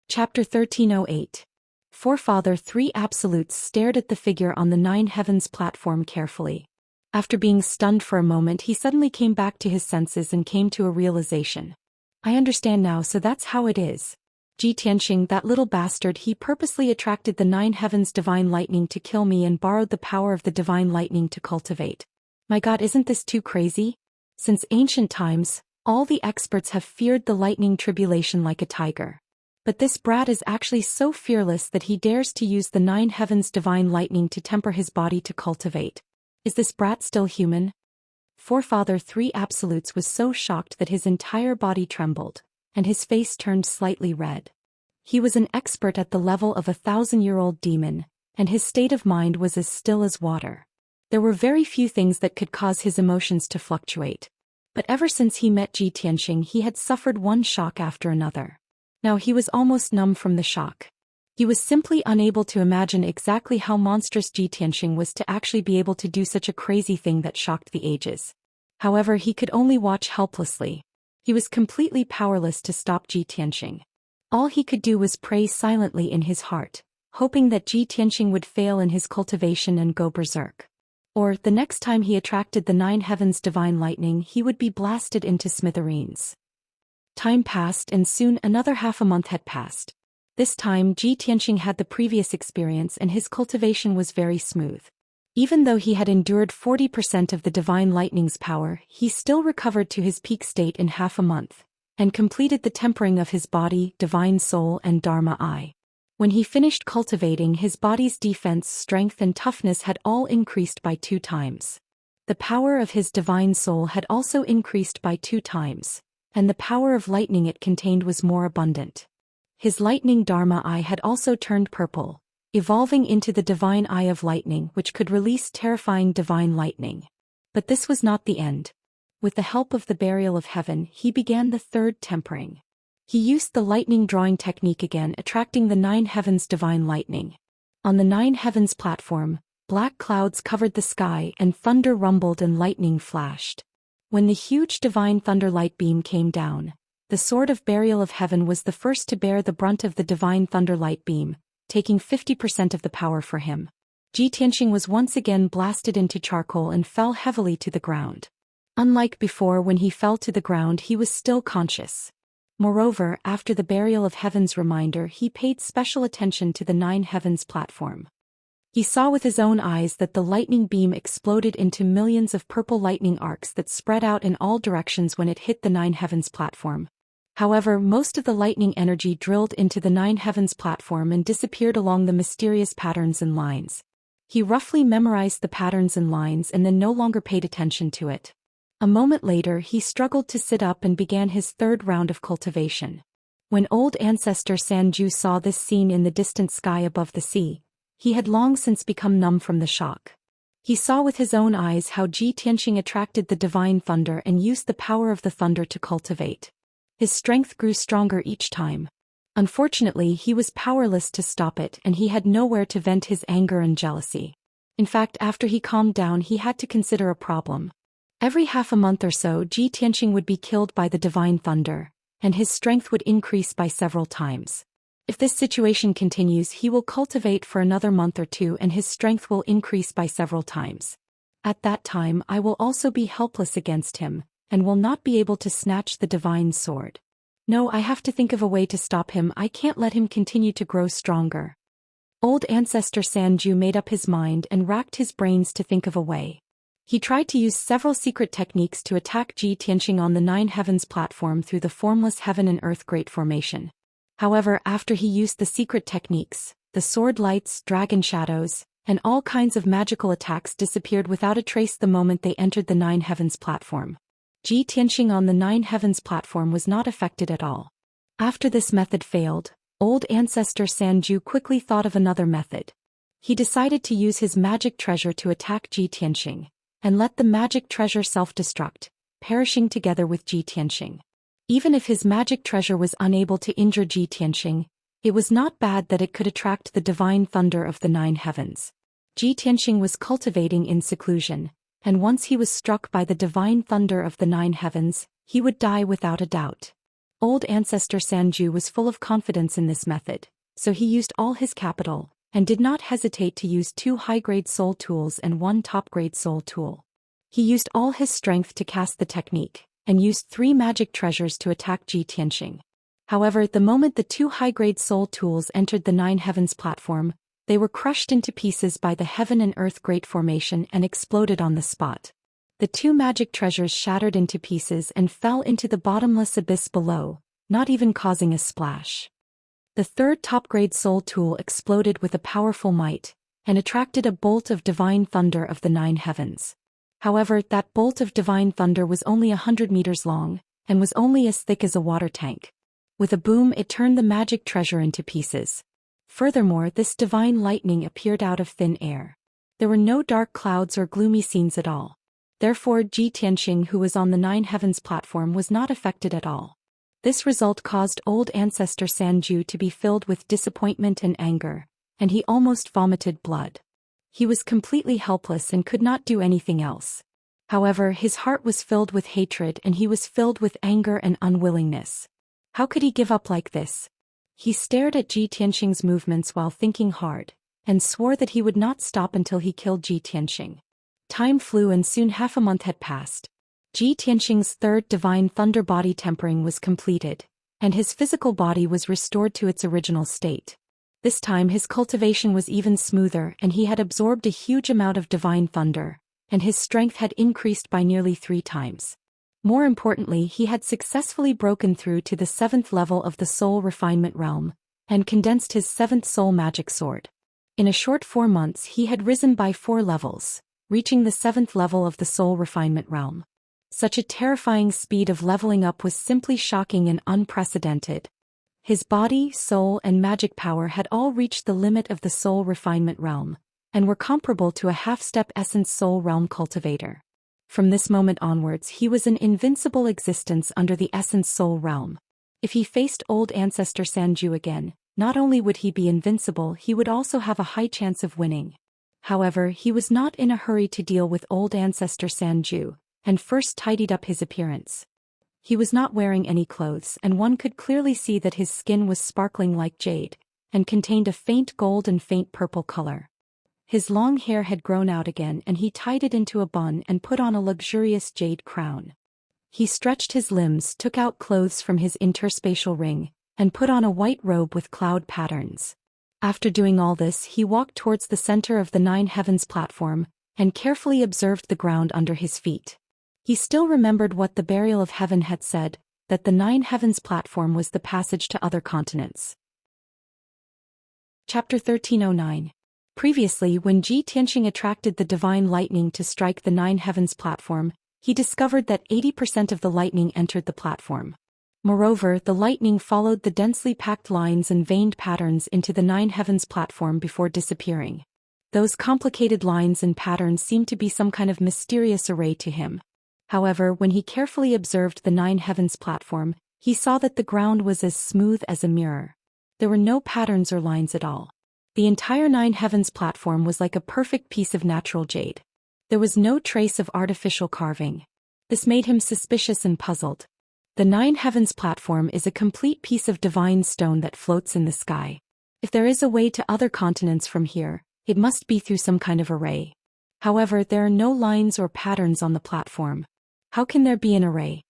Chapter 1308. Forefather Three Absolutes stared at the figure on the Nine Heavens platform carefully. After being stunned for a moment, he suddenly came back to his senses and came to a realization. I understand now, so that's how it is. Tianxing, that little bastard, he purposely attracted the Nine Heavens divine lightning to kill me and borrowed the power of the divine lightning to cultivate. My God, isn't this too crazy? Since ancient times, all the experts have feared the lightning tribulation like a tiger. But this brat is actually so fearless that he dares to use the Nine Heavens divine lightning to temper his body to cultivate. Is this brat still human? Forefather Three Absolutes was so shocked that his entire body trembled, and his face turned slightly red. He was an expert at the level of a 1,000-year-old demon, and his state of mind was as still as water. There were very few things that could cause his emotions to fluctuate. But ever since he met Tianxing, he had suffered one shock after another. Now he was almost numb from the shock. He was simply unable to imagine exactly how monstrous Tianxing was to actually be able to do such a crazy thing that shocked the ages. However, he could only watch helplessly. He was completely powerless to stop Tianxing. All he could do was pray silently in his heart, hoping that Tianxing would fail in his cultivation and go berserk. Or, the next time he attracted the Nine Heavens divine lightning, he would be blasted into smithereens. Time passed and soon another half a month had passed. This time Tianxing had the previous experience and his cultivation was very smooth. Even though he had endured 40% of the divine lightning's power, he still recovered to his peak state in half a month, and completed the tempering of his body, divine soul and Dharma eye. When he finished cultivating, his body's defense, strength and toughness had all increased by 2 times. The power of his divine soul had also increased by 2 times. And the power of lightning it contained was more abundant. His lightning Dharma eye had also turned purple, evolving into the divine eye of lightning, which could release terrifying divine lightning. But this was not the end. With the help of the burial of heaven, he began the third tempering. He used the lightning drawing technique again, attracting the Nine Heavens divine lightning. On the Nine Heavens platform, black clouds covered the sky and thunder rumbled and lightning flashed. When the huge divine thunder light beam came down, the sword of burial of heaven was the first to bear the brunt of the divine thunder light beam, taking 50% of the power for him. Tianxing was once again blasted into charcoal and fell heavily to the ground. Unlike before, when he fell to the ground he was still conscious. Moreover, after the burial of heaven's reminder, he paid special attention to the Nine Heavens platform. He saw with his own eyes that the lightning beam exploded into millions of purple lightning arcs that spread out in all directions when it hit the Nine Heavens platform. However, most of the lightning energy drilled into the Nine Heavens platform and disappeared along the mysterious patterns and lines. He roughly memorized the patterns and lines and then no longer paid attention to it. A moment later he struggled to sit up and began his third round of cultivation. When old ancestor Sanju saw this scene in the distant sky above the sea, he had long since become numb from the shock. He saw with his own eyes how Tianxing attracted the divine thunder and used the power of the thunder to cultivate. His strength grew stronger each time. Unfortunately, he was powerless to stop it and he had nowhere to vent his anger and jealousy. In fact, after he calmed down, he had to consider a problem. Every half a month or so, Tianxing would be killed by the divine thunder, and his strength would increase by several times. If this situation continues, he will cultivate for another month or 2 and his strength will increase by several times. At that time I will also be helpless against him, and will not be able to snatch the divine sword. No, I have to think of a way to stop him. I can't let him continue to grow stronger. Old ancestor Sanju made up his mind and racked his brains to think of a way. He tried to use several secret techniques to attack Tianxing on the Nine Heavens platform through the formless heaven and earth great formation. However, after he used the secret techniques, the sword lights, dragon shadows, and all kinds of magical attacks disappeared without a trace the moment they entered the Nine Heavens platform. Tianxing on the Nine Heavens platform was not affected at all. After this method failed, old ancestor Sanju quickly thought of another method. He decided to use his magic treasure to attack Tianxing, and let the magic treasure self-destruct, perishing together with Tianxing. Even if his magic treasure was unable to injure Tianxing, it was not bad that it could attract the divine thunder of the Nine Heavens. Tianxing was cultivating in seclusion, and once he was struck by the divine thunder of the Nine Heavens, he would die without a doubt. Old ancestor Sanju was full of confidence in this method, so he used all his capital, and did not hesitate to use 2 high-grade soul tools and 1 top-grade soul tool. He used all his strength to cast the technique, and used 3 magic treasures to attack Zhi Tianxing. However, the moment the 2 high-grade soul tools entered the 9 heavens platform, they were crushed into pieces by the Heaven and Earth Great Formation and exploded on the spot. The 2 magic treasures shattered into pieces and fell into the bottomless abyss below, not even causing a splash. The 3rd top-grade soul tool exploded with a powerful might, and attracted a bolt of divine thunder of the 9 heavens. However, that bolt of divine thunder was only 100 meters long, and was only as thick as a water tank. With a boom, it turned the magic treasure into pieces. Furthermore, this divine lightning appeared out of thin air. There were no dark clouds or gloomy scenes at all. Therefore, Zhi Tianxing, who was on the 9 heavens platform, was not affected at all. This result caused old ancestor Sanju to be filled with disappointment and anger, and he almost vomited blood. He was completely helpless and could not do anything else. However, his heart was filled with hatred and he was filled with anger and unwillingness. How could he give up like this? He stared at Zhi Tianxing's movements while thinking hard, and swore that he would not stop until he killed Zhi Tianxing. Time flew and soon half a month had passed. Zhi Tianxing's 3rd divine thunder body tempering was completed, and his physical body was restored to its original state. This time his cultivation was even smoother and he had absorbed a huge amount of divine thunder, and his strength had increased by nearly 3 times. More importantly, he had successfully broken through to the 7th level of the soul refinement realm, and condensed his 7th soul magic sword. In a short 4 months he had risen by 4 levels, reaching the 7th level of the soul refinement realm. Such a terrifying speed of leveling up was simply shocking and unprecedented. His body, soul, and magic power had all reached the limit of the soul refinement realm, and were comparable to a half-step essence soul realm cultivator. From this moment onwards he was an invincible existence under the essence soul realm. If he faced old ancestor Sanju again, not only would he be invincible, he would also have a high chance of winning. However, he was not in a hurry to deal with old ancestor Sanju, and first tidied up his appearance. He was not wearing any clothes, and one could clearly see that his skin was sparkling like jade, and contained a faint gold and faint purple color. His long hair had grown out again and he tied it into a bun and put on a luxurious jade crown. He stretched his limbs, took out clothes from his interspatial ring, and put on a white robe with cloud patterns. After doing all this, he walked towards the center of the 9 heavens platform, and carefully observed the ground under his feet. He still remembered what the Burial of Heaven had said, that the 9 heavens platform was the passage to other continents. Chapter 1309. Previously, when Zhi Tianxing attracted the divine lightning to strike the 9 heavens platform, he discovered that 80% of the lightning entered the platform. Moreover, the lightning followed the densely packed lines and veined patterns into the 9 heavens platform before disappearing. Those complicated lines and patterns seemed to be some kind of mysterious array to him. However, when he carefully observed the 9 heavens platform, he saw that the ground was as smooth as a mirror. There were no patterns or lines at all. The entire 9 heavens platform was like a perfect piece of natural jade. There was no trace of artificial carving. This made him suspicious and puzzled. The 9 heavens platform is a complete piece of divine stone that floats in the sky. If there is a way to other continents from here, it must be through some kind of array. However, there are no lines or patterns on the platform. How can there be an array?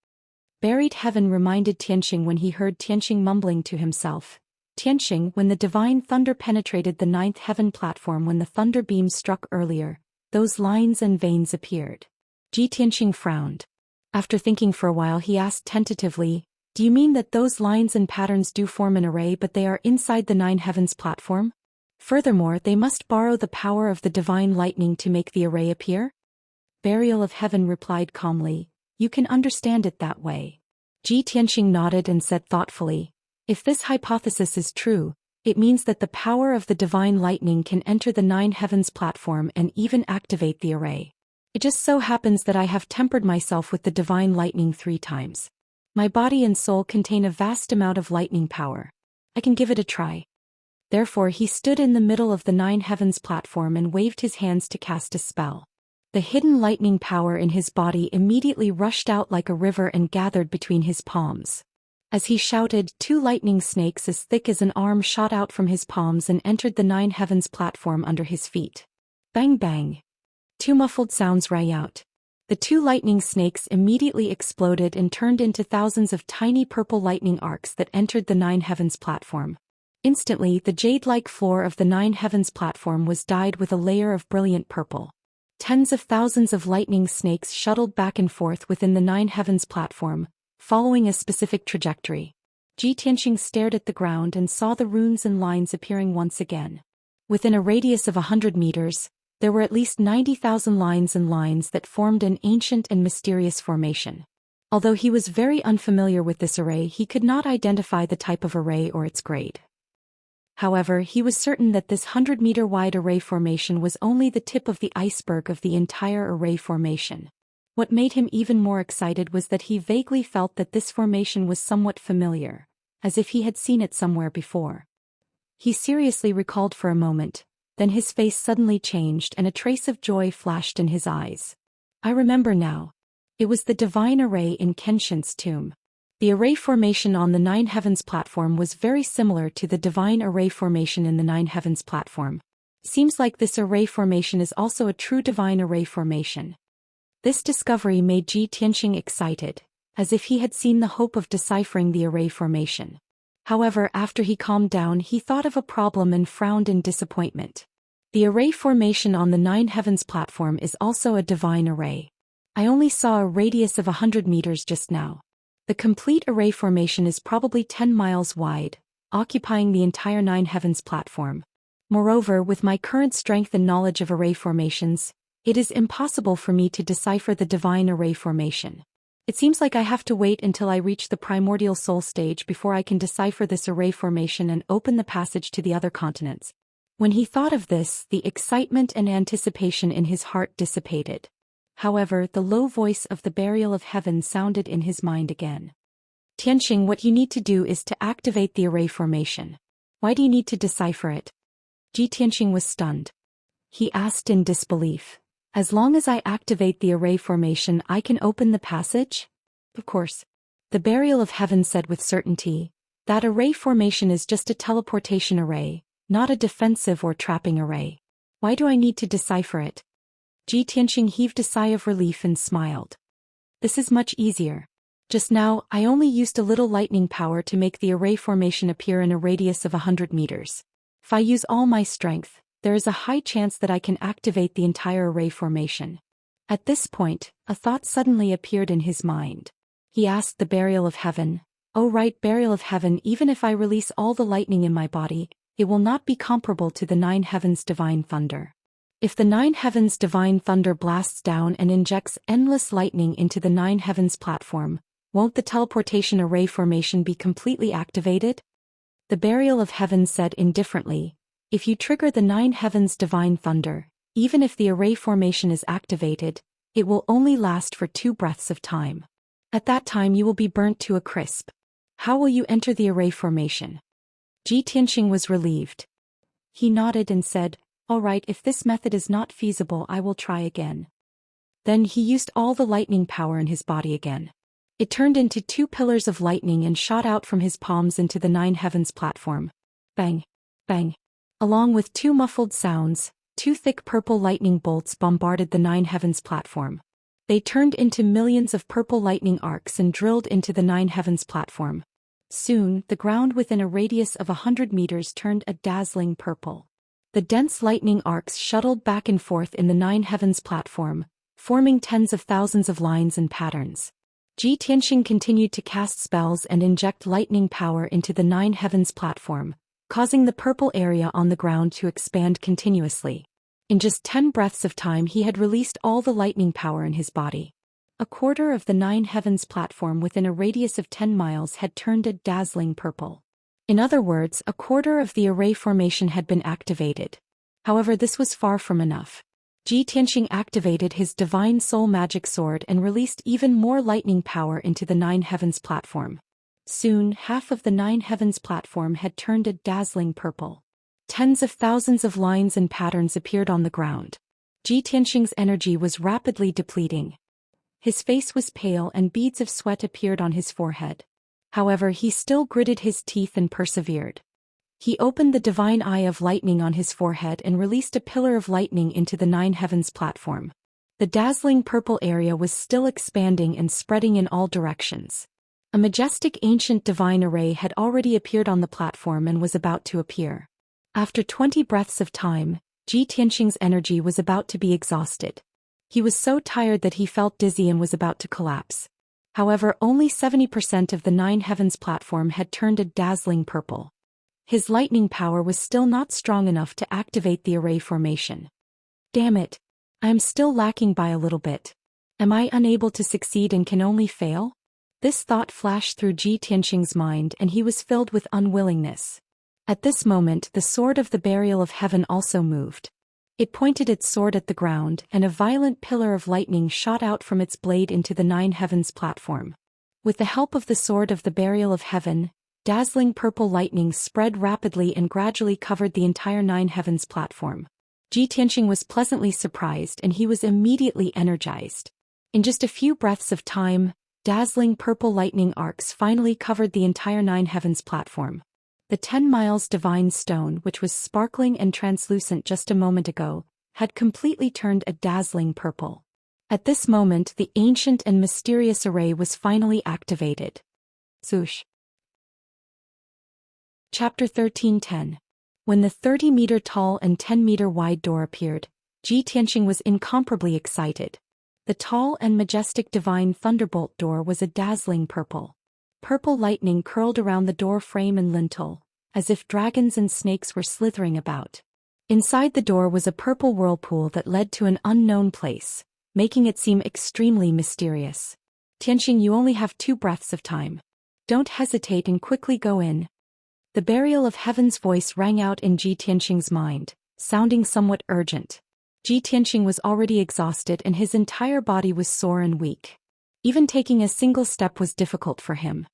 Buried heaven reminded Tianxing when he heard Tianxing mumbling to himself. Tianxing, when the divine thunder penetrated the 9th heaven platform, when the thunder beam struck earlier, those lines and veins appeared. Zhi Tianxing frowned. After thinking for a while, he asked tentatively, "Do you mean that those lines and patterns do form an array, but they are inside the 9 heavens platform? Furthermore, they must borrow the power of the divine lightning to make the array appear?" Burial of Heaven replied calmly, "You can understand it that way." Zhi Tianxing nodded and said thoughtfully, "If this hypothesis is true, it means that the power of the divine lightning can enter the 9 heavens platform and even activate the array. It just so happens that I have tempered myself with the divine lightning 3 times. My body and soul contain a vast amount of lightning power. I can give it a try." Therefore he stood in the middle of the 9 heavens platform and waved his hands to cast a spell. The hidden lightning power in his body immediately rushed out like a river and gathered between his palms. As he shouted, 2 lightning snakes as thick as an arm shot out from his palms and entered the 9 heavens platform under his feet. Bang bang. 2 muffled sounds rang out. The 2 lightning snakes immediately exploded and turned into thousands of tiny purple lightning arcs that entered the 9 heavens platform. Instantly, the jade-like floor of the 9 heavens platform was dyed with a layer of brilliant purple. Tens of thousands of lightning snakes shuttled back and forth within the 9 heavens platform, following a specific trajectory. Tianxing stared at the ground and saw the runes and lines appearing once again. Within a radius of 100 meters, there were at least 90,000 lines and lines that formed an ancient and mysterious formation. Although he was very unfamiliar with this array, he could not identify the type of array or its grade. However, he was certain that this 100-meter-wide array formation was only the tip of the iceberg of the entire array formation. What made him even more excited was that he vaguely felt that this formation was somewhat familiar, as if he had seen it somewhere before. He seriously recalled for a moment, then his face suddenly changed and a trace of joy flashed in his eyes. I remember now. It was the divine array in Kenshin's tomb. The array formation on the 9 heavens platform was very similar to the divine array formation in the 9 heavens platform. Seems like this array formation is also a true divine array formation. This discovery made Tianxing excited, as if he had seen the hope of deciphering the array formation. However, after he calmed down, he thought of a problem and frowned in disappointment. The array formation on the 9 heavens platform is also a divine array. I only saw a radius of 100 meters just now. The complete array formation is probably 10 miles wide, occupying the entire 9 heavens platform. Moreover, with my current strength and knowledge of array formations, it is impossible for me to decipher the divine array formation. It seems like I have to wait until I reach the primordial soul stage before I can decipher this array formation and open the passage to the other continents. When he thought of this, the excitement and anticipation in his heart dissipated. However, the low voice of the burial of heaven sounded in his mind again. Tianxing, what you need to do is to activate the array formation. Why do you need to decipher it? Tianxing was stunned. He asked in disbelief. As long as I activate the array formation, I can open the passage? Of course. The burial of heaven said with certainty. That array formation is just a teleportation array, not a defensive or trapping array. Why do I need to decipher it? Tianxing heaved a sigh of relief and smiled. This is much easier. Just now, I only used a little lightning power to make the array formation appear in a radius of 100 meters. If I use all my strength, there is a high chance that I can activate the entire array formation. At this point, a thought suddenly appeared in his mind. He asked the burial of heaven, "Oh right, burial of heaven, even if I release all the lightning in my body, it will not be comparable to the 9 heavens divine thunder. If the 9 heavens divine thunder blasts down and injects endless lightning into the 9 heavens platform, won't the teleportation array formation be completely activated?" The burial of heaven said indifferently, "If you trigger the 9 heavens divine thunder, even if the array formation is activated, it will only last for 2 breaths of time. At that time you will be burnt to a crisp. How will you enter the array formation?" Tianxing was relieved. He nodded and said, "All right, if this method is not feasible, I will try again." Then he used all the lightning power in his body again. It turned into 2 pillars of lightning and shot out from his palms into the 9 heavens platform. Bang! Bang! Along with 2 muffled sounds, 2 thick purple lightning bolts bombarded the 9 heavens platform. They turned into millions of purple lightning arcs and drilled into the 9 heavens platform. Soon, the ground within a radius of 100 meters turned a dazzling purple. The dense lightning arcs shuttled back and forth in the 9 heavens platform, forming tens of thousands of lines and patterns. Tianxing continued to cast spells and inject lightning power into the 9 heavens platform, causing the purple area on the ground to expand continuously. In just 10 breaths of time he had released all the lightning power in his body. A quarter of the 9 heavens platform within a radius of 10 miles had turned a dazzling purple. In other words, a quarter of the array formation had been activated. However, this was far from enough. Tianxing activated his divine soul magic sword and released even more lightning power into the 9 heavens platform. Soon, half of the 9 heavens platform had turned a dazzling purple. Tens of thousands of lines and patterns appeared on the ground. Tianxing's energy was rapidly depleting. His face was pale and beads of sweat appeared on his forehead. However, he still gritted his teeth and persevered. He opened the divine eye of lightning on his forehead and released a pillar of lightning into the nine heavens platform. The dazzling purple area was still expanding and spreading in all directions. A majestic ancient divine array had already appeared on the platform and was about to appear. After 20 breaths of time, Ji Tianqing's energy was about to be exhausted. He was so tired that he felt dizzy and was about to collapse. However, only 70% of the nine heavens platform had turned a dazzling purple. His lightning power was still not strong enough to activate the array formation. Damn it! I am still lacking by a little bit. Am I unable to succeed and can only fail? This thought flashed through Ji Tianqing's mind and he was filled with unwillingness. At this moment, the sword of the burial of heaven also moved. It pointed its sword at the ground, and a violent pillar of lightning shot out from its blade into the nine heavens platform. With the help of the sword of the burial of heaven, dazzling purple lightning spread rapidly and gradually covered the entire nine heavens platform. Ji Tianqing was pleasantly surprised and he was immediately energized. In just a few breaths of time, dazzling purple lightning arcs finally covered the entire nine heavens platform. The 10 miles divine stone, which was sparkling and translucent just a moment ago, had completely turned a dazzling purple. At this moment, the ancient and mysterious array was finally activated. Zhoush. Chapter 13:10. When the 30-meter tall and 10-meter wide door appeared, Ji Tianqing was incomparably excited. The tall and majestic divine thunderbolt door was a dazzling purple. Purple lightning curled around the door frame and lintel, as if dragons and snakes were slithering about. Inside the door was a purple whirlpool that led to an unknown place, making it seem extremely mysterious. Tianqing, you only have 2 breaths of time. Don't hesitate and quickly go in. The burial of heaven's voice rang out in Ji Tianqing's mind, sounding somewhat urgent. Ji Tianqing was already exhausted and his entire body was sore and weak. Even taking a single step was difficult for him.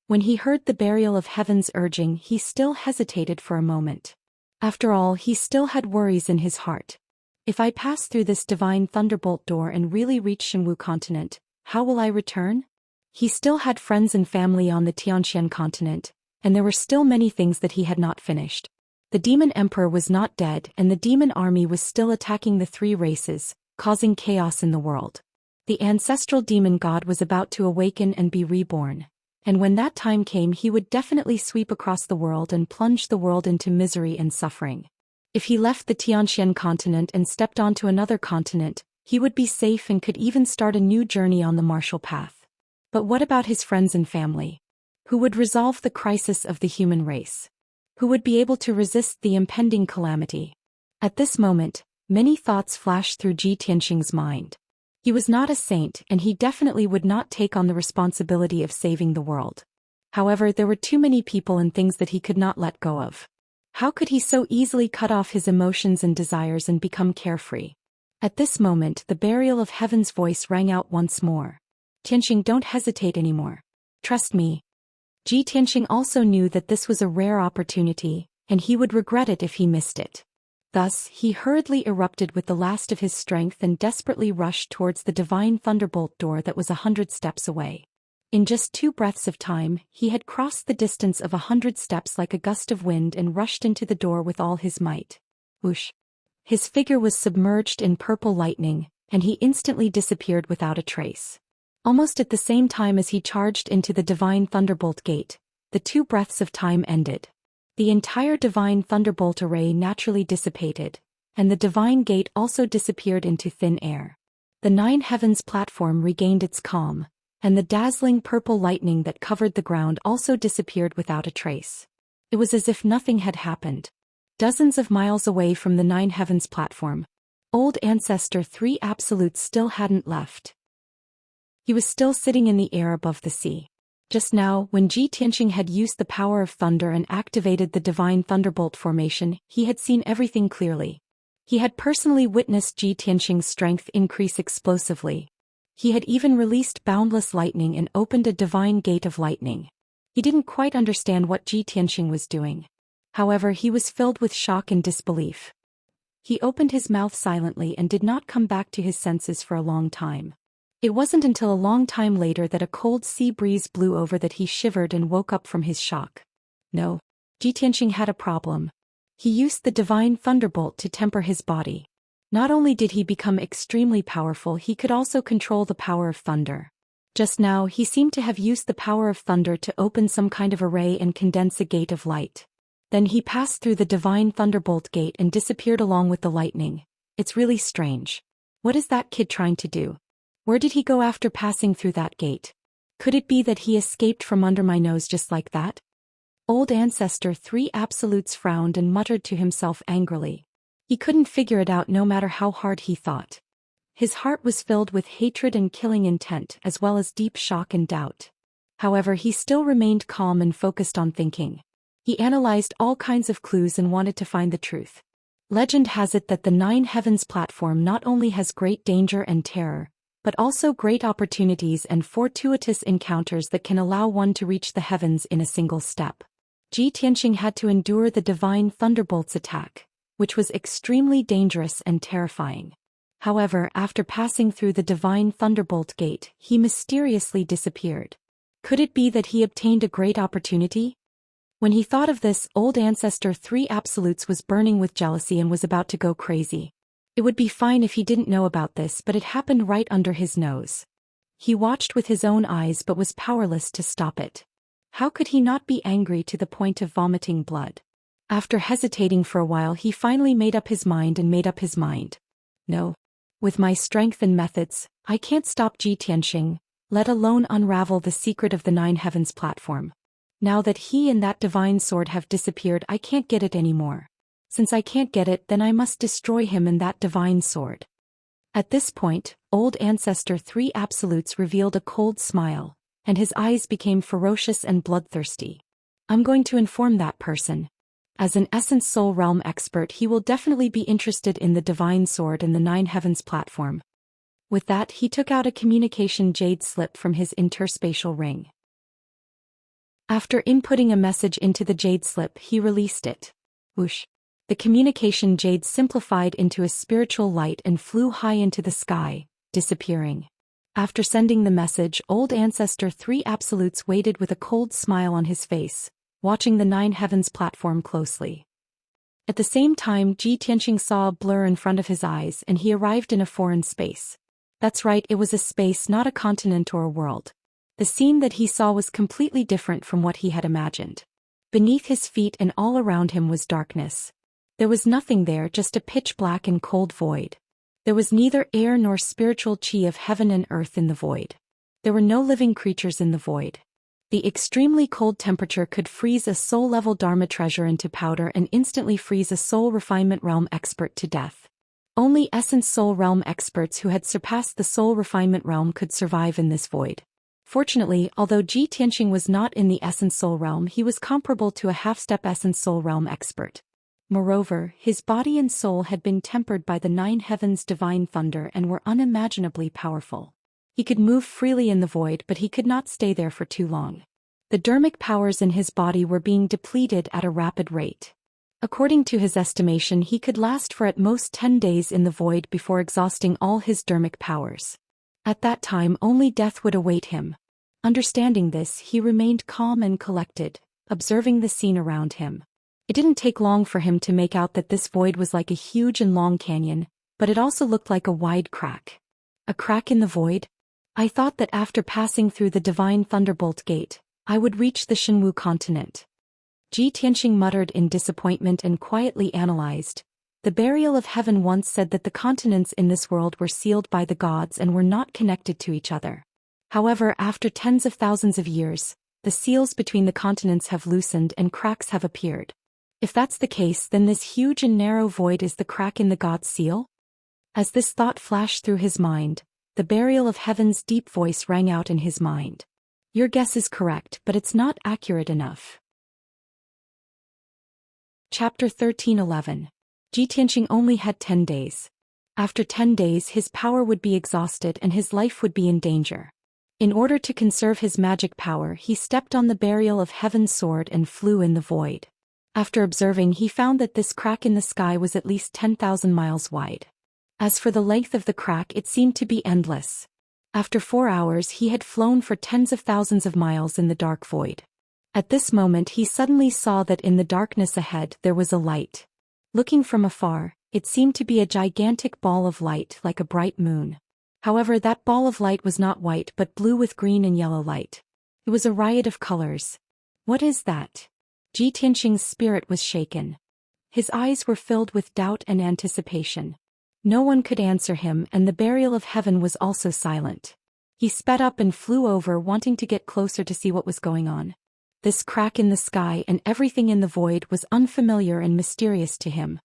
When he heard the burial of heaven's urging, he still hesitated for a moment. After all, he still had worries in his heart. If I pass through this divine thunderbolt door and really reach Shenwu continent, how will I return? He still had friends and family on the Xianxia continent, and there were still many things that he had not finished. The demon emperor was not dead and the demon army was still attacking the 3 races, causing chaos in the world. The ancestral demon god was about to awaken and be reborn. And when that time came, he would definitely sweep across the world and plunge the world into misery and suffering. If he left the Xianxia continent and stepped onto another continent, he would be safe and could even start a new journey on the martial path. But what about his friends and family? Who would resolve the crisis of the human race? Who would be able to resist the impending calamity? At this moment, many thoughts flashed through Ji Tianqing's mind. He was not a saint and he definitely would not take on the responsibility of saving the world. However, there were too many people and things that he could not let go of. How could he so easily cut off his emotions and desires and become carefree? At this moment, the burial of heaven's voice rang out once more. Tianqing, don't hesitate anymore. Trust me. Ji Tianqing also knew that this was a rare opportunity, and he would regret it if he missed it. Thus, he hurriedly erupted with the last of his strength and desperately rushed towards the divine thunderbolt door that was 100 steps away. In just 2 breaths of time, he had crossed the distance of 100 steps like a gust of wind and rushed into the door with all his might. Whoosh! His figure was submerged in purple lightning, and he instantly disappeared without a trace. Almost at the same time as he charged into the divine thunderbolt gate, the 2 breaths of time ended. The entire divine thunderbolt array naturally dissipated, and the divine gate also disappeared into thin air. The 9 heavens platform regained its calm, and the dazzling purple lightning that covered the ground also disappeared without a trace. It was as if nothing had happened. Dozens of miles away from the 9 heavens platform, old ancestor 3 absolutes still hadn't left. He was still sitting in the air above the sea. Just now, when Ji Tianqing had used the power of thunder and activated the divine thunderbolt formation, he had seen everything clearly. He had personally witnessed Ji Tianqing's strength increase explosively. He had even released boundless lightning and opened a divine gate of lightning. He didn't quite understand what Ji Tianqing was doing. However, he was filled with shock and disbelief. He opened his mouth silently and did not come back to his senses for a long time. It wasn't until a long time later that a cold sea breeze blew over that he shivered and woke up from his shock. No. Xianxia had a problem. He used the divine thunderbolt to temper his body. Not only did he become extremely powerful, he could also control the power of thunder. Just now he seemed to have used the power of thunder to open some kind of array and condense a gate of light. Then he passed through the divine thunderbolt gate and disappeared along with the lightning. It's really strange. What is that kid trying to do? Where did he go after passing through that gate? Could it be that he escaped from under my nose just like that? Old Ancestor 3 Absolutes frowned and muttered to himself angrily. He couldn't figure it out no matter how hard he thought. His heart was filled with hatred and killing intent as well as deep shock and doubt. However, he still remained calm and focused on thinking. He analyzed all kinds of clues and wanted to find the truth. Legend has it that the Nine Heavens platform not only has great danger and terror, but also great opportunities and fortuitous encounters that can allow one to reach the heavens in a single step. Xianxia had to endure the divine thunderbolt's attack, which was extremely dangerous and terrifying. However, after passing through the divine thunderbolt gate, he mysteriously disappeared. Could it be that he obtained a great opportunity? When he thought of this, Old Ancestor 3 Absolutes was burning with jealousy and was about to go crazy. It would be fine if he didn't know about this, but it happened right under his nose. He watched with his own eyes but was powerless to stop it. How could he not be angry to the point of vomiting blood? After hesitating for a while, he finally made up his mind. No. With my strength and methods, I can't stop Xianxia, let alone unravel the secret of the Nine Heavens platform. Now that he and that divine sword have disappeared, I can't get it anymore. Since I can't get it, then I must destroy him and that divine sword. At this point, Old Ancestor 3 Absolutes revealed a cold smile, and his eyes became ferocious and bloodthirsty. I'm going to inform that person. As an Essence Soul Realm expert, he will definitely be interested in the divine sword and the Nine Heavens platform. With that, he took out a communication jade slip from his interspatial ring. After inputting a message into the jade slip, he released it. Whoosh! The communication jade simplified into a spiritual light and flew high into the sky, disappearing. After sending the message, Old Ancestor 3 Absolutes waited with a cold smile on his face, watching the Nine Heavens platform closely. At the same time, Xianxia saw a blur in front of his eyes and he arrived in a foreign space. That's right, it was a space, not a continent or a world. The scene that he saw was completely different from what he had imagined. Beneath his feet and all around him was darkness. There was nothing there, just a pitch black and cold void. There was neither air nor spiritual chi of heaven and earth in the void. There were no living creatures in the void. The extremely cold temperature could freeze a soul-level Dharma treasure into powder and instantly freeze a soul refinement realm expert to death. Only Essence Soul Realm experts who had surpassed the soul refinement realm could survive in this void. Fortunately, although Xianxia was not in the Essence Soul Realm, he was comparable to a half-step Essence Soul Realm expert. Moreover, his body and soul had been tempered by the Nine Heavens' divine thunder and were unimaginably powerful. He could move freely in the void, but he could not stay there for too long. The dermic powers in his body were being depleted at a rapid rate. According to his estimation, he could last for at most 10 days in the void before exhausting all his dermic powers. At that time, only death would await him. Understanding this, he remained calm and collected, observing the scene around him. It didn't take long for him to make out that this void was like a huge and long canyon, but it also looked like a wide crack. A crack in the void? I thought that after passing through the divine thunderbolt gate, I would reach the Shenwu continent. Xianxia muttered in disappointment and quietly analyzed. The burial of heaven once said that the continents in this world were sealed by the gods and were not connected to each other. However, after tens of thousands of years, the seals between the continents have loosened and cracks have appeared. If that's the case, then this huge and narrow void is the crack in the god's seal? As this thought flashed through his mind, the burial of heaven's deep voice rang out in his mind. Your guess is correct, but it's not accurate enough. Chapter 13:11. Xianxia only had 10 days. After 10 days, his power would be exhausted and his life would be in danger. In order to conserve his magic power, he stepped on the burial of heaven's sword and flew in the void. After observing, he found that this crack in the sky was at least 10,000 miles wide. As for the length of the crack, it seemed to be endless. After 4 hours he had flown for tens of thousands of miles in the dark void. At this moment he suddenly saw that in the darkness ahead there was a light. Looking from afar, it seemed to be a gigantic ball of light like a bright moon. However, that ball of light was not white but blue with green and yellow light. It was a riot of colors. What is that? Ji Tianxing's spirit was shaken. His eyes were filled with doubt and anticipation. No one could answer him, and the burial of heaven was also silent. He sped up and flew over, wanting to get closer to see what was going on. This crack in the sky and everything in the void was unfamiliar and mysterious to him.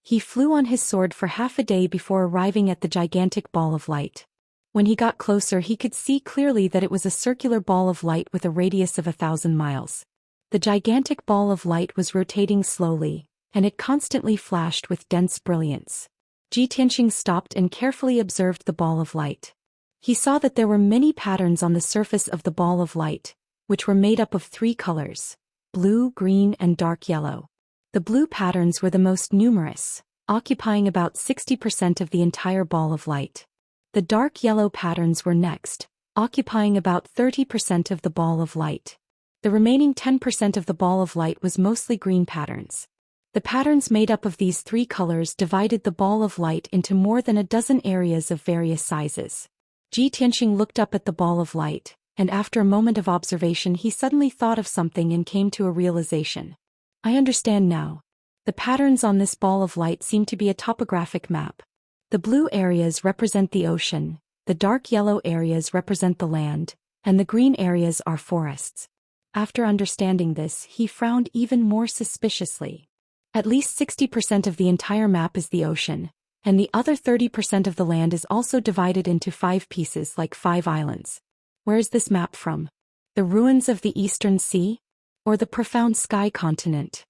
He flew on his sword for half a day before arriving at the gigantic ball of light. When he got closer he could see clearly that it was a circular ball of light with a radius of 1,000 miles. The gigantic ball of light was rotating slowly, and it constantly flashed with dense brilliance. Ji Tianxing stopped and carefully observed the ball of light. He saw that there were many patterns on the surface of the ball of light, which were made up of 3 colors: blue, green, and dark yellow. The blue patterns were the most numerous, occupying about 60% of the entire ball of light. The dark yellow patterns were next, occupying about 30% of the ball of light. The remaining 10% of the ball of light was mostly green patterns. The patterns made up of these 3 colors divided the ball of light into more than a dozen areas of various sizes. Ji Tianxing looked up at the ball of light, and after a moment of observation he suddenly thought of something and came to a realization. I understand now. The patterns on this ball of light seem to be a topographic map. The blue areas represent the ocean, the dark yellow areas represent the land, and the green areas are forests. After understanding this, he frowned even more suspiciously. At least 60% of the entire map is the ocean, and the other 30% of the land is also divided into 5 pieces like 5 islands. Where is this map from? The ruins of the Eastern Sea? Or the profound sky continent?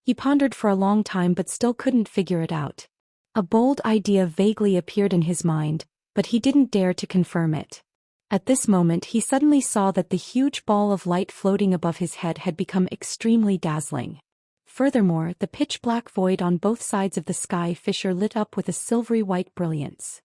He pondered for a long time but still couldn't figure it out. A bold idea vaguely appeared in his mind, but he didn't dare to confirm it. At this moment he suddenly saw that the huge ball of light floating above his head had become extremely dazzling. Furthermore, the pitch-black void on both sides of the sky fissure lit up with a silvery white brilliance.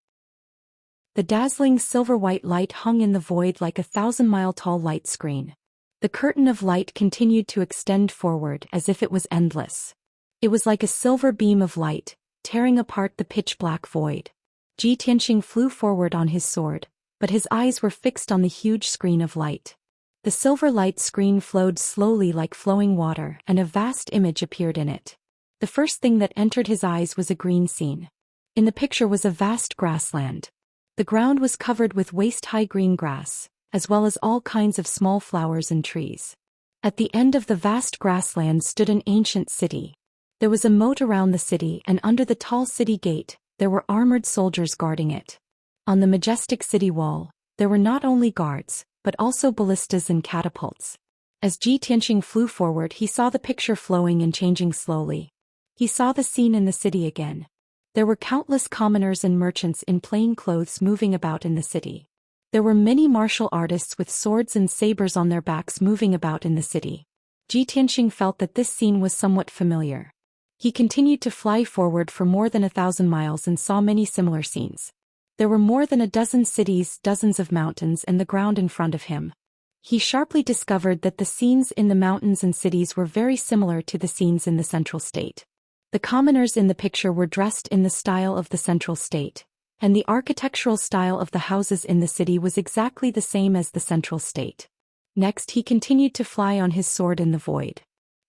The dazzling silver-white light hung in the void like a 1,000-mile-tall light screen. The curtain of light continued to extend forward as if it was endless. It was like a silver beam of light, tearing apart the pitch-black void. Ji Tianxing flew forward on his sword, but his eyes were fixed on the huge screen of light. The silver light screen flowed slowly like flowing water, and a vast image appeared in it. The first thing that entered his eyes was a green scene. In the picture was a vast grassland. The ground was covered with waist-high green grass, as well as all kinds of small flowers and trees. At the end of the vast grassland stood an ancient city. There was a moat around the city, and under the tall city gate, there were armored soldiers guarding it. On the majestic city wall, there were not only guards, but also ballistas and catapults. As Ji Tianxing flew forward, he saw the picture flowing and changing slowly. He saw the scene in the city again. There were countless commoners and merchants in plain clothes moving about in the city. There were many martial artists with swords and sabers on their backs moving about in the city. Ji Tianxing felt that this scene was somewhat familiar. He continued to fly forward for more than 1,000 miles and saw many similar scenes. There were more than a dozen cities, dozens of mountains, and the ground in front of him. He sharply discovered that the scenes in the mountains and cities were very similar to the scenes in the central state. The commoners in the picture were dressed in the style of the central state, and the architectural style of the houses in the city was exactly the same as the central state. Next he continued to fly on his sword in the void.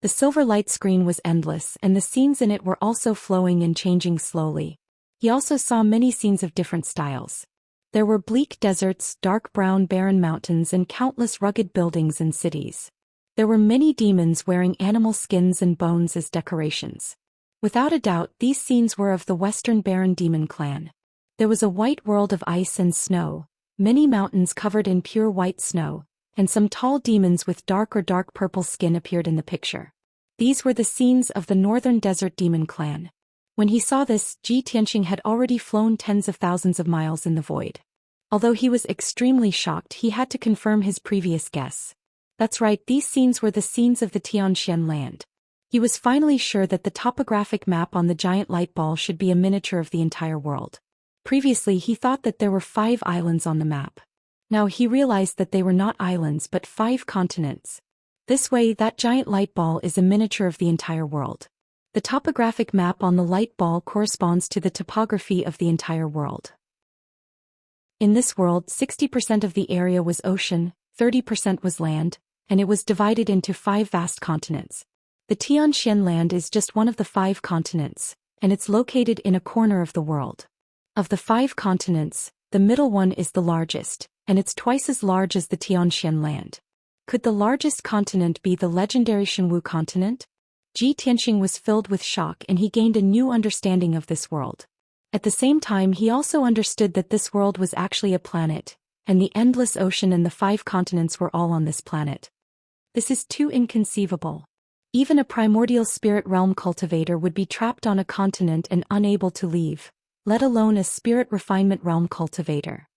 The silver light screen was endless, and the scenes in it were also flowing and changing slowly. He also saw many scenes of different styles. There were bleak deserts, dark brown barren mountains, and countless rugged buildings and cities. There were many demons wearing animal skins and bones as decorations. Without a doubt, these scenes were of the Western Barren Demon clan. There was a white world of ice and snow, many mountains covered in pure white snow, and some tall demons with dark or dark purple skin appeared in the picture. These were the scenes of the Northern Desert Demon clan. When he saw this, Ji Tianxing had already flown tens of thousands of miles in the void. Although he was extremely shocked, he had to confirm his previous guess. That's right, these scenes were the scenes of the Xianxia land. He was finally sure that the topographic map on the giant light ball should be a miniature of the entire world. Previously he thought that there were 5 islands on the map. Now he realized that they were not islands but 5 continents. This way, that giant light ball is a miniature of the entire world. The topographic map on the light ball corresponds to the topography of the entire world. In this world, 60% of the area was ocean, 30% was land, and it was divided into 5 vast continents. The Xianxia land is just one of the 5 continents, and it's located in a corner of the world. Of the 5 continents, the middle one is the largest, and it's twice as large as the Xianxia land. Could the largest continent be the legendary Shenwu continent? Ji Tianxing was filled with shock and he gained a new understanding of this world. At the same time, he also understood that this world was actually a planet, and the endless ocean and the 5 continents were all on this planet. This is too inconceivable. Even a primordial spirit realm cultivator would be trapped on a continent and unable to leave, let alone a spirit refinement realm cultivator,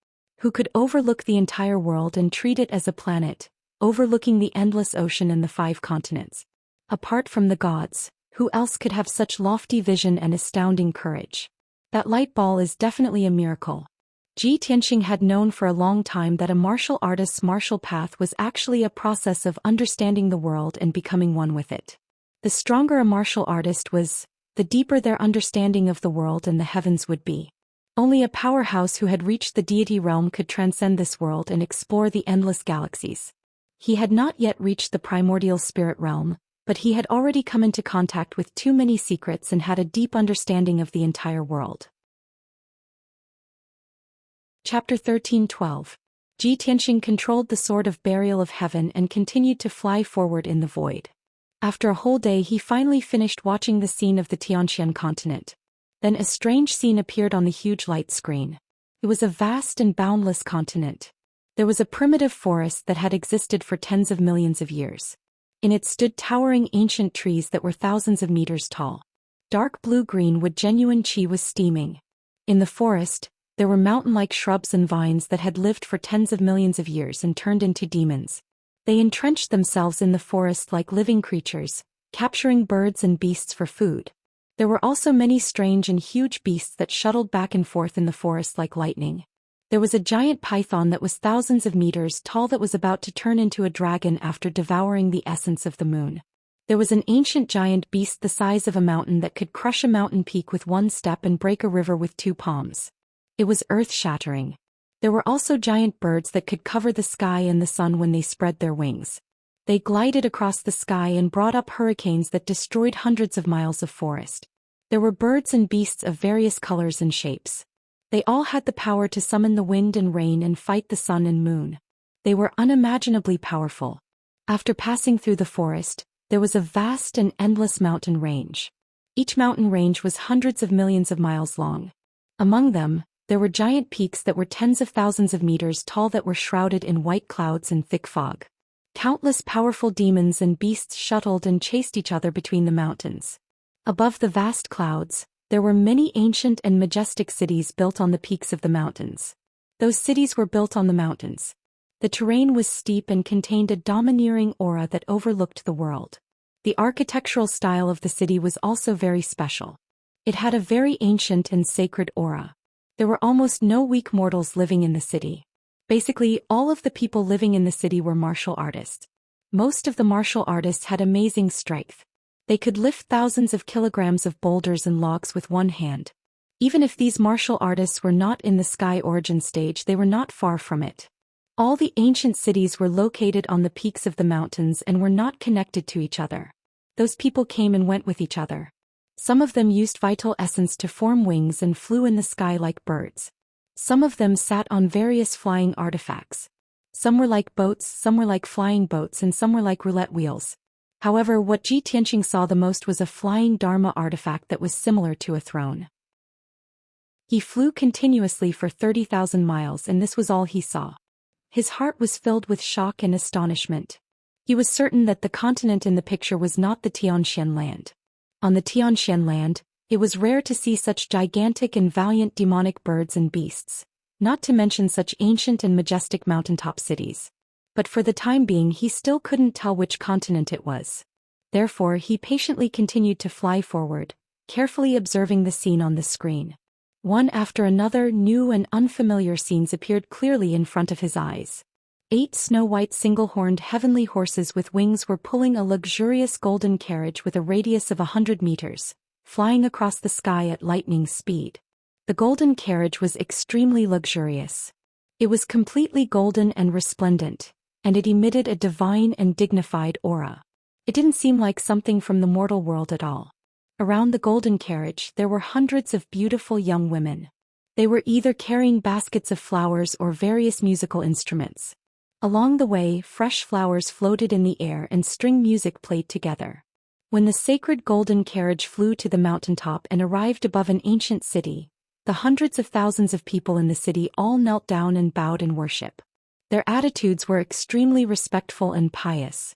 who could overlook the entire world and treat it as a planet, overlooking the endless ocean and the 5 continents. Apart from the gods, who else could have such lofty vision and astounding courage? That light ball is definitely a miracle. Ji Tianxing had known for a long time that a martial artist's martial path was actually a process of understanding the world and becoming one with it. The stronger a martial artist was, the deeper their understanding of the world and the heavens would be. Only a powerhouse who had reached the deity realm could transcend this world and explore the endless galaxies. He had not yet reached the primordial spirit realm, but he had already come into contact with too many secrets and had a deep understanding of the entire world. Chapter 13:12. Ji Tianxing controlled the sword of burial of heaven and continued to fly forward in the void. After a whole day he finally finished watching the scene of the Xianxia continent. Then a strange scene appeared on the huge light screen. It was a vast and boundless continent. There was a primitive forest that had existed for tens of millions of years. In it stood towering ancient trees that were thousands of meters tall. Dark blue-green wood genuine qi was steaming. In the forest, there were mountain-like shrubs and vines that had lived for tens of millions of years and turned into demons. They entrenched themselves in the forest like living creatures, capturing birds and beasts for food. There were also many strange and huge beasts that shuttled back and forth in the forest like lightning. There was a giant python that was thousands of meters tall that was about to turn into a dragon after devouring the essence of the moon. There was an ancient giant beast the size of a mountain that could crush a mountain peak with one step and break a river with 2 palms. It was earth-shattering. There were also giant birds that could cover the sky and the sun when they spread their wings. They glided across the sky and brought up hurricanes that destroyed hundreds of miles of forest. There were birds and beasts of various colors and shapes. They all had the power to summon the wind and rain and fight the sun and moon. They were unimaginably powerful. After passing through the forest, there was a vast and endless mountain range. Each mountain range was hundreds of millions of miles long. Among them, there were giant peaks that were tens of thousands of meters tall that were shrouded in white clouds and thick fog. Countless powerful demons and beasts shuttled and chased each other between the mountains. Above the vast clouds, there were many ancient and majestic cities built on the peaks of the mountains. Those cities were built on the mountains. The terrain was steep and contained a domineering aura that overlooked the world. The architectural style of the city was also very special. It had a very ancient and sacred aura. There were almost no weak mortals living in the city. Basically, all of the people living in the city were martial artists. Most of the martial artists had amazing strength. They could lift thousands of kilograms of boulders and logs with one hand. Even if these martial artists were not in the sky origin stage, they were not far from it. All the ancient cities were located on the peaks of the mountains and were not connected to each other. Those people came and went with each other. Some of them used vital essence to form wings and flew in the sky like birds. Some of them sat on various flying artifacts. Some were like boats, some were like flying boats, and some were like roulette wheels. However, what Ji Tianxing saw the most was a flying Dharma artifact that was similar to a throne. He flew continuously for 30,000 miles and this was all he saw. His heart was filled with shock and astonishment. He was certain that the continent in the picture was not the Xianxia land. On the Xianxia land, it was rare to see such gigantic and valiant demonic birds and beasts, not to mention such ancient and majestic mountaintop cities. But for the time being he still couldn't tell which continent it was. Therefore he patiently continued to fly forward, carefully observing the scene on the screen. One after another, new and unfamiliar scenes appeared clearly in front of his eyes. 8 snow-white single-horned heavenly horses with wings were pulling a luxurious golden carriage with a radius of 100 meters, flying across the sky at lightning speed. The golden carriage was extremely luxurious. It was completely golden and resplendent, and it emitted a divine and dignified aura. It didn't seem like something from the mortal world at all. Around the golden carriage there were hundreds of beautiful young women. They were either carrying baskets of flowers or various musical instruments. Along the way, fresh flowers floated in the air and string music played together. When the sacred golden carriage flew to the mountaintop and arrived above an ancient city, the hundreds of thousands of people in the city all knelt down and bowed in worship. Their attitudes were extremely respectful and pious.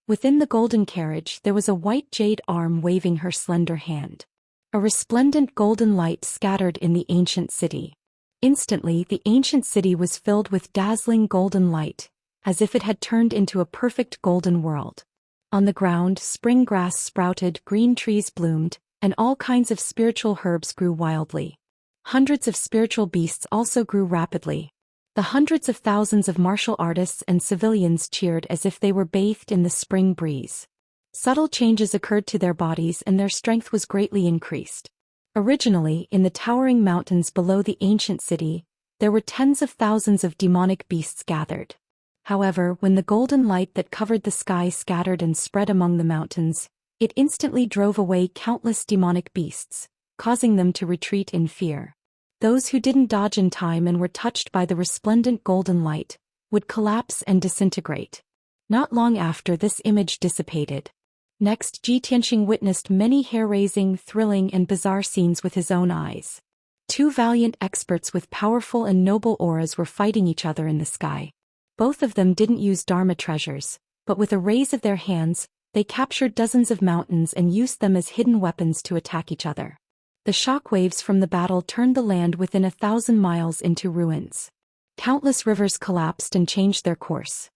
Within the golden carriage there was a white jade arm waving her slender hand. A resplendent golden light scattered in the ancient city. Instantly the ancient city was filled with dazzling golden light, as if it had turned into a perfect golden world. On the ground, spring grass sprouted, green trees bloomed, and all kinds of spiritual herbs grew wildly. Hundreds of spiritual beasts also grew rapidly. The hundreds of thousands of martial artists and civilians cheered as if they were bathed in the spring breeze. Subtle changes occurred to their bodies and their strength was greatly increased. Originally, in the towering mountains below the ancient city, there were tens of thousands of demonic beasts gathered. However, when the golden light that covered the sky scattered and spread among the mountains, it instantly drove away countless demonic beasts, causing them to retreat in fear. Those who didn't dodge in time and were touched by the resplendent golden light would collapse and disintegrate. Not long after, this image dissipated. Next, Ji Tianxing witnessed many hair-raising, thrilling and bizarre scenes with his own eyes. 2 valiant experts with powerful and noble auras were fighting each other in the sky. Both of them didn't use Dharma treasures, but with a raise of their hands, they captured dozens of mountains and used them as hidden weapons to attack each other. The shock waves from the battle turned the land within 1,000 miles into ruins. Countless rivers collapsed and changed their course.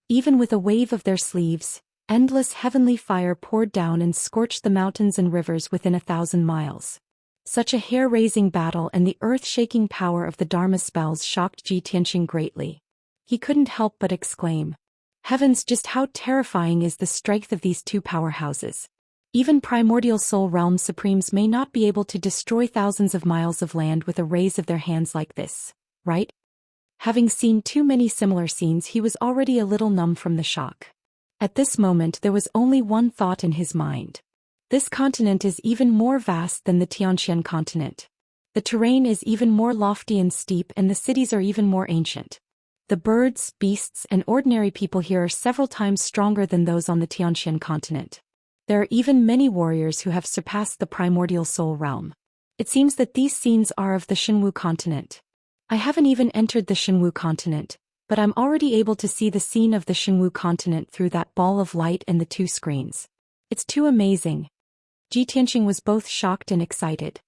Even with a wave of their sleeves, endless heavenly fire poured down and scorched the mountains and rivers within 1,000 miles. Such a hair-raising battle and the earth-shaking power of the Dharma spells shocked Ji Tianxing greatly. He couldn't help but exclaim, "Heavens, just how terrifying is the strength of these 2 powerhouses. Even primordial soul realm supremes may not be able to destroy thousands of miles of land with a raise of their hands like this, right?" Having seen too many similar scenes, he was already a little numb from the shock. At this moment there was only one thought in his mind. This continent is even more vast than the Xianxia continent. The terrain is even more lofty and steep and the cities are even more ancient. The birds, beasts, and ordinary people here are several times stronger than those on the Xianxia continent. There are even many warriors who have surpassed the primordial soul realm. It seems that these scenes are of the Xinwu continent. I haven't even entered the Xinwu continent, but I'm already able to see the scene of the Xinwu continent through that ball of light and the 2 screens. It's too amazing. Ji Tianxing was both shocked and excited.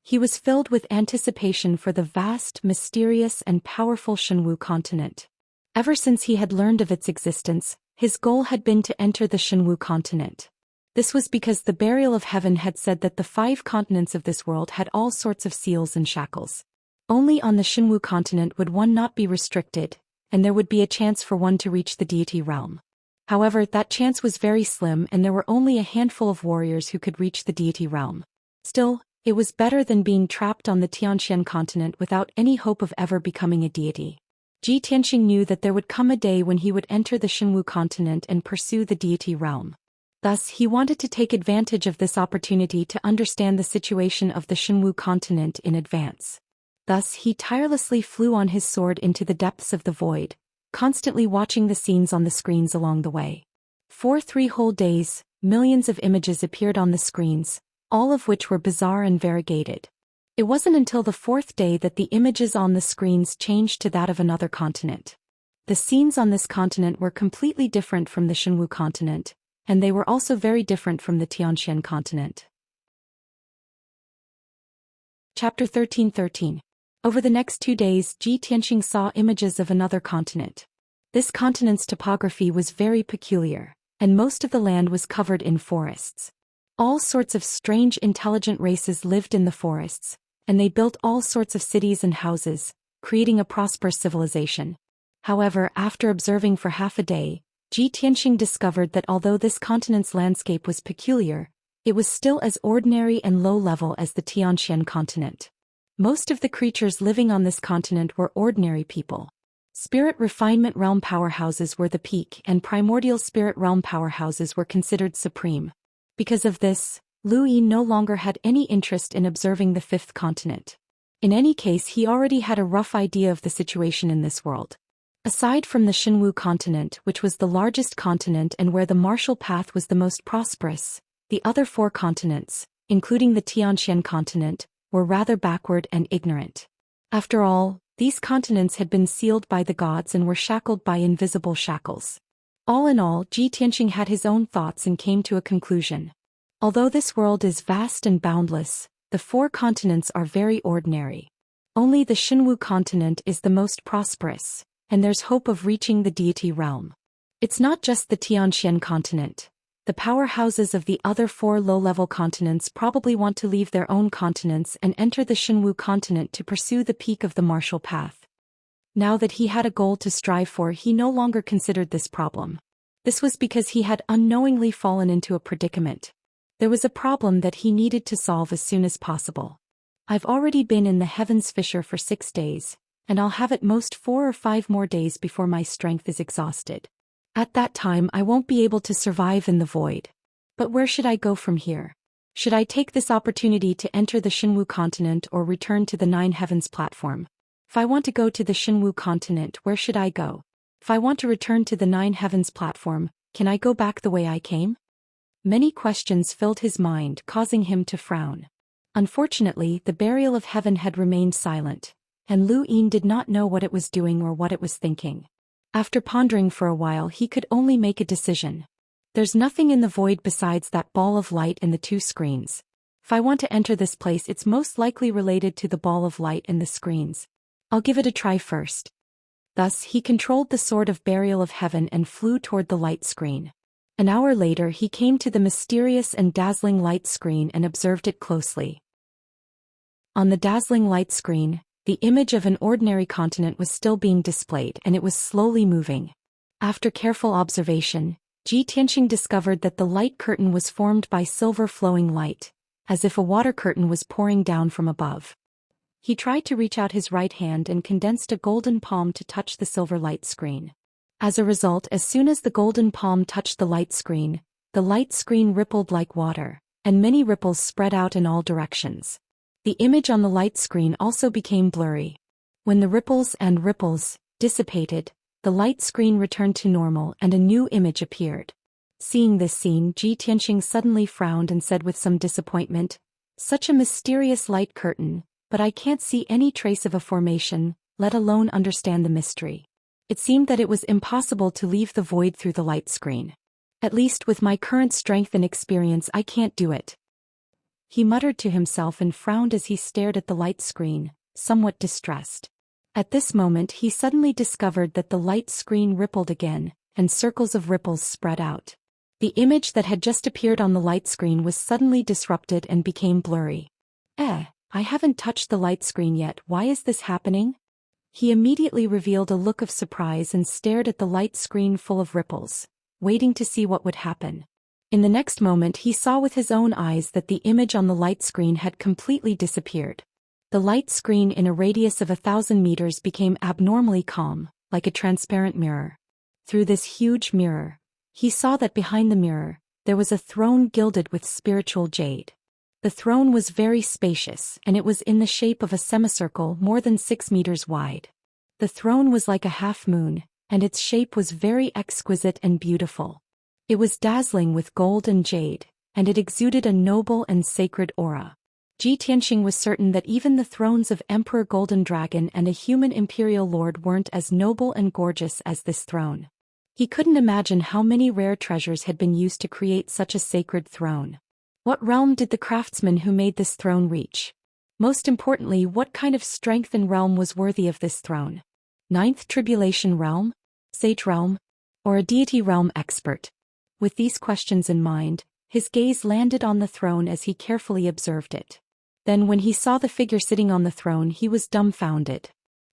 He was filled with anticipation for the vast, mysterious and powerful Xinwu continent. Ever since he had learned of its existence, his goal had been to enter the Xinwu continent. This was because the Burial of Heaven had said that the 5 continents of this world had all sorts of seals and shackles. Only on the Xinwu continent would one not be restricted, and there would be a chance for one to reach the deity realm. However, that chance was very slim and there were only a handful of warriors who could reach the deity realm. Still, it was better than being trapped on the Xianxia continent without any hope of ever becoming a deity. Ji Tianxing knew that there would come a day when he would enter the Xinwu continent and pursue the deity realm. Thus, he wanted to take advantage of this opportunity to understand the situation of the Xinwu continent in advance. Thus, he tirelessly flew on his sword into the depths of the void, constantly watching the scenes on the screens along the way. For 3 whole days, millions of images appeared on the screens, all of which were bizarre and variegated. It wasn't until the 4th day that the images on the screens changed to that of another continent. The scenes on this continent were completely different from the Xinwu continent, and they were also very different from the Xianxia continent. Chapter 13:13. Over the next 2 days, Ji Tianxing saw images of another continent. This continent's topography was very peculiar, and most of the land was covered in forests. All sorts of strange intelligent races lived in the forests, and they built all sorts of cities and houses, creating a prosperous civilization. However, after observing for half a day, Zhou Xian discovered that although this continent's landscape was peculiar, it was still as ordinary and low-level as the Xianxia continent. Most of the creatures living on this continent were ordinary people. Spirit refinement realm powerhouses were the peak, and primordial spirit realm powerhouses were considered supreme. Because of this, Lu Yi no longer had any interest in observing the fifth continent. In any case, he already had a rough idea of the situation in this world. Aside from the Xinwu continent, which was the largest continent and where the martial path was the most prosperous, the other 4 continents, including the Tianxian continent, were rather backward and ignorant. After all, these continents had been sealed by the gods and were shackled by invisible shackles. All in all, Zhou Xian had his own thoughts and came to a conclusion. Although this world is vast and boundless, the 4 continents are very ordinary. Only the Xinwu continent is the most prosperous, and there's hope of reaching the deity realm. It's not just the Tianxian continent. The powerhouses of the other 4 low-level continents probably want to leave their own continents and enter the Xinwu continent to pursue the peak of the martial path. Now that he had a goal to strive for, he no longer considered this problem. This was because he had unknowingly fallen into a predicament. There was a problem that he needed to solve as soon as possible. I've already been in the heavens fissure for 6 days, and I'll have at most 4 or 5 more days before my strength is exhausted. At that time I won't be able to survive in the void. But where should I go from here? Should I take this opportunity to enter the Xinwu continent or return to the 9 heavens platform? If I want to go to the Xinwu continent, where should I go? If I want to return to the 9 heavens platform, can I go back the way I came? Many questions filled his mind, causing him to frown. Unfortunately, the burial of heaven had remained silent, and Lu Yin did not know what it was doing or what it was thinking. After pondering for a while, he could only make a decision. There's nothing in the void besides that ball of light and the 2 screens. If I want to enter this place, it's most likely related to the ball of light and the screens. I'll give it a try first. Thus, he controlled the sword of burial of heaven and flew toward the light screen. An hour later, he came to the mysterious and dazzling light screen and observed it closely. On the dazzling light screen, the image of an ordinary continent was still being displayed, and it was slowly moving. After careful observation, Zhou Xian discovered that the light curtain was formed by silver flowing light, as if a water curtain was pouring down from above. He tried to reach out his right hand and condensed a golden palm to touch the silver light screen. As a result, as soon as the golden palm touched the light screen rippled like water, and many ripples spread out in all directions. The image on the light screen also became blurry. When the ripples dissipated, the light screen returned to normal and a new image appeared. Seeing this scene, Zhou Xian suddenly frowned and said with some disappointment, "Such a mysterious light curtain, but I can't see any trace of a formation, let alone understand the mystery." It seemed that it was impossible to leave the void through the light screen. At least with my current strength and experience, I can't do it. He muttered to himself and frowned as he stared at the light screen, somewhat distressed. At this moment he suddenly discovered that the light screen rippled again, and circles of ripples spread out. The image that had just appeared on the light screen was suddenly disrupted and became blurry. I haven't touched the light screen yet, why is this happening? He immediately revealed a look of surprise and stared at the light screen full of ripples, waiting to see what would happen. In the next moment he saw with his own eyes that the image on the light screen had completely disappeared. The light screen in a radius of 1,000 meters became abnormally calm, like a transparent mirror. Through this huge mirror, he saw that behind the mirror, there was a throne gilded with spiritual jade. The throne was very spacious, and it was in the shape of a semicircle more than 6 meters wide. The throne was like a half moon, and its shape was very exquisite and beautiful. It was dazzling with gold and jade, and it exuded a noble and sacred aura. Zhou Xian was certain that even the thrones of Emperor Golden Dragon and a human imperial lord weren't as noble and gorgeous as this throne. He couldn't imagine how many rare treasures had been used to create such a sacred throne. What realm did the craftsman who made this throne reach? Most importantly, what kind of strength and realm was worthy of this throne? 9th Tribulation Realm? Sage Realm? Or a deity realm expert? With these questions in mind, his gaze landed on the throne as he carefully observed it. Then when he saw the figure sitting on the throne, he was dumbfounded.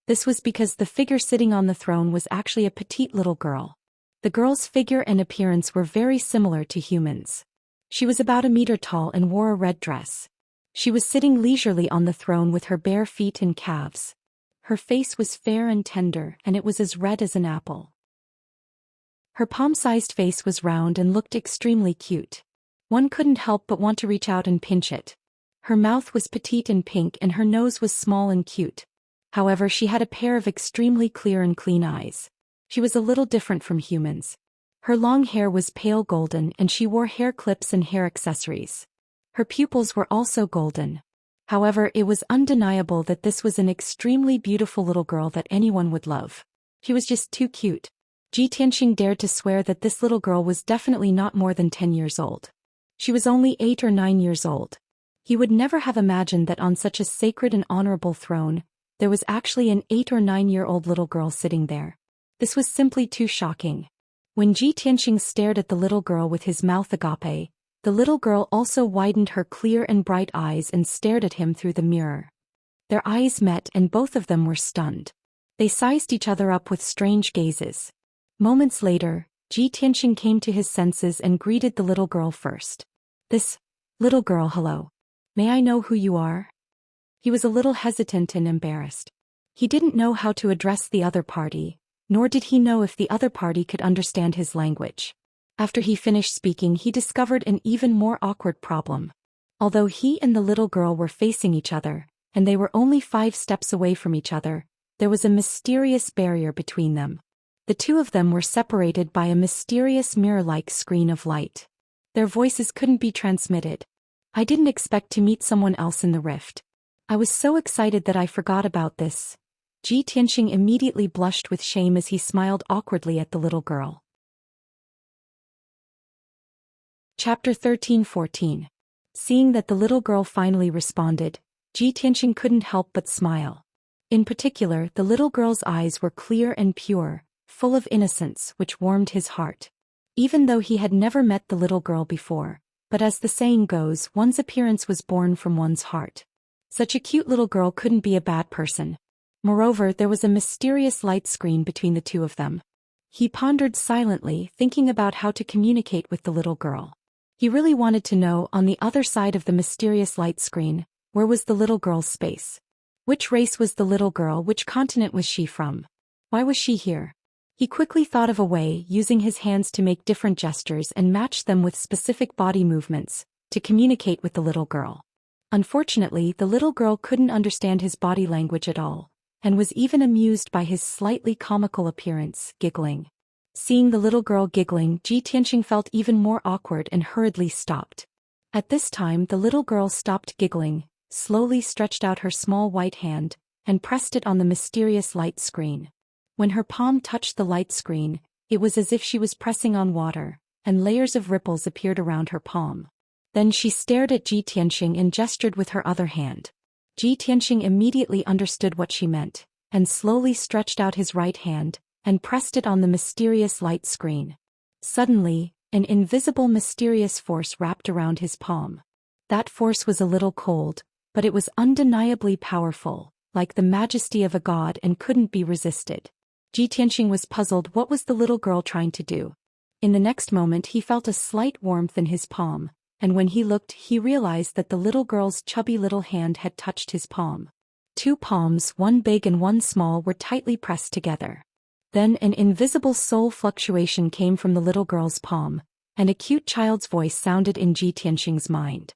This was because the figure sitting on the throne was actually a petite little girl. The girl's figure and appearance were very similar to humans. She was about 1 meter tall and wore a red dress. She was sitting leisurely on the throne with her bare feet and calves. Her face was fair and tender, and it was as red as an apple. Her palm-sized face was round and looked extremely cute. One couldn't help but want to reach out and pinch it. Her mouth was petite and pink and her nose was small and cute. However, she had a pair of extremely clear and clean eyes. She was a little different from humans. Her long hair was pale golden and she wore hair clips and hair accessories. Her pupils were also golden. However, it was undeniable that this was an extremely beautiful little girl that anyone would love. She was just too cute. Xianxia dared to swear that this little girl was definitely not more than 10 years old. She was only 8 or 9 years old. He would never have imagined that on such a sacred and honorable throne, there was actually an 8 or 9-year-old little girl sitting there. This was simply too shocking. When Xianxia stared at the little girl with his mouth agape, the little girl also widened her clear and bright eyes and stared at him through the mirror. Their eyes met and both of them were stunned. They sized each other up with strange gazes. Moments later, Xianxia came to his senses and greeted the little girl first. "This little girl, hello. May I know who you are?" He was a little hesitant and embarrassed. He didn't know how to address the other party, nor did he know if the other party could understand his language. After he finished speaking, he discovered an even more awkward problem. Although he and the little girl were facing each other, and they were only 5 steps away from each other, there was a mysterious barrier between them. The two of them were separated by a mysterious mirror-like screen of light. Their voices couldn't be transmitted. "I didn't expect to meet someone else in the rift. I was so excited that I forgot about this." Xianxia immediately blushed with shame as he smiled awkwardly at the little girl. Chapter 13-14. Seeing that the little girl finally responded, Xianxia couldn't help but smile. In particular, the little girl's eyes were clear and pure, full of innocence, which warmed his heart. Even though he had never met the little girl before, but as the saying goes, one's appearance was born from one's heart. Such a cute little girl couldn't be a bad person. Moreover, there was a mysterious light screen between the two of them. He pondered silently, thinking about how to communicate with the little girl. He really wanted to know, on the other side of the mysterious light screen, where was the little girl's space? Which race was the little girl? Which continent was she from? Why was she here? He quickly thought of a way, using his hands to make different gestures and match them with specific body movements, to communicate with the little girl. Unfortunately, the little girl couldn't understand his body language at all, and was even amused by his slightly comical appearance, giggling. Seeing the little girl giggling, Xianxia felt even more awkward and hurriedly stopped. At this time, the little girl stopped giggling, slowly stretched out her small white hand, and pressed it on the mysterious light screen. When her palm touched the light screen, it was as if she was pressing on water, and layers of ripples appeared around her palm. Then she stared at Xianxia and gestured with her other hand. Xianxia immediately understood what she meant, and slowly stretched out his right hand, and pressed it on the mysterious light screen. Suddenly, an invisible mysterious force wrapped around his palm. That force was a little cold, but it was undeniably powerful, like the majesty of a god, and couldn't be resisted. Xianxia was puzzled. What was the little girl trying to do? In the next moment he felt a slight warmth in his palm, and when he looked he realized that the little girl's chubby little hand had touched his palm. 2 palms, one big and one small, were tightly pressed together. Then an invisible soul fluctuation came from the little girl's palm, and a cute child's voice sounded in Xianxia's mind.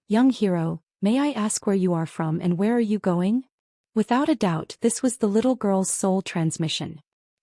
"Young hero, may I ask where you are from and where are you going?" Without a doubt, this was the little girl's soul transmission.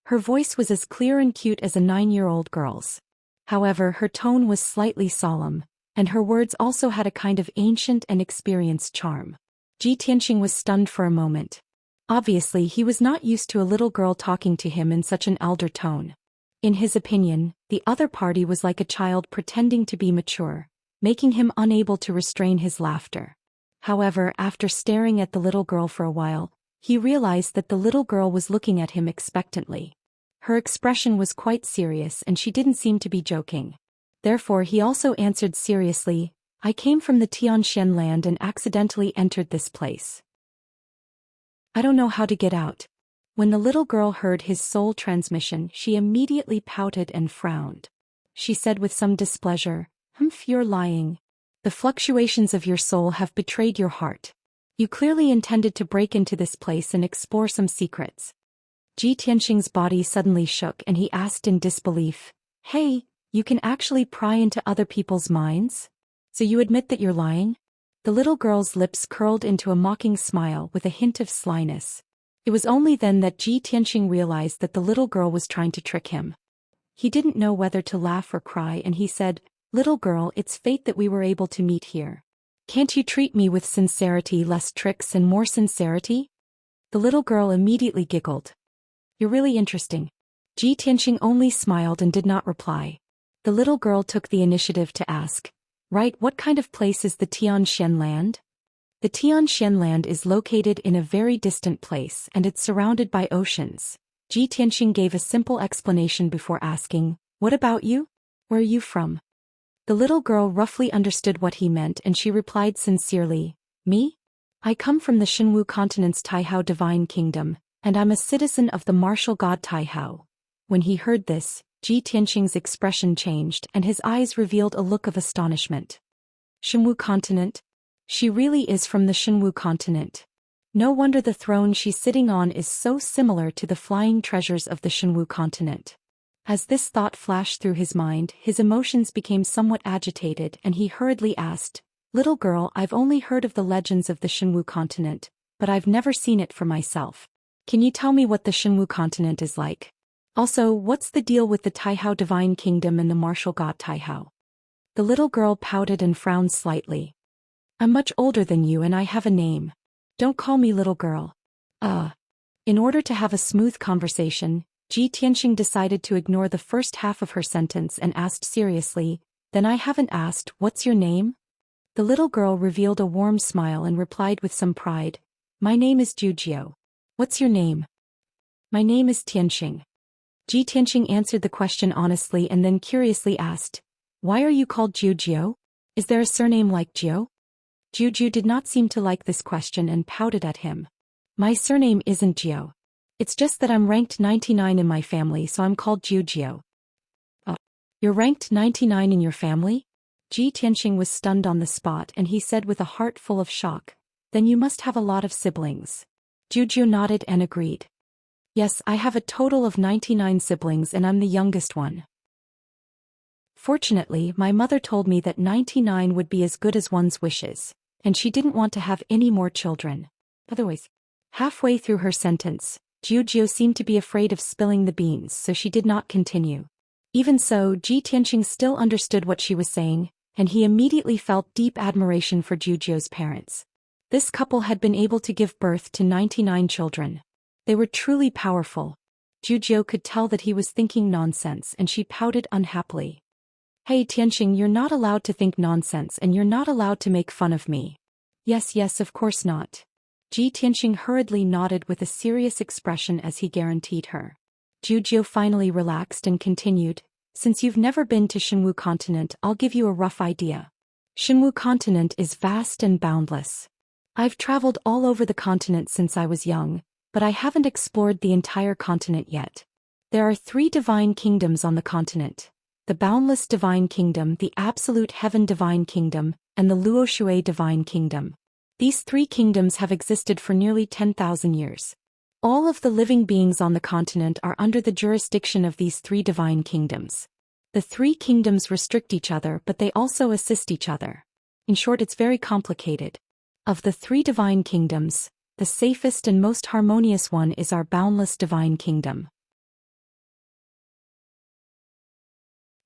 Her voice was as clear and cute as a 9-year-old girl's. However, her tone was slightly solemn, and her words also had a kind of ancient and experienced charm. Xianxia was stunned for a moment. Obviously, he was not used to a little girl talking to him in such an elder tone. In his opinion, the other party was like a child pretending to be mature, making him unable to restrain his laughter. However, after staring at the little girl for a while, he realized that the little girl was looking at him expectantly. Her expression was quite serious and she didn't seem to be joking. Therefore he also answered seriously, I came from the Xianxia land and accidentally entered this place. I don't know how to get out. When the little girl heard his soul transmission, she immediately pouted and frowned. She said with some displeasure, You're lying. The fluctuations of your soul have betrayed your heart. You clearly intended to break into this place and explore some secrets. Ji Tianxing's body suddenly shook and he asked in disbelief, Hey, you can actually pry into other people's minds? So you admit that you're lying? The little girl's lips curled into a mocking smile with a hint of slyness. It was only then that Ji Tianxing realized that the little girl was trying to trick him. He didn't know whether to laugh or cry and he said, Little girl, it's fate that we were able to meet here. Can't you treat me with sincerity, less tricks and more sincerity? The little girl immediately giggled. You're really interesting. Ji Tianxing only smiled and did not reply. The little girl took the initiative to ask, Right, what kind of place is the Xianxia land? The Xianxia land is located in a very distant place and it's surrounded by oceans. Ji Tianxing gave a simple explanation before asking, What about you? Where are you from? The little girl roughly understood what he meant and she replied sincerely, Me? I come from the Shenwu continent's Taihao divine kingdom, and I'm a citizen of the martial god Taihao. When he heard this, Ji Tianxing's expression changed and his eyes revealed a look of astonishment. Shenwu continent? She really is from the Shenwu continent. No wonder the throne she's sitting on is so similar to the flying treasures of the Shenwu continent. As this thought flashed through his mind, his emotions became somewhat agitated and he hurriedly asked, Little girl, I've only heard of the legends of the Shenwu continent, but I've never seen it for myself. Can you tell me what the Shenwu continent is like? Also, what's the deal with the Taihao divine kingdom and the martial god Taihao? The little girl pouted and frowned slightly. I'm much older than you and I have a name. Don't call me little girl. In order to have a smooth conversation, Ji Tianxing decided to ignore the first half of her sentence and asked seriously, Then I haven't asked, what's your name? The little girl revealed a warm smile and replied with some pride, My name is Zhou. What's your name? My name is Tianxing. Ji Tianxing answered the question honestly and then curiously asked, Why are you called Zhou? Is there a surname like Zhou? Zhou did not seem to like this question and pouted at him. My surname isn't Zhou. It's just that I'm ranked 99 in my family, so I'm called Zhou. You're ranked 99 in your family? Ji Tianxing was stunned on the spot and he said with a heart full of shock, Then you must have a lot of siblings. Zhou nodded and agreed. Yes, I have a total of 99 siblings and I'm the youngest one. Fortunately, my mother told me that 99 would be as good as one's wishes, and she didn't want to have any more children. Otherwise, halfway through her sentence, Zhou seemed to be afraid of spilling the beans, so she did not continue. Even so, Ji Tianxing still understood what she was saying, and he immediately felt deep admiration for Zhou's parents. This couple had been able to give birth to 99 children. They were truly powerful. Zhou could tell that he was thinking nonsense and she pouted unhappily. Hey Tianxing, you're not allowed to think nonsense and you're not allowed to make fun of me. Yes, of course not. Ji Tianxing hurriedly nodded with a serious expression as he guaranteed her. Zhou finally relaxed and continued, Since you've never been to Shenwu continent, I'll give you a rough idea. Shenwu continent is vast and boundless. I've traveled all over the continent since I was young, but I haven't explored the entire continent yet. There are 3 divine kingdoms on the continent. The Boundless Divine Kingdom, the Absolute Heaven Divine Kingdom, and the Luoshui Divine Kingdom. These 3 kingdoms have existed for nearly 10,000 years. All of the living beings on the continent are under the jurisdiction of these 3 divine kingdoms. The 3 kingdoms restrict each other, but they also assist each other. In short, it's very complicated. Of the 3 divine kingdoms, the safest and most harmonious one is our Boundless Divine Kingdom.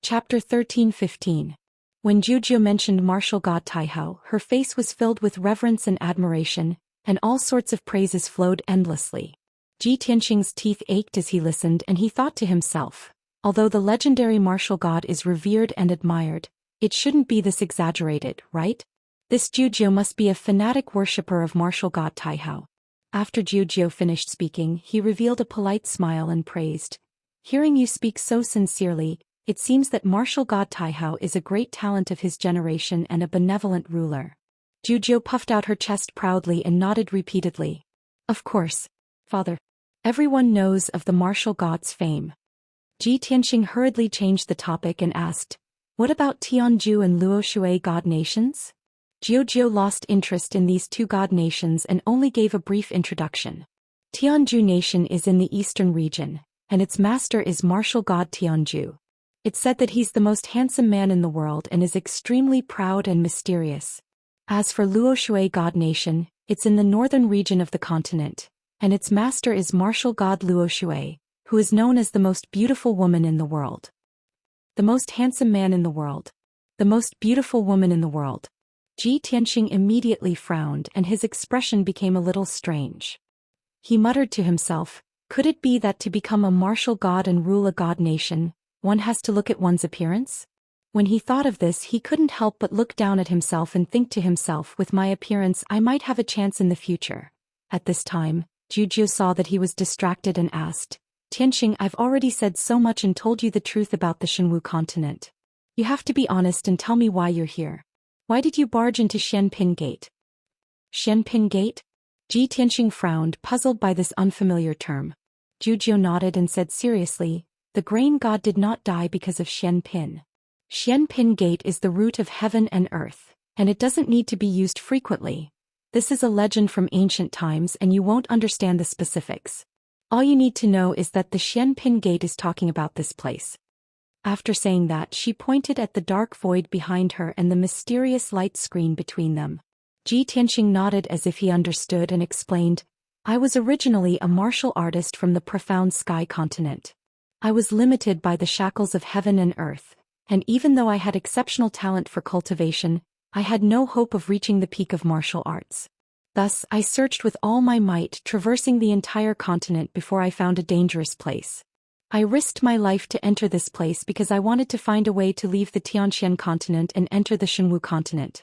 Chapter 13-15. When Zhou mentioned martial god Taihao, her face was filled with reverence and admiration, and all sorts of praises flowed endlessly. Ji Tianxing's teeth ached as he listened and he thought to himself, although the legendary martial god is revered and admired, it shouldn't be this exaggerated, right? This Zhou must be a fanatic worshipper of martial god Taihao. After Zhou finished speaking, he revealed a polite smile and praised, Hearing you speak so sincerely, It seems that martial god Taihao is a great talent of his generation and a benevolent ruler. Zhu puffed out her chest proudly and nodded repeatedly. Of course, father. Everyone knows of the martial god's fame. Ji Tianxing hurriedly changed the topic and asked, what about Tianju and Luoshui god nations? Zhou lost interest in these two god nations and only gave a brief introduction. Tianju nation is in the eastern region, and its master is martial god Tianju. It's said that he's the most handsome man in the world and is extremely proud and mysterious. As for Luoshui god nation, it's in the northern region of the continent, and its master is martial god Luoshui, who is known as the most beautiful woman in the world. The most handsome man in the world. The most beautiful woman in the world. Ji Tianxing immediately frowned and his expression became a little strange. He muttered to himself, could it be that to become a martial god and rule a god nation, one has to look at one's appearance? When he thought of this, he couldn't help but look down at himself and think to himself, with my appearance I might have a chance in the future. At this time, Zhu saw that he was distracted and asked, Tianxing, I've already said so much and told you the truth about the Shenwu continent. You have to be honest and tell me why you're here. Why did you barge into Xianpin Gate? Xianpin Gate? Ji Tianxing frowned, puzzled by this unfamiliar term. Zhu nodded and said seriously, the grain god did not die because of Xianpin. Xianpin Gate is the root of heaven and earth, and it doesn't need to be used frequently. This is a legend from ancient times and you won't understand the specifics. All you need to know is that the Xianpin Gate is talking about this place. After saying that, she pointed at the dark void behind her and the mysterious light screen between them. Ji Tianxing nodded as if he understood and explained, I was originally a martial artist from the profound sky continent. I was limited by the shackles of heaven and earth, and even though I had exceptional talent for cultivation, I had no hope of reaching the peak of martial arts. Thus, I searched with all my might, traversing the entire continent before I found a dangerous place. I risked my life to enter this place because I wanted to find a way to leave the Tianxian continent and enter the Shenwu continent.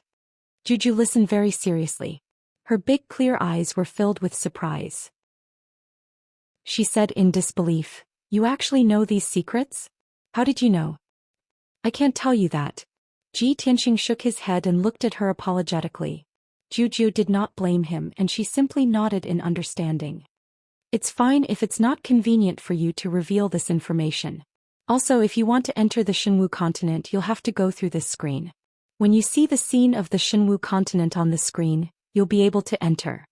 Zhu listened very seriously. Her big clear eyes were filled with surprise. She said in disbelief, you actually know these secrets? How did you know? I can't tell you that. Ji Tianxing shook his head and looked at her apologetically. Zhu did not blame him and she simply nodded in understanding. It's fine if it's not convenient for you to reveal this information. Also, if you want to enter the Shenwu continent, you'll have to go through this screen. When you see the scene of the Shenwu continent on the screen, you'll be able to enter.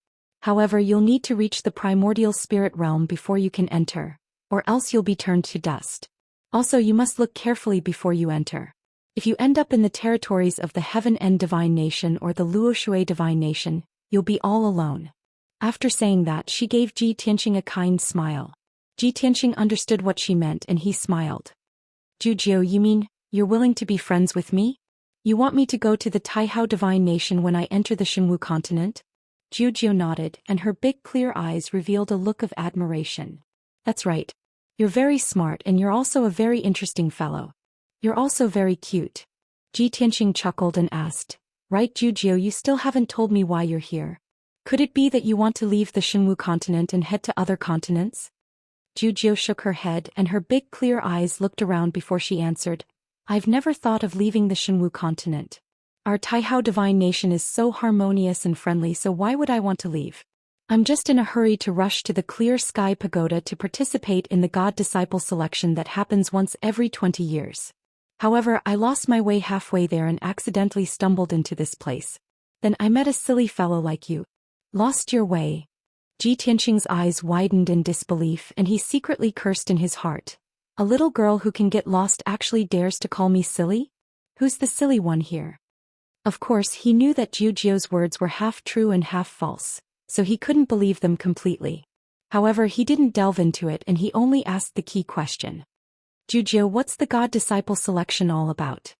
However, you'll need to reach the primordial spirit realm before you can enter, or else you'll be turned to dust. Also, you must look carefully before you enter. If you end up in the territories of the Heaven End Divine Nation or the Luoshui Divine Nation, you'll be all alone. After saying that, she gave Ji Tianxing a kind smile. Ji Tianxing understood what she meant and he smiled. Zhu, you mean, you're willing to be friends with me? You want me to go to the Taihao Divine Nation when I enter the Shenwu continent? Zhu nodded and her big clear eyes revealed a look of admiration. That's right. You're very smart and you're also a very interesting fellow. You're also very cute. Ji Tianxing chuckled and asked, right Zhu, you still haven't told me why you're here. Could it be that you want to leave the Shenwu continent and head to other continents? Zhu shook her head and her big clear eyes looked around before she answered, I've never thought of leaving the Shenwu continent. Our Taihao Divine Nation is so harmonious and friendly, so why would I want to leave? I'm just in a hurry to rush to the Clear Sky Pagoda to participate in the God Disciple selection that happens once every 20 years. However, I lost my way halfway there and accidentally stumbled into this place. Then I met a silly fellow like you. Lost your way. Ji Tianxing's eyes widened in disbelief and he secretly cursed in his heart. A little girl who can get lost actually dares to call me silly? Who's the silly one here? Of course, he knew that Zhu's words were half true and half false, so he couldn't believe them completely. However, he didn't delve into it and he only asked the key question. Zhu, what's the God Disciple selection all about?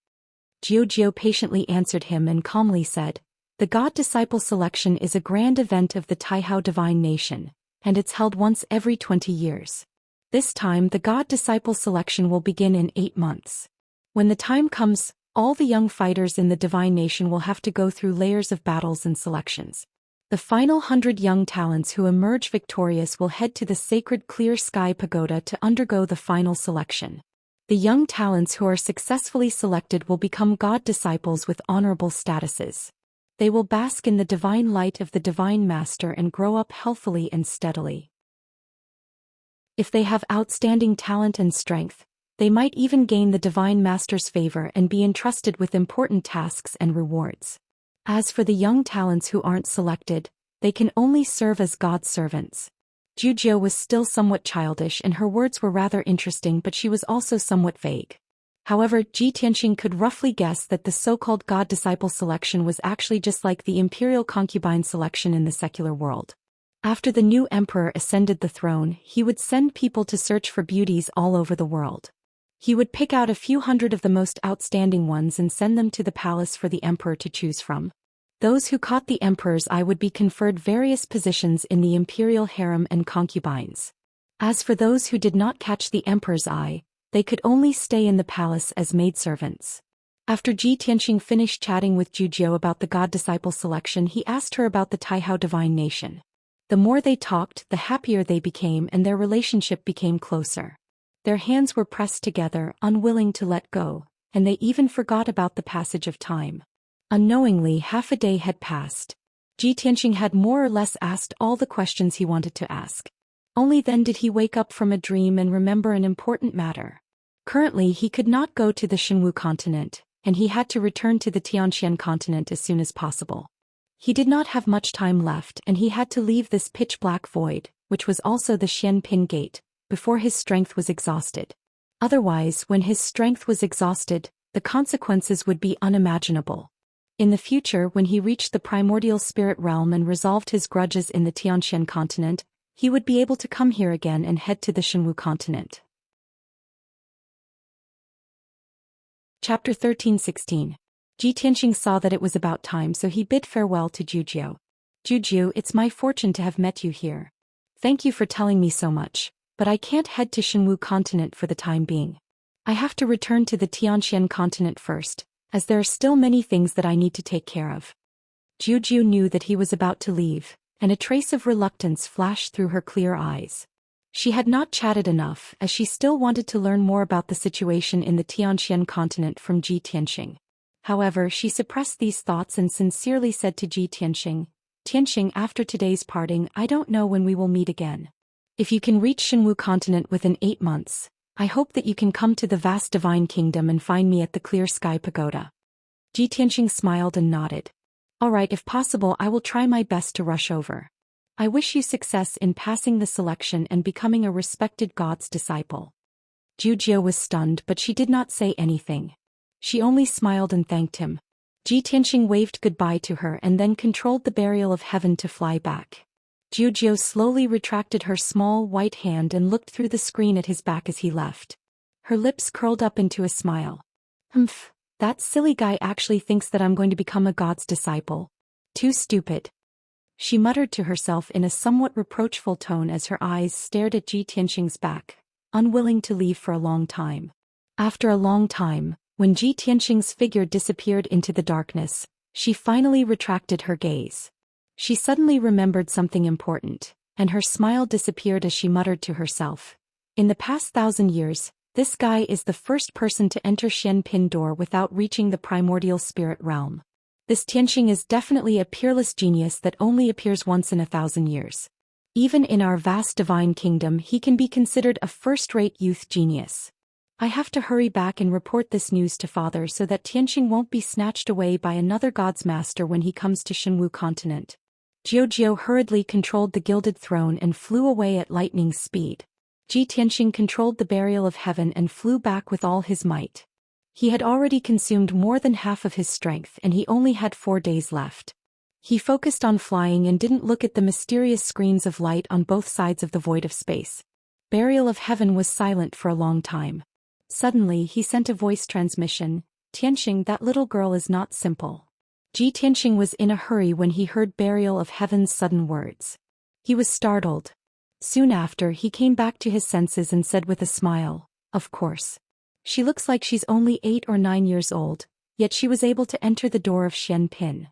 Zhu patiently answered him and calmly said, the God Disciple selection is a grand event of the Taihao Divine Nation, and it's held once every 20 years. This time the God Disciple selection will begin in 8 months. When the time comes, all the young fighters in the Divine Nation will have to go through layers of battles and selections. The final 100 young talents who emerge victorious will head to the sacred Clear Sky Pagoda to undergo the final selection. The young talents who are successfully selected will become God disciples with honorable statuses. They will bask in the divine light of the Divine Master and grow up healthily and steadily. If they have outstanding talent and strength, they might even gain the Divine Master's favor and be entrusted with important tasks and rewards. As for the young talents who aren't selected, they can only serve as God's servants. Zhu was still somewhat childish and her words were rather interesting, but she was also somewhat vague. However, Ji Tianxing could roughly guess that the so-called God disciple selection was actually just like the imperial concubine selection in the secular world. After the new emperor ascended the throne, he would send people to search for beauties all over the world. He would pick out a few hundred of the most outstanding ones and send them to the palace for the emperor to choose from. Those who caught the emperor's eye would be conferred various positions in the imperial harem and concubines. As for those who did not catch the emperor's eye, they could only stay in the palace as maidservants. After Ji Tianxing finished chatting with Zhu about the God disciple selection, he asked her about the Taihao divine nation. The more they talked, the happier they became and their relationship became closer. Their hands were pressed together, unwilling to let go, and they even forgot about the passage of time. Unknowingly, half a day had passed. Ji Tianxing had more or less asked all the questions he wanted to ask. Only then did he wake up from a dream and remember an important matter. Currently, he could not go to the Shenwu continent, and he had to return to the Xianxia continent as soon as possible. He did not have much time left and he had to leave this pitch-black void, which was also the Xianpin Gate, before his strength was exhausted. Otherwise, when his strength was exhausted, the consequences would be unimaginable. In the future, when he reached the primordial spirit realm and resolved his grudges in the Xianxia continent, he would be able to come here again and head to the Shenwu continent. Chapter 13:16. Ji Tianxing saw that it was about time, so he bid farewell to Zhu. Zhu, it's my fortune to have met you here. Thank you for telling me so much, but I can't head to Shenwu continent for the time being. I have to return to the Xianxia continent first, as there are still many things that I need to take care of. Zhu knew that he was about to leave, and a trace of reluctance flashed through her clear eyes. She had not chatted enough, as she still wanted to learn more about the situation in the Xianxia continent from Ji Tianxing. However, she suppressed these thoughts and sincerely said to Ji Tianxing, "Tianxing, after today's parting, I don't know when we will meet again. If you can reach Shenwu continent within 8 months, I hope that you can come to the vast divine kingdom and find me at the Clear Sky Pagoda." Ji Tianxing smiled and nodded. "All right, if possible I will try my best to rush over. I wish you success in passing the selection and becoming a respected God's disciple." Zhu was stunned, but she did not say anything. She only smiled and thanked him. Ji Tianxing waved goodbye to her and then controlled the barrier of heaven to fly back. Zhu slowly retracted her small white hand and looked through the screen at his back as he left. Her lips curled up into a smile. "Humph, that silly guy actually thinks that I'm going to become a God's disciple. Too stupid." She muttered to herself in a somewhat reproachful tone as her eyes stared at Ji Tianxing's back, unwilling to leave for a long time. After a long time, when Ji Tianxing's figure disappeared into the darkness, she finally retracted her gaze. She suddenly remembered something important, and her smile disappeared as she muttered to herself. "In the past 1,000 years, this guy is the first person to enter Xianpin door without reaching the primordial spirit realm. This Tianxing is definitely a peerless genius that only appears once in 1,000 years. Even in our vast divine kingdom, he can be considered a first-rate youth genius. I have to hurry back and report this news to father so that Tianxing won't be snatched away by another God's master when he comes to Shenwu continent." Zhu hurriedly controlled the gilded throne and flew away at lightning speed. Ji Tianxing controlled the barrier of heaven and flew back with all his might. He had already consumed more than half of his strength and he only had 4 days left. He focused on flying and didn't look at the mysterious screens of light on both sides of the void of space. Barrier of heaven was silent for a long time. Suddenly he sent a voice transmission, "Tianxing, that little girl is not simple." Ji Tianxing was in a hurry when he heard Barrier of Heaven's sudden words. He was startled. Soon after he came back to his senses and said with a smile, "Of course. She looks like she's only 8 or 9 years old, yet she was able to enter the door of Xianpin.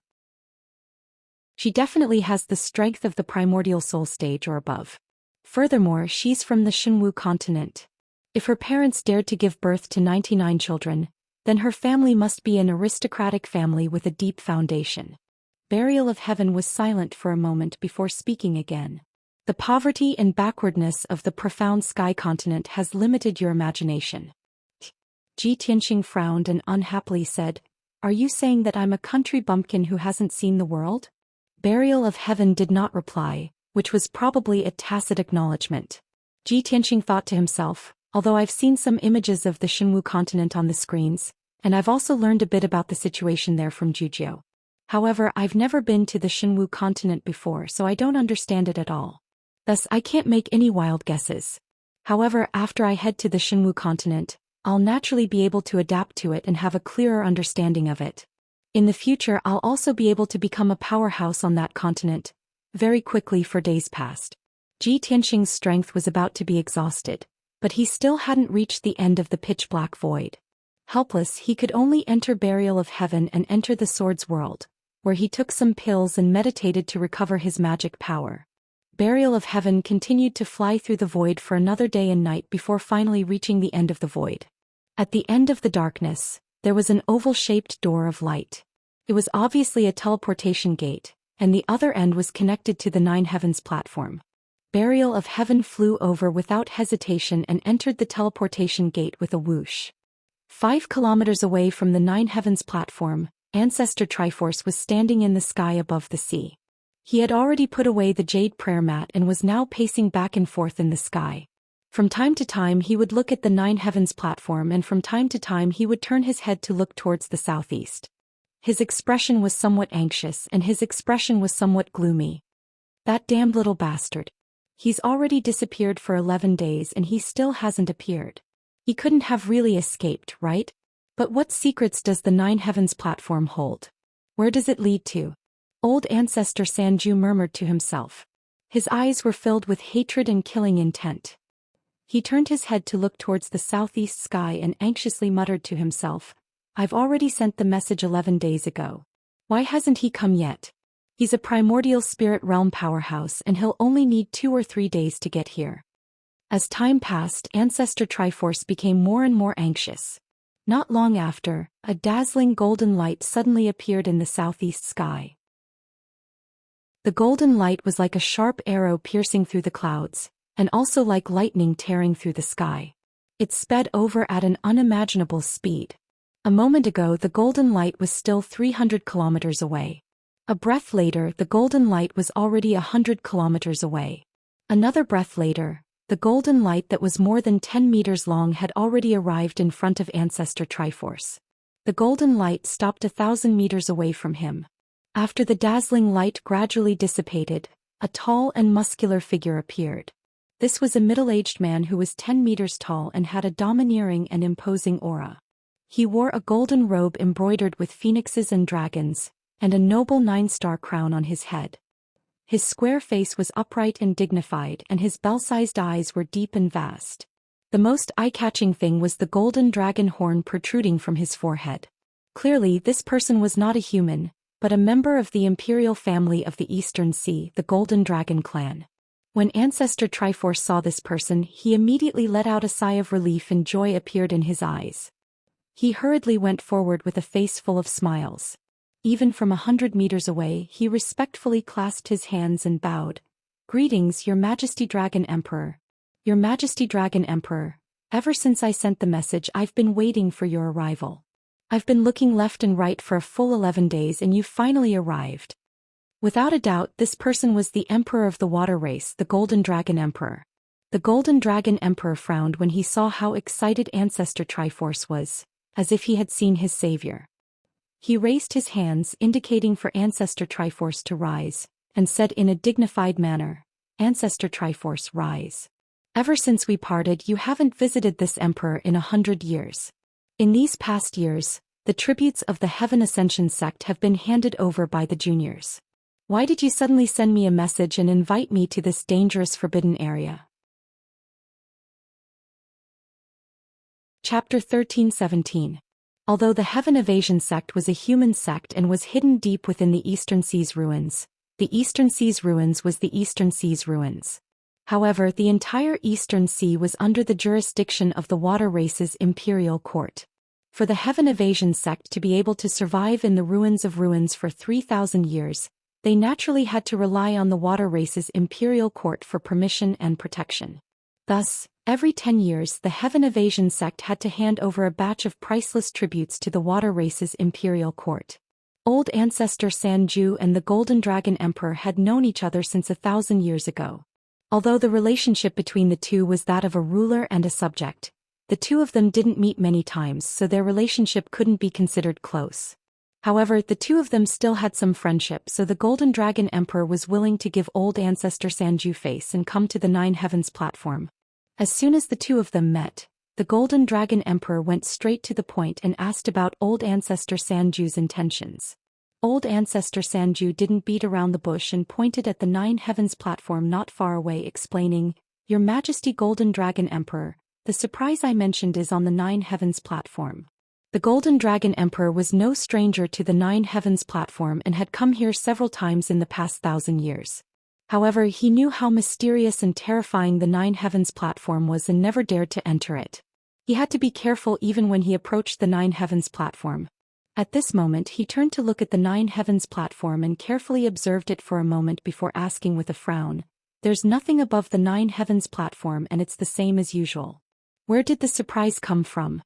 She definitely has the strength of the primordial soul stage or above. Furthermore, she's from the Shenwu continent. If her parents dared to give birth to 99 children, then her family must be an aristocratic family with a deep foundation. Burial of Heaven was silent for a moment before speaking again. The poverty and backwardness of the profound sky continent has limited your imagination. Ji Tianxing frowned and unhappily said, "Are you saying that I'm a country bumpkin who hasn't seen the world?" Burial of Heaven did not reply, which was probably a tacit acknowledgement. Ji Tianxing thought to himself, although I've seen some images of the Shenwu continent on the screens, and I've also learned a bit about the situation there from Jujiu. However, I've never been to the Shenwu continent before, so I don't understand it at all. Thus, I can't make any wild guesses. However, after I head to the Shenwu continent, I'll naturally be able to adapt to it and have a clearer understanding of it. In the future, I'll also be able to become a powerhouse on that continent. Very quickly for days passed. Ji Tianxing's strength was about to be exhausted, but he still hadn't reached the end of the pitch-black void. Helpless, he could only enter Burial of Heaven and enter the Sword's world, where he took some pills and meditated to recover his magic power. Burial of Heaven continued to fly through the void for another day and night before finally reaching the end of the void. At the end of the darkness, there was an oval-shaped door of light. It was obviously a teleportation gate, and the other end was connected to the Nine Heavens platform. Burial of Heaven flew over without hesitation and entered the teleportation gate with a whoosh. 5 kilometers away from the Nine Heavens platform, Ancestor Triforce was standing in the sky above the sea. He had already put away the jade prayer mat and was now pacing back and forth in the sky. From time to time he would look at the Nine Heavens platform, and from time to time he would turn his head to look towards the southeast. His expression was somewhat anxious and his expression was somewhat gloomy. That damned little bastard. He's already disappeared for 11 days and he still hasn't appeared. He couldn't have really escaped, right? But what secrets does the Nine Heavens platform hold? Where does it lead to? Old Ancestor Sanju murmured to himself. His eyes were filled with hatred and killing intent. He turned his head to look towards the southeast sky and anxiously muttered to himself, "I've already sent the message 11 days ago. Why hasn't he come yet? He's a primordial spirit realm powerhouse and he'll only need 2 or 3 days to get here." As time passed, Ancestor Triforce became more and more anxious. Not long after, a dazzling golden light suddenly appeared in the southeast sky. The golden light was like a sharp arrow piercing through the clouds, and also like lightning tearing through the sky. It sped over at an unimaginable speed. A moment ago the golden light was still 300 kilometers away. A breath later the golden light was already 100 kilometers away. Another breath later, the golden light that was more than 10 meters long had already arrived in front of Ancestor Triforce. The golden light stopped 1,000 meters away from him. After the dazzling light gradually dissipated, a tall and muscular figure appeared. This was a middle-aged man who was 10 meters tall and had a domineering and imposing aura. He wore a golden robe embroidered with phoenixes and dragons, and a noble 9-star crown on his head. His square face was upright and dignified, and his bell-sized eyes were deep and vast. The most eye-catching thing was the golden dragon horn protruding from his forehead. Clearly, this person was not a human, but a member of the imperial family of the Eastern Sea, the Golden Dragon clan. When Ancestor Triforce saw this person, he immediately let out a sigh of relief and joy appeared in his eyes. He hurriedly went forward with a face full of smiles. Even from 100 meters away, he respectfully clasped his hands and bowed. "Greetings, Your Majesty Dragon Emperor. Your Majesty Dragon Emperor, ever since I sent the message I've been waiting for your arrival. I've been looking left and right for a full 11 days and you finally arrived." Without a doubt, this person was the Emperor of the Water Race, the Golden Dragon Emperor. The Golden Dragon Emperor frowned when he saw how excited Ancestor Triforce was, as if he had seen his savior. He raised his hands, indicating for Ancestor Triforce to rise, and said in a dignified manner, "Ancestor Triforce, rise. Ever since we parted, you haven't visited this emperor in 100 years. In these past years, the tributes of the Heaven Ascension sect have been handed over by the juniors. Why did you suddenly send me a message and invite me to this dangerous forbidden area?" Chapter 13:17. Although the Heaven Evasion sect was a human sect and was hidden deep within the Eastern Sea's ruins, the Eastern Sea's ruins was the Eastern Sea's ruins. However, the entire Eastern Sea was under the jurisdiction of the Water Race's imperial court. For the Heaven Evasion sect to be able to survive in the ruins of ruins for 3,000 years, they naturally had to rely on the Water Race's imperial court for permission and protection. Thus, every 10 years the Heaven Evasion sect had to hand over a batch of priceless tributes to the Water Race's imperial court. Old ancestor Sanju and the Golden Dragon Emperor had known each other since 1,000 years ago. Although the relationship between the two was that of a ruler and a subject, the two of them didn't meet many times, so their relationship couldn't be considered close. However, the two of them still had some friendship, so the Golden Dragon Emperor was willing to give old ancestor Sanju face and come to the Nine Heavens platform. As soon as the two of them met, the Golden Dragon Emperor went straight to the point and asked about old ancestor Sanju's intentions. Old ancestor Sanju didn't beat around the bush and pointed at the Nine Heavens platform not far away, explaining, "Your Majesty Golden Dragon Emperor, the surprise I mentioned is on the Nine Heavens platform." The Golden Dragon Emperor was no stranger to the Nine Heavens platform and had come here several times in the past 1,000 years. However, he knew how mysterious and terrifying the Nine Heavens platform was and never dared to enter it. He had to be careful even when he approached the Nine Heavens platform. At this moment he turned to look at the Nine Heavens platform and carefully observed it for a moment before asking with a frown, "There's nothing above the Nine Heavens platform and it's the same as usual. Where did the surprise come from?"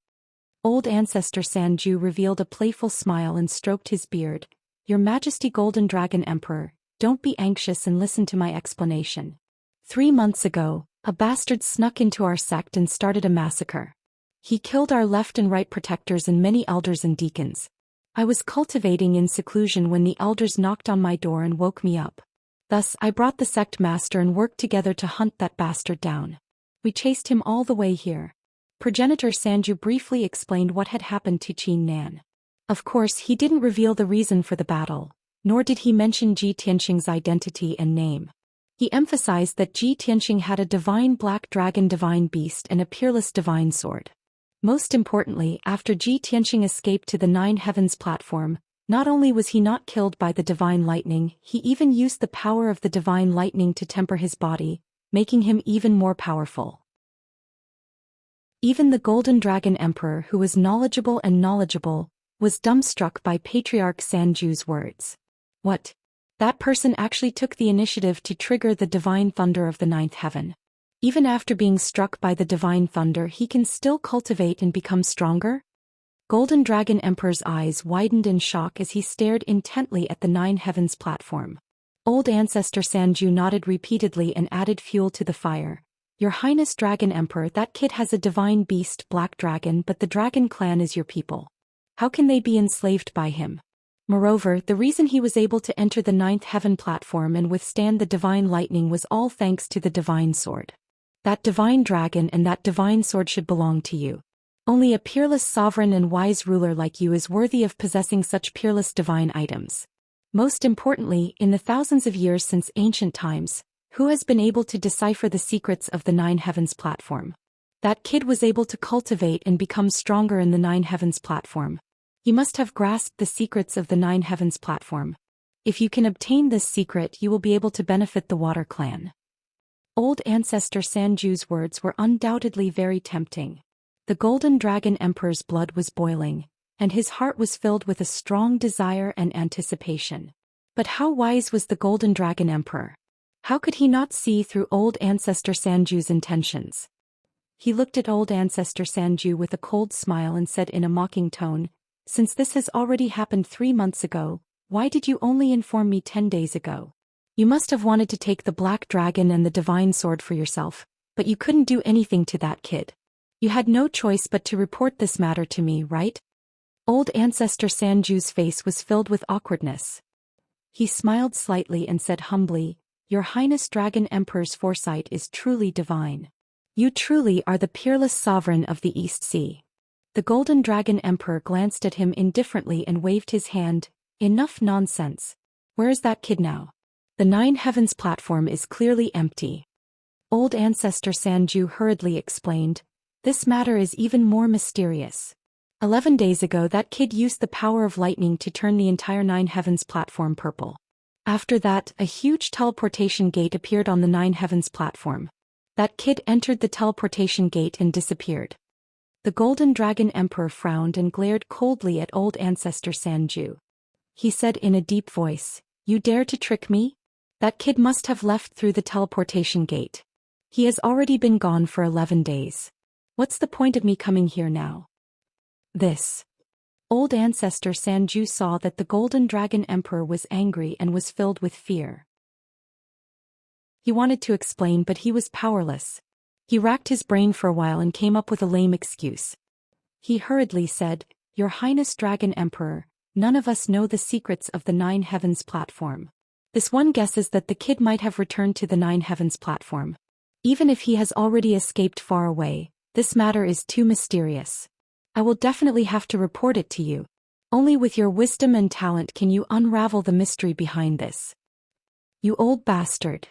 Old ancestor Sanju revealed a playful smile and stroked his beard. "Your Majesty Golden Dragon Emperor, don't be anxious and listen to my explanation. 3 months ago, a bastard snuck into our sect and started a massacre. He killed our left and right protectors and many elders and deacons. I was cultivating in seclusion when the elders knocked on my door and woke me up. Thus I brought the sect master and worked together to hunt that bastard down. We chased him all the way here." Progenitor Sanju briefly explained what had happened to Qin Nan. Of course, he didn't reveal the reason for the battle, nor did he mention Ji Tianxing's identity and name. He emphasized that Ji Tianxing had a divine black dragon divine beast and a peerless divine sword. Most importantly, after Ji Tianxing escaped to the Nine Heavens platform, not only was he not killed by the divine lightning, he even used the power of the divine lightning to temper his body, making him even more powerful. Even the Golden Dragon Emperor, who was knowledgeable, was dumbstruck by Patriarch Sanju's words. What? That person actually took the initiative to trigger the divine thunder of the ninth heaven. Even after being struck by the divine thunder, he can still cultivate and become stronger? Golden Dragon Emperor's eyes widened in shock as he stared intently at the Nine Heavens platform. Old ancestor Sanju nodded repeatedly and added fuel to the fire. "Your Highness Dragon Emperor, that kid has a divine beast, Black Dragon, but the Dragon clan is your people. How can they be enslaved by him? Moreover, the reason he was able to enter the ninth heaven platform and withstand the divine lightning was all thanks to the divine sword. That divine dragon and that divine sword should belong to you. Only a peerless sovereign and wise ruler like you is worthy of possessing such peerless divine items. Most importantly, in the thousands of years since ancient times, who has been able to decipher the secrets of the Nine Heavens platform? That kid was able to cultivate and become stronger in the Nine Heavens platform. He must have grasped the secrets of the Nine Heavens platform. If you can obtain this secret, you will be able to benefit the Water Clan." Old ancestor Sanju's words were undoubtedly very tempting. The Golden Dragon Emperor's blood was boiling, and his heart was filled with a strong desire and anticipation. But how wise was the Golden Dragon Emperor? How could he not see through old ancestor Sanju's intentions? He looked at old ancestor Sanju with a cold smile and said in a mocking tone, "Since this has already happened 3 months ago, why did you only inform me 10 days ago? You must have wanted to take the Black Dragon and the divine sword for yourself, but you couldn't do anything to that kid. You had no choice but to report this matter to me, right?" Old ancestor Sanju's face was filled with awkwardness. He smiled slightly and said humbly, "Your Highness Dragon Emperor's foresight is truly divine. You truly are the peerless sovereign of the East Sea." The Golden Dragon Emperor glanced at him indifferently and waved his hand. "Enough nonsense. Where is that kid now? The Nine Heavens platform is clearly empty." Old ancestor Sanju hurriedly explained, "This matter is even more mysterious. 11 days ago that kid used the power of lightning to turn the entire Nine Heavens platform purple. After that, a huge teleportation gate appeared on the Nine Heavens platform. That kid entered the teleportation gate and disappeared. The Golden Dragon Emperor frowned and glared coldly at old ancestor Sanju. He said in a deep voice, "You dare to trick me? That kid must have left through the teleportation gate. He has already been gone for 11 days. What's the point of me coming here now?" This. Old ancestor Sanju saw that the Golden Dragon Emperor was angry and was filled with fear. He wanted to explain, but he was powerless. He racked his brain for a while and came up with a lame excuse. He hurriedly said, "Your Highness Dragon Emperor, none of us know the secrets of the Nine Heavens platform. This one guesses that the kid might have returned to the Nine Heavens platform. Even if he has already escaped far away, this matter is too mysterious. I will definitely have to report it to you. Only with your wisdom and talent can you unravel the mystery behind this." "You old bastard."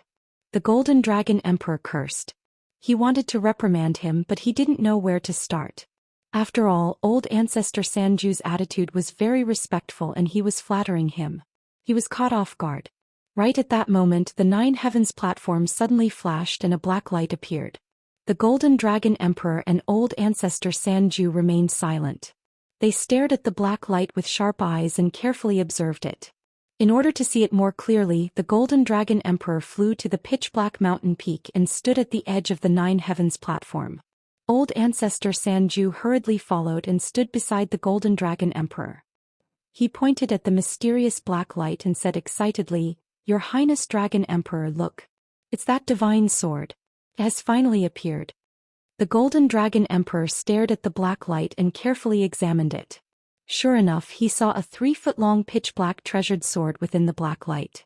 The Golden Dragon Emperor cursed. He wanted to reprimand him, but he didn't know where to start. After all, old ancestor Sanju's attitude was very respectful and he was flattering him. He was caught off guard. Right at that moment, the Nine Heavens platform suddenly flashed and a black light appeared. The Golden Dragon Emperor and old ancestor Sanju remained silent. They stared at the black light with sharp eyes and carefully observed it. In order to see it more clearly, the Golden Dragon Emperor flew to the pitch-black mountain peak and stood at the edge of the Nine Heavens platform. Old ancestor Sanju hurriedly followed and stood beside the Golden Dragon Emperor. He pointed at the mysterious black light and said excitedly, "Your Highness Dragon Emperor, look. It's that divine sword. It has finally appeared." The Golden Dragon Emperor stared at the black light and carefully examined it. Sure enough, he saw a 3-foot-long pitch-black treasured sword within the black light.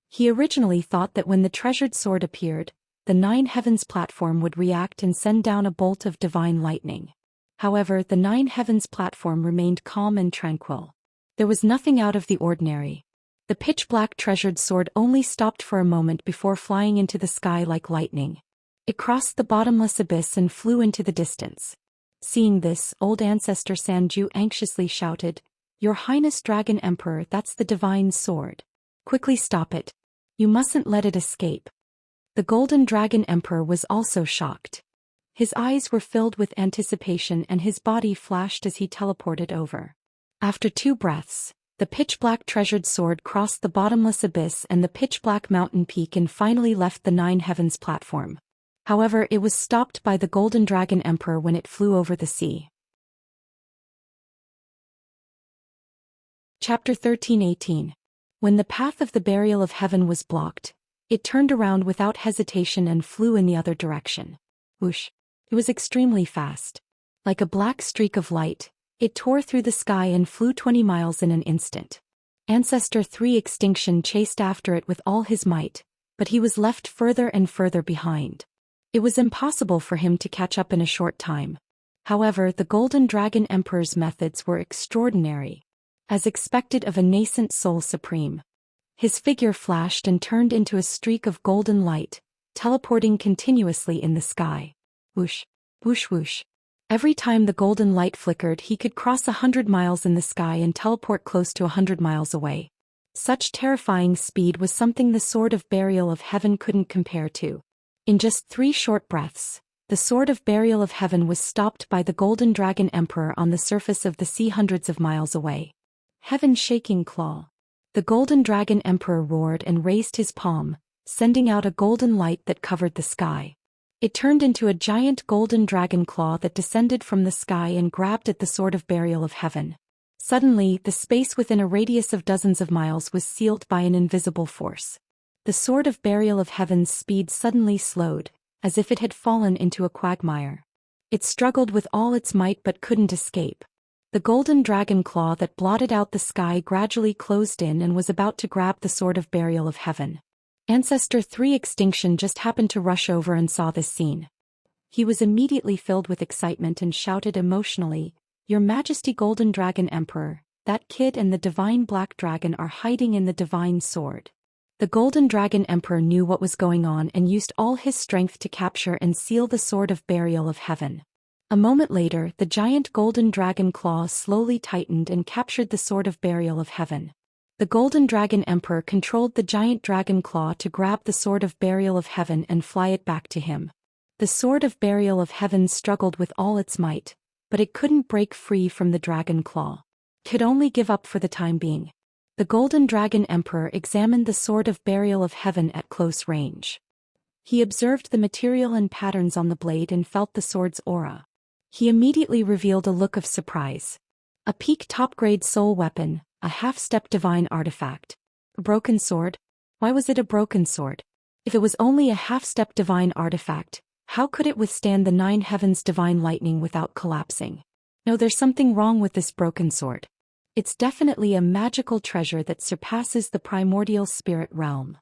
He originally thought that when the treasured sword appeared, the Nine Heavens platform would react and send down a bolt of divine lightning. However, the Nine Heavens platform remained calm and tranquil. There was nothing out of the ordinary. The pitch-black treasured sword only stopped for a moment before flying into the sky like lightning. It crossed the bottomless abyss and flew into the distance. Seeing this, old ancestor Sanju anxiously shouted, "Your Highness Dragon Emperor, that's the divine sword. Quickly stop it. You mustn't let it escape." The Golden Dragon Emperor was also shocked. His eyes were filled with anticipation and his body flashed as he teleported over. After 2 breaths, the pitch-black treasured sword crossed the bottomless abyss and the pitch-black mountain peak and finally left the Nine Heavens platform. However, it was stopped by the Golden Dragon Emperor when it flew over the sea. Chapter 13:18. When the path of the burial of heaven was blocked, it turned around without hesitation and flew in the other direction. Whoosh! It was extremely fast. Like a black streak of light, it tore through the sky and flew 20 miles in an instant. Ancestor 3 Extinction chased after it with all his might, but he was left further and further behind. It was impossible for him to catch up in a short time. However, the Golden Dragon Emperor's methods were extraordinary. As expected of a nascent soul supreme, his figure flashed and turned into a streak of golden light, teleporting continuously in the sky. Whoosh, whoosh, whoosh. Every time the golden light flickered, he could cross 100 miles in the sky and teleport close to 100 miles away. Such terrifying speed was something the Sword of Burial of Heaven couldn't compare to. In just 3 short breaths, the Sword of Burial of Heaven was stopped by the Golden Dragon Emperor on the surface of the sea hundreds of miles away. Heaven-shaking claw. The Golden Dragon Emperor roared and raised his palm, sending out a golden light that covered the sky. It turned into a giant golden dragon claw that descended from the sky and grabbed at the Sword of Burial of Heaven. Suddenly, the space within a radius of dozens of miles was sealed by an invisible force. The Sword of Burial of Heaven's speed suddenly slowed, as if it had fallen into a quagmire. It struggled with all its might but couldn't escape. The golden dragon claw that blotted out the sky gradually closed in and was about to grab the Sword of Burial of Heaven. Ancestor 3 Extinction just happened to rush over and saw this scene. He was immediately filled with excitement and shouted emotionally, "Your Majesty Golden Dragon Emperor, that kid and the divine black dragon are hiding in the divine sword." The Golden Dragon Emperor knew what was going on and used all his strength to capture and seal the Sword of Burial of Heaven. A moment later, the giant golden dragon claw slowly tightened and captured the Sword of Burial of Heaven. The Golden Dragon Emperor controlled the giant dragon claw to grab the Sword of Burial of Heaven and fly it back to him. The sword of burial of heaven struggled with all its might, but it couldn't break free from the dragon claw. It could only give up for the time being. The Golden Dragon Emperor examined the sword of burial of heaven at close range. He observed the material and patterns on the blade and felt the sword's aura. He immediately revealed a look of surprise. A peak top-grade soul weapon, a half-step divine artifact. A broken sword? Why was it a broken sword? If it was only a half-step divine artifact, how could it withstand the 9 heavens' divine lightning without collapsing? No, there's something wrong with this broken sword. It's definitely a magical treasure that surpasses the primordial spirit realm.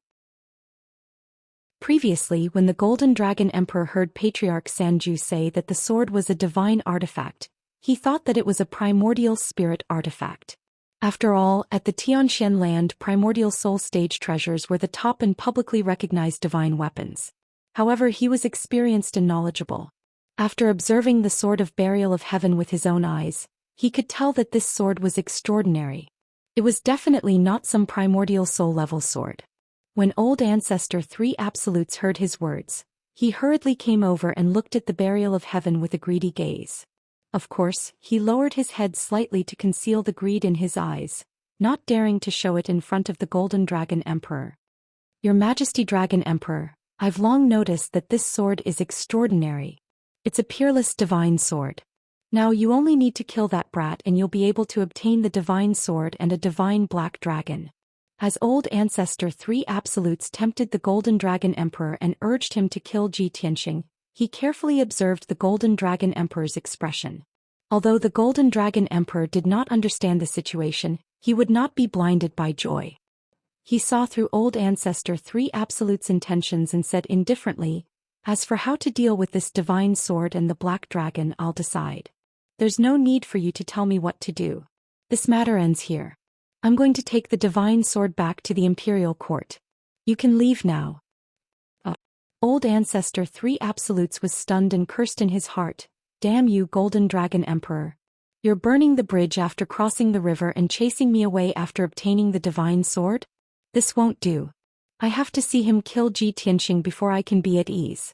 Previously, when the Golden Dragon Emperor heard Patriarch Sanju say that the sword was a divine artifact, he thought that it was a primordial spirit artifact. After all, at the Xianxia land, primordial soul stage treasures were the top and publicly recognized divine weapons. However, he was experienced and knowledgeable. After observing the sword of burial of heaven with his own eyes, he could tell that this sword was extraordinary. It was definitely not some primordial soul-level sword. When Old Ancestor 3 Absolutes heard his words, he hurriedly came over and looked at the burial of heaven with a greedy gaze. Of course, he lowered his head slightly to conceal the greed in his eyes, not daring to show it in front of the Golden Dragon Emperor. Your Majesty Dragon Emperor, I've long noticed that this sword is extraordinary. It's a peerless divine sword. Now you only need to kill that brat and you'll be able to obtain the divine sword and a divine black dragon. As Old Ancestor 3 Absolutes tempted the Golden Dragon Emperor and urged him to kill Zhou Xian, he carefully observed the Golden Dragon Emperor's expression. Although the Golden Dragon Emperor did not understand the situation, he would not be blinded by joy. He saw through Old Ancestor 3 Absolutes' intentions and said indifferently, "As for how to deal with this divine sword and the black dragon, I'll decide. There's no need for you to tell me what to do. This matter ends here. I'm going to take the divine sword back to the imperial court. You can leave now." Old Ancestor 3 Absolutes was stunned and cursed in his heart. "Damn you, Golden Dragon Emperor. You're burning the bridge after crossing the river and chasing me away after obtaining the divine sword? This won't do. I have to see him kill Zhou Xian before I can be at ease."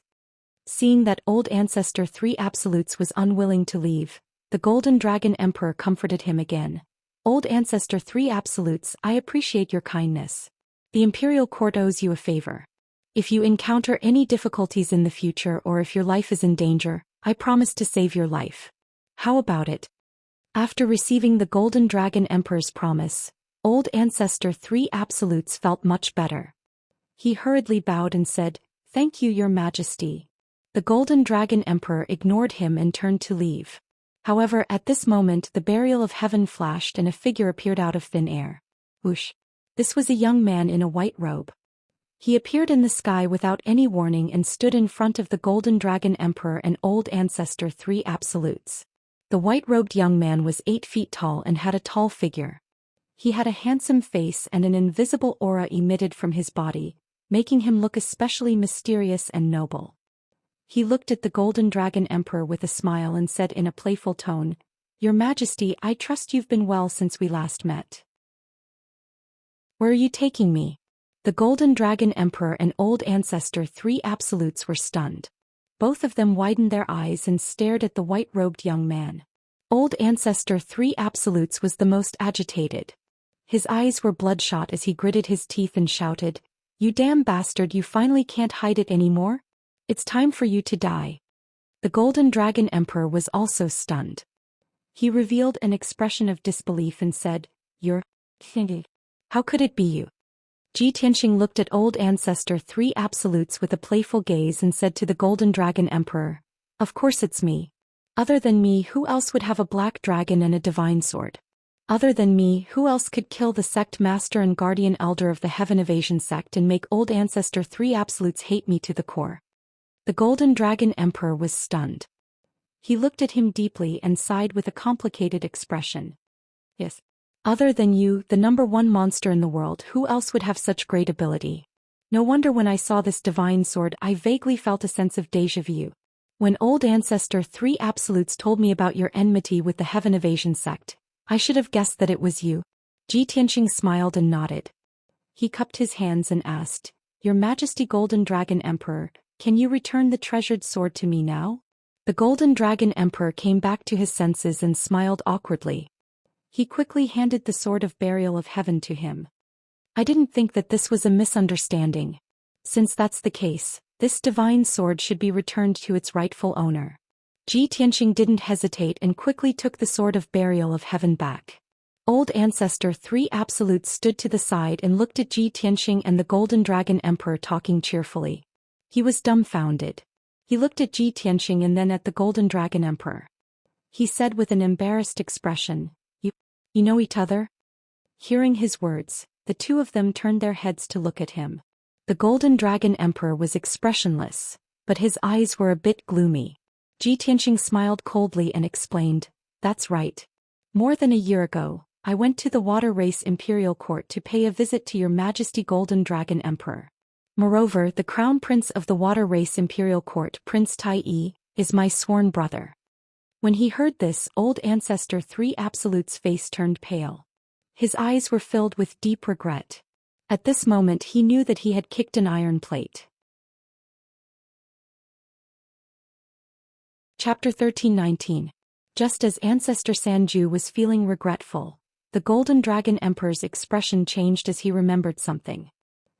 Seeing that Old Ancestor 3 Absolutes was unwilling to leave, the Golden Dragon Emperor comforted him again. "Old Ancestor 3 Absolutes, I appreciate your kindness. The Imperial Court owes you a favor. If you encounter any difficulties in the future or if your life is in danger, I promise to save your life. How about it?" After receiving the Golden Dragon Emperor's promise, Old Ancestor 3 Absolutes felt much better. He hurriedly bowed and said, "Thank you, Your Majesty." The Golden Dragon Emperor ignored him and turned to leave. However, at this moment the burial of heaven flashed and a figure appeared out of thin air. Whoosh! This was a young man in a white robe. He appeared in the sky without any warning and stood in front of the Golden Dragon Emperor and Old Ancestor 3 Absolutes. The white-robed young man was 8 feet tall and had a tall figure. He had a handsome face and an invisible aura emitted from his body, making him look especially mysterious and noble. He looked at the Golden Dragon Emperor with a smile and said in a playful tone, "Your Majesty, I trust you've been well since we last met. Where are you taking me?" The Golden Dragon Emperor and Old Ancestor 3 Absolutes were stunned. Both of them widened their eyes and stared at the white-robed young man. Old Ancestor 3 Absolutes was the most agitated. His eyes were bloodshot as he gritted his teeth and shouted, "You damn bastard, you finally can't hide it anymore? It's time for you to die." The Golden Dragon Emperor was also stunned. He revealed an expression of disbelief and said, "You're... How could it be you?" Zhou Xian looked at Old Ancestor 3 Absolutes with a playful gaze and said to the Golden Dragon Emperor, "Of course it's me. Other than me, who else would have a black dragon and a divine sword? Other than me, who else could kill the sect master and guardian elder of the Heaven Evasion sect and make Old Ancestor 3 Absolutes hate me to the core?" The Golden Dragon Emperor was stunned. He looked at him deeply and sighed with a complicated expression. "Yes. Other than you, the #1 monster in the world, who else would have such great ability? No wonder when I saw this divine sword I vaguely felt a sense of déjà vu. When Old Ancestor 3 Absolutes told me about your enmity with the Heaven Evasion sect, I should have guessed that it was you." Zhou Xian smiled and nodded. He cupped his hands and asked, "Your Majesty Golden Dragon Emperor, can you return the treasured sword to me now?" The Golden Dragon Emperor came back to his senses and smiled awkwardly. He quickly handed the Sword of Burial of Heaven to him. "I didn't think that this was a misunderstanding. Since that's the case, this divine sword should be returned to its rightful owner." Ji Tianxing didn't hesitate and quickly took the Sword of Burial of Heaven back. Old Ancestor 3 Absolutes stood to the side and looked at Ji Tianxing and the Golden Dragon Emperor talking cheerfully. He was dumbfounded. He looked at Ji Tianxing and then at the Golden Dragon Emperor. He said with an embarrassed expression, You know each other?" Hearing his words, the two of them turned their heads to look at him. The Golden Dragon Emperor was expressionless, but his eyes were a bit gloomy. Ji Tianxing smiled coldly and explained, "That's right. More than a year ago, I went to the Water Race Imperial Court to pay a visit to Your Majesty Golden Dragon Emperor. Moreover, the Crown Prince of the Water Race Imperial Court, Prince Tai Yi, is my sworn brother." When he heard this, Old Ancestor 3 Absolute's face turned pale. His eyes were filled with deep regret. At this moment he knew that he had kicked an iron plate. Chapter 1319. Just as Ancestor Sanju was feeling regretful, the Golden Dragon Emperor's expression changed as he remembered something.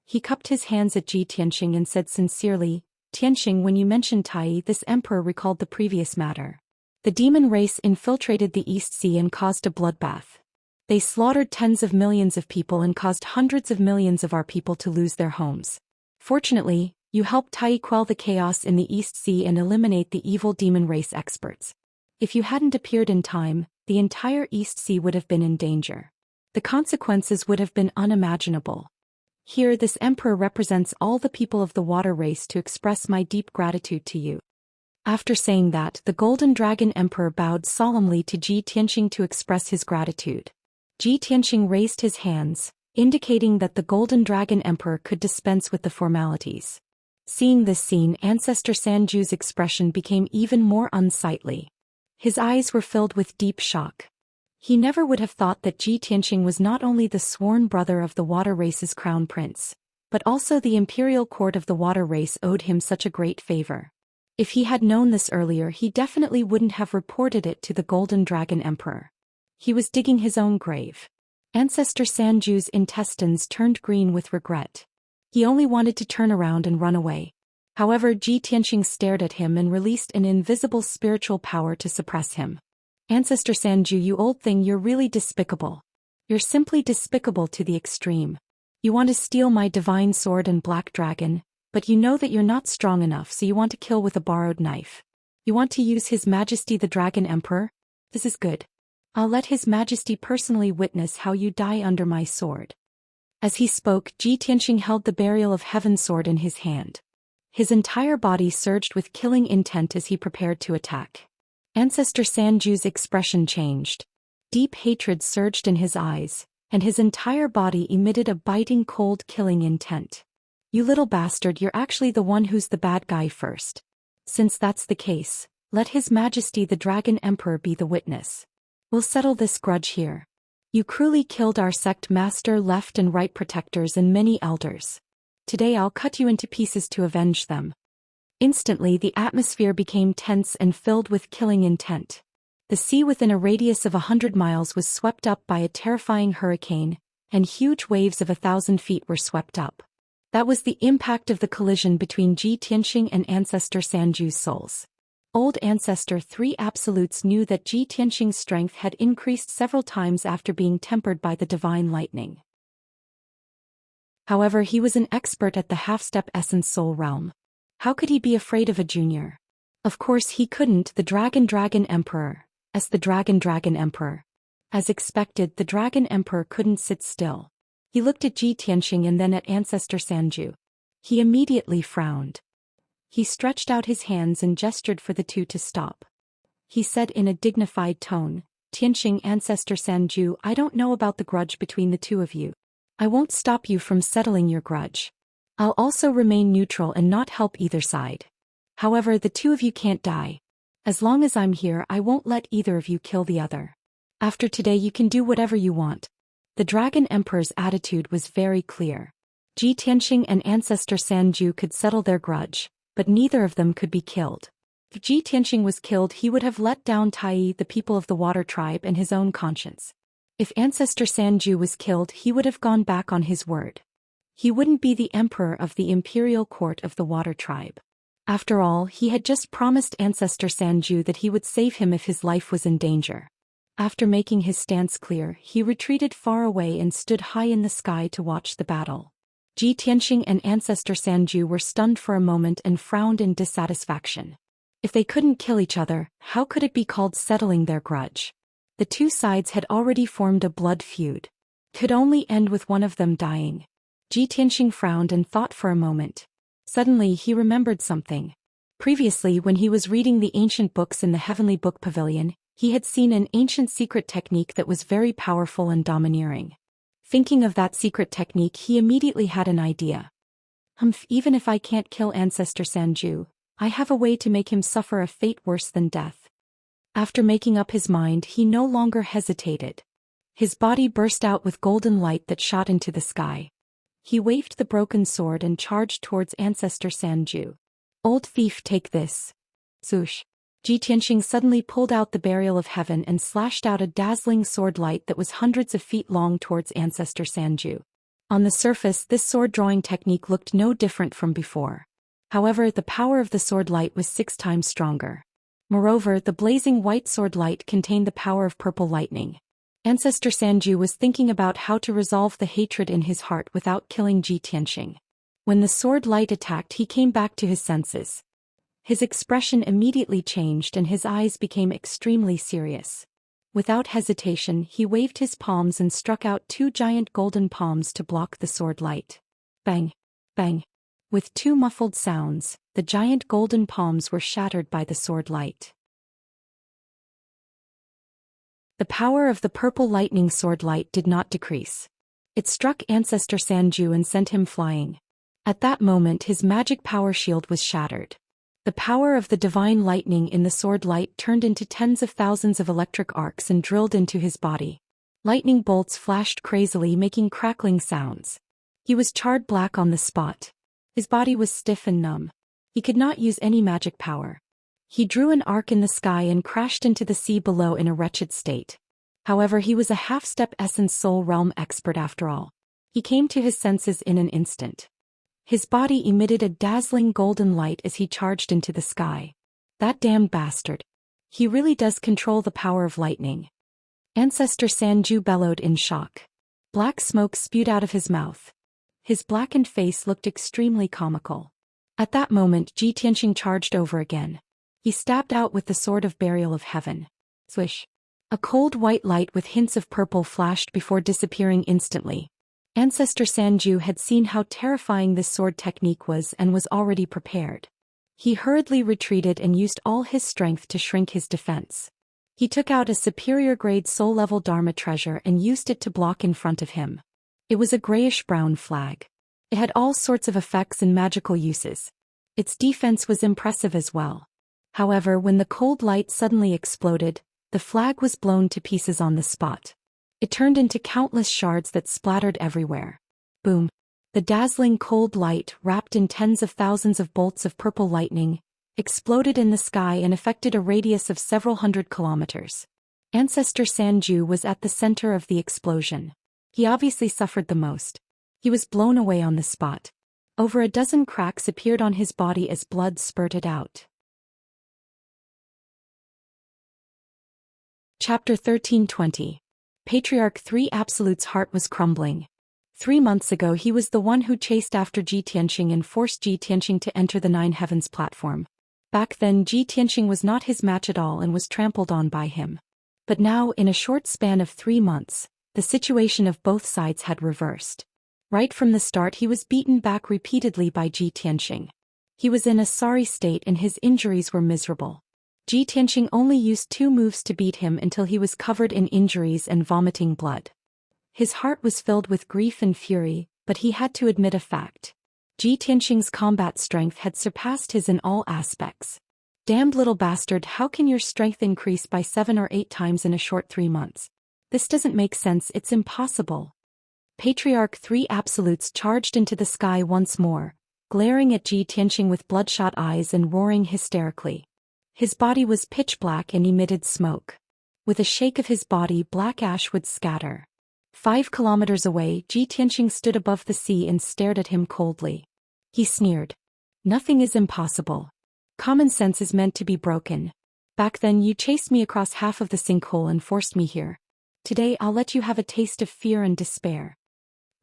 He cupped his hands at Ji Tianxing and said sincerely, "Tianxing, when you mentioned Tai, this emperor recalled the previous matter. The demon race infiltrated the East Sea and caused a bloodbath. They slaughtered tens of millions of people and caused hundreds of millions of our people to lose their homes. Fortunately, you helped Tai quell the chaos in the East Sea and eliminate the evil demon race experts. If you hadn't appeared in time, the entire East Sea would have been in danger. The consequences would have been unimaginable. Here this emperor represents all the people of the water race to express my deep gratitude to you." After saying that, the Golden Dragon Emperor bowed solemnly to Ji Tianxing to express his gratitude. Ji Tianxing raised his hands, indicating that the Golden Dragon Emperor could dispense with the formalities. Seeing this scene, Ancestor Sanju's expression became even more unsightly. His eyes were filled with deep shock. He never would have thought that Ji Tianxing was not only the sworn brother of the water race's crown prince, but also the imperial court of the water race owed him such a great favor. If he had known this earlier, he definitely wouldn't have reported it to the Golden Dragon Emperor. He was digging his own grave. Ancestor Sanju's intestines turned green with regret. He only wanted to turn around and run away. However, Ji Tianxing stared at him and released an invisible spiritual power to suppress him. "Ancestor Sanju, you old thing, you're really despicable. You're simply despicable to the extreme. You want to steal my divine sword and black dragon, but you know that you're not strong enough, so you want to kill with a borrowed knife. You want to use His Majesty the Dragon Emperor? This is good. I'll let His Majesty personally witness how you die under my sword." As he spoke, Ji Tianxing held the Burial of Heaven sword in his hand. His entire body surged with killing intent as he prepared to attack. Ancestor Sanju's expression changed. Deep hatred surged in his eyes, and his entire body emitted a biting cold killing intent. "You little bastard, you're actually the one who's the bad guy first. Since that's the case, let His Majesty the Dragon Emperor be the witness. We'll settle this grudge here. You cruelly killed our sect master, left and right protectors and many elders. Today I'll cut you into pieces to avenge them." Instantly the atmosphere became tense and filled with killing intent. The sea within a radius of 100 miles was swept up by a terrifying hurricane, and huge waves of 1,000 feet were swept up. That was the impact of the collision between Ji Tianxing and Ancestor Sanju's souls. Old Ancestor 3 Absolutes knew that Ji Tianxing's strength had increased several times after being tempered by the divine lightning. However, he was an expert at the half-step essence soul realm. How could he be afraid of a junior? Of course he couldn't. The Dragon Emperor, as the Dragon Emperor. As expected, the Dragon Emperor couldn't sit still. He looked at Ji Tianxing and then at Ancestor Sanju. He immediately frowned. He stretched out his hands and gestured for the two to stop. He said in a dignified tone, "Tianxing, Ancestor Sanju, I don't know about the grudge between the two of you. I won't stop you from settling your grudge. I'll also remain neutral and not help either side. However, the two of you can't die. As long as I'm here, I won't let either of you kill the other. After today you can do whatever you want." The Dragon Emperor's attitude was very clear. Ji Tianxing and ancestor Sanju could settle their grudge, but neither of them could be killed. If Ji Tianxing was killed, he would have let down Tai, the people of the Water Tribe, and his own conscience. If ancestor Sanju was killed, he would have gone back on his word. He wouldn't be the emperor of the imperial court of the Water Tribe. After all, he had just promised ancestor Sanju that he would save him if his life was in danger. After making his stance clear, he retreated far away and stood high in the sky to watch the battle. Ji Tianxing and ancestor Sanju were stunned for a moment and frowned in dissatisfaction. If they couldn't kill each other, how could it be called settling their grudge? The two sides had already formed a blood feud. Could only end with one of them dying. Ji Tianxing frowned and thought for a moment. Suddenly he remembered something. Previously, when he was reading the ancient books in the Heavenly Book Pavilion, he had seen an ancient secret technique that was very powerful and domineering. Thinking of that secret technique, he immediately had an idea. Even if I can't kill ancestor Sanju, I have a way to make him suffer a fate worse than death. After making up his mind, he no longer hesitated. His body burst out with golden light that shot into the sky. He waved the broken sword and charged towards ancestor Sanju. Old thief, take this. Swoosh. Ji Tianxing suddenly pulled out the burial of heaven and slashed out a dazzling sword light that was hundreds of feet long towards ancestor Sanju. On the surface, this sword drawing technique looked no different from before. However, the power of the sword light was 6 times stronger. Moreover, the blazing white sword light contained the power of purple lightning. Ancestor Sanju was thinking about how to resolve the hatred in his heart without killing Ji Tianxing. When the sword light attacked, he came back to his senses. His expression immediately changed and his eyes became extremely serious. Without hesitation, he waved his palms and struck out 2 giant golden palms to block the sword light. Bang! Bang! With 2 muffled sounds, the giant golden palms were shattered by the sword light. The power of the purple lightning sword light did not decrease. It struck ancestor Sanju and sent him flying. At that moment, his magic power shield was shattered. The power of the divine lightning in the sword light turned into tens of thousands of electric arcs and drilled into his body. Lightning bolts flashed crazily, making crackling sounds. He was charred black on the spot. His body was stiff and numb. He could not use any magic power. He drew an arc in the sky and crashed into the sea below in a wretched state. However, he was a half-step essence soul realm expert after all. He came to his senses in an instant. His body emitted a dazzling golden light as he charged into the sky. That damned bastard. He really does control the power of lightning. Ancestor Sanju bellowed in shock. Black smoke spewed out of his mouth. His blackened face looked extremely comical. At that moment, Ji Tianxing charged over again. He stabbed out with the sword of burial of heaven. Swish. A cold white light with hints of purple flashed before disappearing instantly. Ancestor Sanju had seen how terrifying this sword technique was and was already prepared. He hurriedly retreated and used all his strength to shrink his defense. He took out a superior-grade soul-level Dharma treasure and used it to block in front of him. It was a grayish-brown flag. It had all sorts of effects and magical uses. Its defense was impressive as well. However, when the cold light suddenly exploded, the flag was blown to pieces on the spot. It turned into countless shards that splattered everywhere. Boom! The dazzling cold light, wrapped in tens of thousands of bolts of purple lightning, exploded in the sky and affected a radius of several hundred kilometers. Ancestor Sanju was at the center of the explosion. He obviously suffered the most. He was blown away on the spot. Over a dozen cracks appeared on his body as blood spurted out. Chapter 1320. Patriarch 3 Absolute's heart was crumbling. 3 months ago he was the one who chased after Ji Tianxing and forced Ji Tianxing to enter the Nine Heavens platform. Back then Ji Tianxing was not his match at all and was trampled on by him. But now, in a short span of 3 months, the situation of both sides had reversed. Right from the start he was beaten back repeatedly by Ji Tianxing. He was in a sorry state and his injuries were miserable. Ji Tianxing only used 2 moves to beat him until he was covered in injuries and vomiting blood. His heart was filled with grief and fury, but he had to admit a fact. Ji Tianxing's combat strength had surpassed his in all aspects. Damned little bastard, how can your strength increase by 7 or 8 times in a short 3 months? This doesn't make sense, it's impossible. Patriarch 3 Absolutes charged into the sky once more, glaring at Ji Tianqing with bloodshot eyes and roaring hysterically. His body was pitch black and emitted smoke. With a shake of his body, black ash would scatter. 5 kilometers away, Ji Tianqing stood above the sea and stared at him coldly. He sneered. Nothing is impossible. Common sense is meant to be broken. Back then you chased me across half of the sinkhole and forced me here. Today I'll let you have a taste of fear and despair.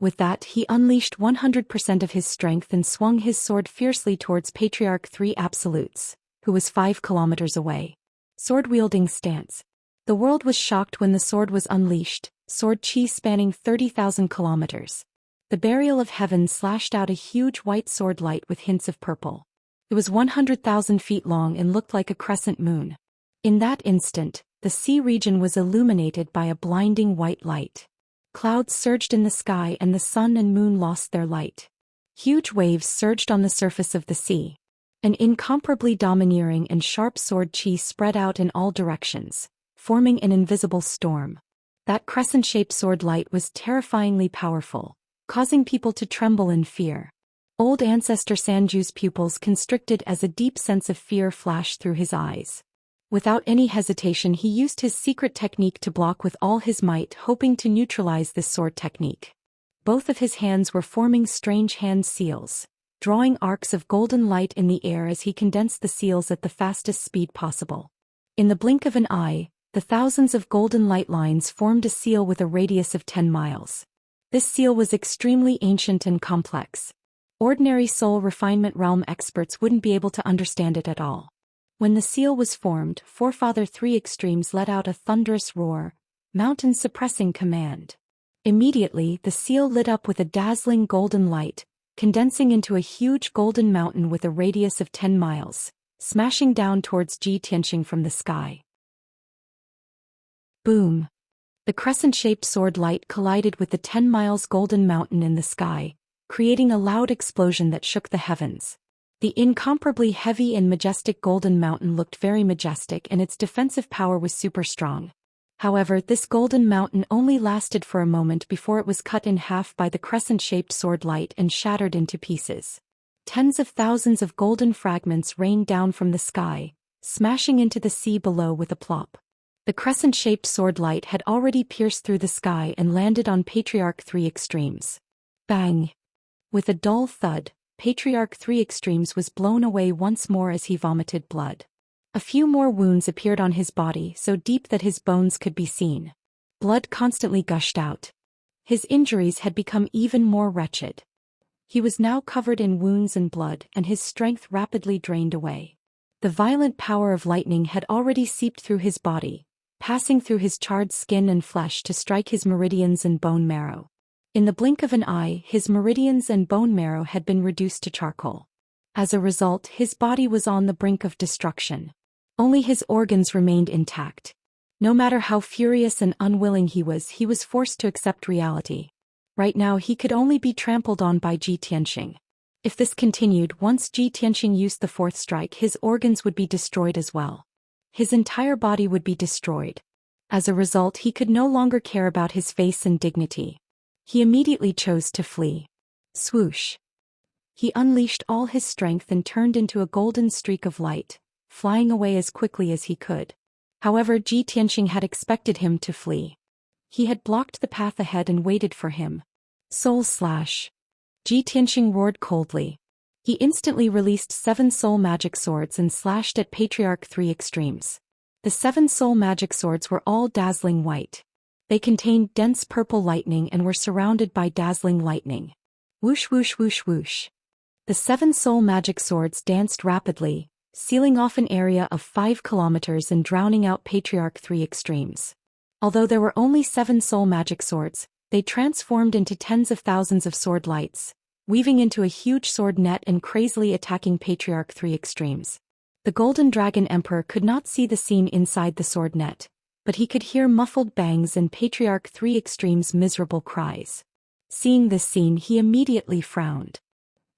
With that, he unleashed 100% of his strength and swung his sword fiercely towards Patriarch 3 Absolutes, who was 5 kilometers away. Sword-wielding stance. The world was shocked when the sword was unleashed, sword chi spanning 30,000 kilometers. The burial of heaven slashed out a huge white sword light with hints of purple. It was 100,000 feet long and looked like a crescent moon. In that instant, the sea region was illuminated by a blinding white light. Clouds surged in the sky and the sun and moon lost their light. Huge waves surged on the surface of the sea. An incomparably domineering and sharp sword chi spread out in all directions, forming an invisible storm. That crescent-shaped sword light was terrifyingly powerful, causing people to tremble in fear. Old ancestor Sanju's pupils constricted as a deep sense of fear flashed through his eyes. Without any hesitation, he used his secret technique to block with all his might, hoping to neutralize this sword technique. Both of his hands were forming strange hand seals, drawing arcs of golden light in the air as he condensed the seals at the fastest speed possible. In the blink of an eye, the thousands of golden light lines formed a seal with a radius of 10 miles. This seal was extremely ancient and complex. Ordinary soul refinement realm experts wouldn't be able to understand it at all. When the seal was formed, Forefather 3 Extremes let out a thunderous roar, mountain-suppressing command. Immediately, the seal lit up with a dazzling golden light, condensing into a huge golden mountain with a radius of 10 miles, smashing down towards Ji Tianqing from the sky. Boom! The crescent-shaped sword light collided with the 10 miles golden mountain in the sky, creating a loud explosion that shook the heavens. The incomparably heavy and majestic golden mountain looked very majestic and its defensive power was super strong. However, this golden mountain only lasted for a moment before it was cut in half by the crescent-shaped sword light and shattered into pieces. Tens of thousands of golden fragments rained down from the sky, smashing into the sea below with a plop. The crescent-shaped sword light had already pierced through the sky and landed on Patriarch 3 Extremes. Bang! With a dull thud, Patriarch 3 Extremes was blown away once more as he vomited blood. A few more wounds appeared on his body, so deep that his bones could be seen. Blood constantly gushed out. His injuries had become even more wretched. He was now covered in wounds and blood, and his strength rapidly drained away. The violent power of lightning had already seeped through his body, passing through his charred skin and flesh to strike his meridians and bone marrow. In the blink of an eye, his meridians and bone marrow had been reduced to charcoal. As a result, his body was on the brink of destruction. Only his organs remained intact. No matter how furious and unwilling he was forced to accept reality. Right now he could only be trampled on by Ji Tianqing. If this continued, once Ji Tianqing used the fourth strike, his organs would be destroyed as well. His entire body would be destroyed. As a result, he could no longer care about his face and dignity. He immediately chose to flee. Swoosh! He unleashed all his strength and turned into a golden streak of light, flying away as quickly as he could. However, Ji Tianqing had expected him to flee. He had blocked the path ahead and waited for him. Soul Slash! Ji Tianqing roared coldly. He instantly released 7 soul magic swords and slashed at Patriarch 3 Extremes. The 7 soul magic swords were all dazzling white. They contained dense purple lightning and were surrounded by dazzling lightning. Whoosh whoosh whoosh whoosh. The 7 soul magic swords danced rapidly, sealing off an area of 5 kilometers and drowning out Patriarch 3 Extremes. Although there were only 7 soul magic swords, they transformed into tens of thousands of sword lights, weaving into a huge sword net and crazily attacking Patriarch 3 Extremes. The Golden Dragon Emperor could not see the scene inside the sword net, but he could hear muffled bangs and Patriarch 3 Extremes' miserable cries. Seeing this scene, he immediately frowned.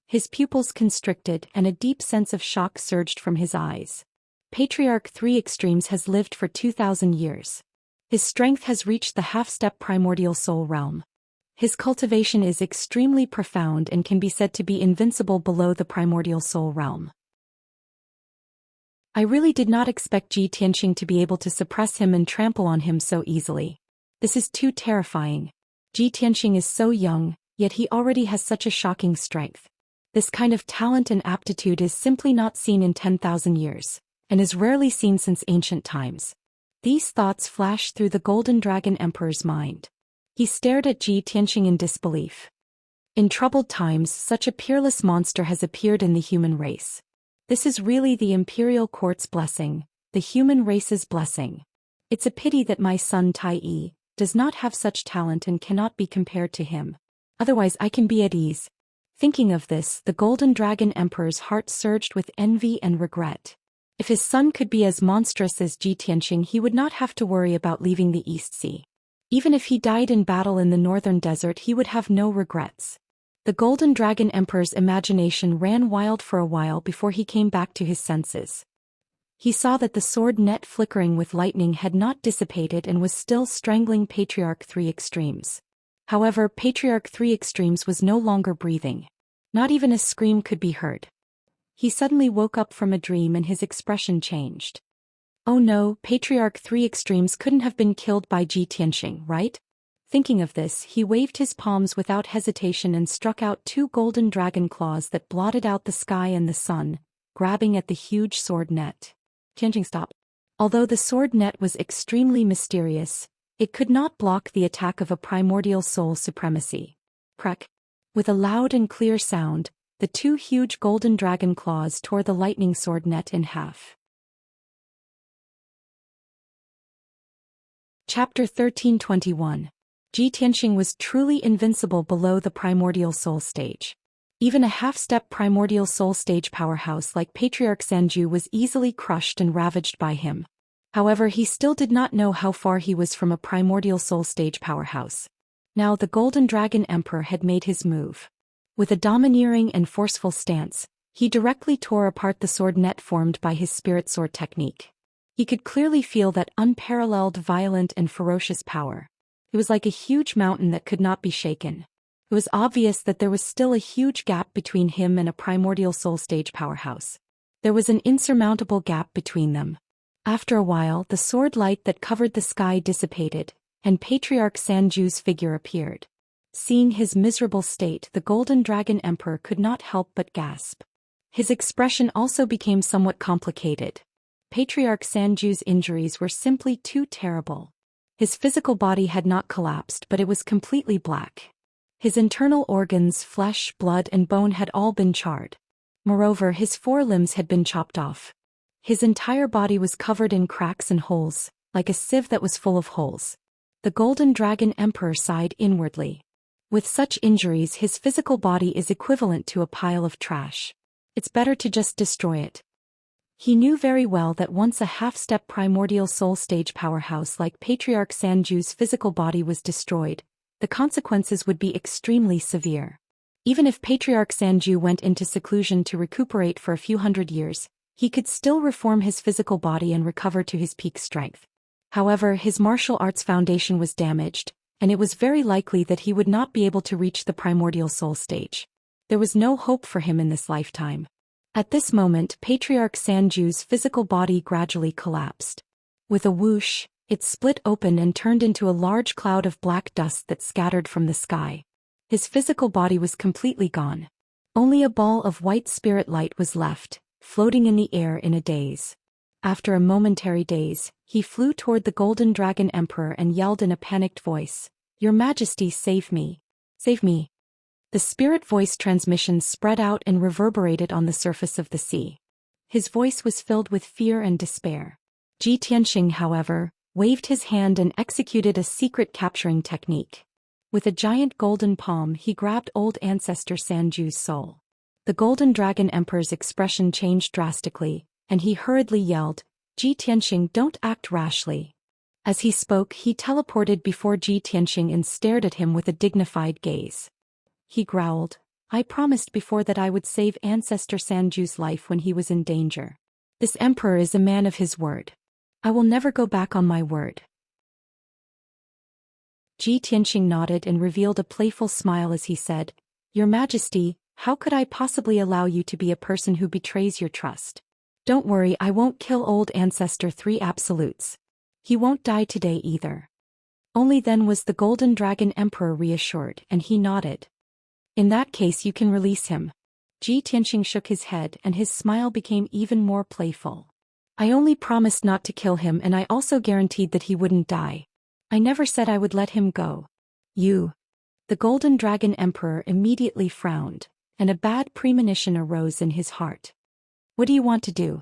His pupils constricted and a deep sense of shock surged from his eyes. Patriarch 3 Extremes has lived for 2,000 years. His strength has reached the half-step primordial soul realm. His cultivation is extremely profound and can be said to be invincible below the primordial soul realm. I really did not expect Ji Tianqing to be able to suppress him and trample on him so easily. This is too terrifying. Ji Tianqing is so young, yet he already has such a shocking strength. This kind of talent and aptitude is simply not seen in 10,000 years, and is rarely seen since ancient times. These thoughts flashed through the Golden Dragon Emperor's mind. He stared at Ji Tianqing in disbelief. In troubled times, such a peerless monster has appeared in the human race. This is really the imperial court's blessing, the human race's blessing. It's a pity that my son Tai Yi does not have such talent and cannot be compared to him. Otherwise I can be at ease. Thinking of this, the Golden Dragon Emperor's heart surged with envy and regret. If his son could be as monstrous as Ji Tianqing, he would not have to worry about leaving the East Sea. Even if he died in battle in the northern desert, he would have no regrets. The Golden Dragon Emperor's imagination ran wild for a while before he came back to his senses. He saw that the sword net flickering with lightning had not dissipated and was still strangling Patriarch 3 Extremes. However, Patriarch 3 Extremes was no longer breathing. Not even a scream could be heard. He suddenly woke up from a dream and his expression changed. Oh no, Patriarch 3 Extremes couldn't have been killed by Ji Tianqing, right? Thinking of this, he waved his palms without hesitation and struck out 2 golden dragon claws that blotted out the sky and the sun, grabbing at the huge sword net. Tianqing, stop. Although the sword net was extremely mysterious, it could not block the attack of a primordial soul supremacy. Crack. With a loud and clear sound, the 2 huge golden dragon claws tore the lightning sword net in half. Chapter 1321. Ji Tianqing was truly invincible below the primordial soul stage. Even a half-step primordial soul stage powerhouse like Patriarch Sanju was easily crushed and ravaged by him. However, he still did not know how far he was from a primordial soul stage powerhouse. Now the Golden Dragon Emperor had made his move. With a domineering and forceful stance, he directly tore apart the sword net formed by his spirit sword technique. He could clearly feel that unparalleled violent and ferocious power. It was like a huge mountain that could not be shaken. It was obvious that there was still a huge gap between him and a primordial soul stage powerhouse. There was an insurmountable gap between them. After a while, the sword light that covered the sky dissipated, and Patriarch Sanju's figure appeared. Seeing his miserable state, the Golden Dragon Emperor could not help but gasp. His expression also became somewhat complicated. Patriarch Sanju's injuries were simply too terrible. His physical body had not collapsed, but it was completely black. His internal organs, flesh, blood, and bone had all been charred. Moreover, his 4 limbs had been chopped off. His entire body was covered in cracks and holes, like a sieve that was full of holes. The Golden Dragon Emperor sighed inwardly. With such injuries, his physical body is equivalent to a pile of trash. It's better to just destroy it. He knew very well that once a half-step primordial soul stage powerhouse like Patriarch Sanju's physical body was destroyed, the consequences would be extremely severe. Even if Patriarch Sanju went into seclusion to recuperate for a few hundred years, he could still reform his physical body and recover to his peak strength. However, his martial arts foundation was damaged, and it was very likely that he would not be able to reach the primordial soul stage. There was no hope for him in this lifetime. At this moment, Patriarch Sanju's physical body gradually collapsed. With a whoosh, it split open and turned into a large cloud of black dust that scattered from the sky. His physical body was completely gone. Only a ball of white spirit light was left, floating in the air in a daze. After a momentary daze, he flew toward the Golden Dragon Emperor and yelled in a panicked voice, "Your Majesty, save me! Save me!" The spirit voice transmission spread out and reverberated on the surface of the sea. His voice was filled with fear and despair. Ji Tianqing, however, waved his hand and executed a secret capturing technique. With a giant golden palm, he grabbed old ancestor Sanju's soul. The Golden Dragon Emperor's expression changed drastically, and he hurriedly yelled, "Ji Tianqing, don't act rashly." As he spoke, he teleported before Ji Tianqing and stared at him with a dignified gaze. He growled, "I promised before that I would save Ancestor Sanju's life when he was in danger. This emperor is a man of his word. I will never go back on my word." Ji Tianqing nodded and revealed a playful smile as he said, "Your Majesty, how could I possibly allow you to be a person who betrays your trust? Don't worry, I won't kill old Ancestor 3 Absolutes. He won't die today either." Only then was the Golden Dragon Emperor reassured, and he nodded. "In that case you can release him." Ji Tianqing shook his head and his smile became even more playful. "I only promised not to kill him and I also guaranteed that he wouldn't die. I never said I would let him go." "You." The Golden Dragon Emperor immediately frowned, and a bad premonition arose in his heart. "What do you want to do?"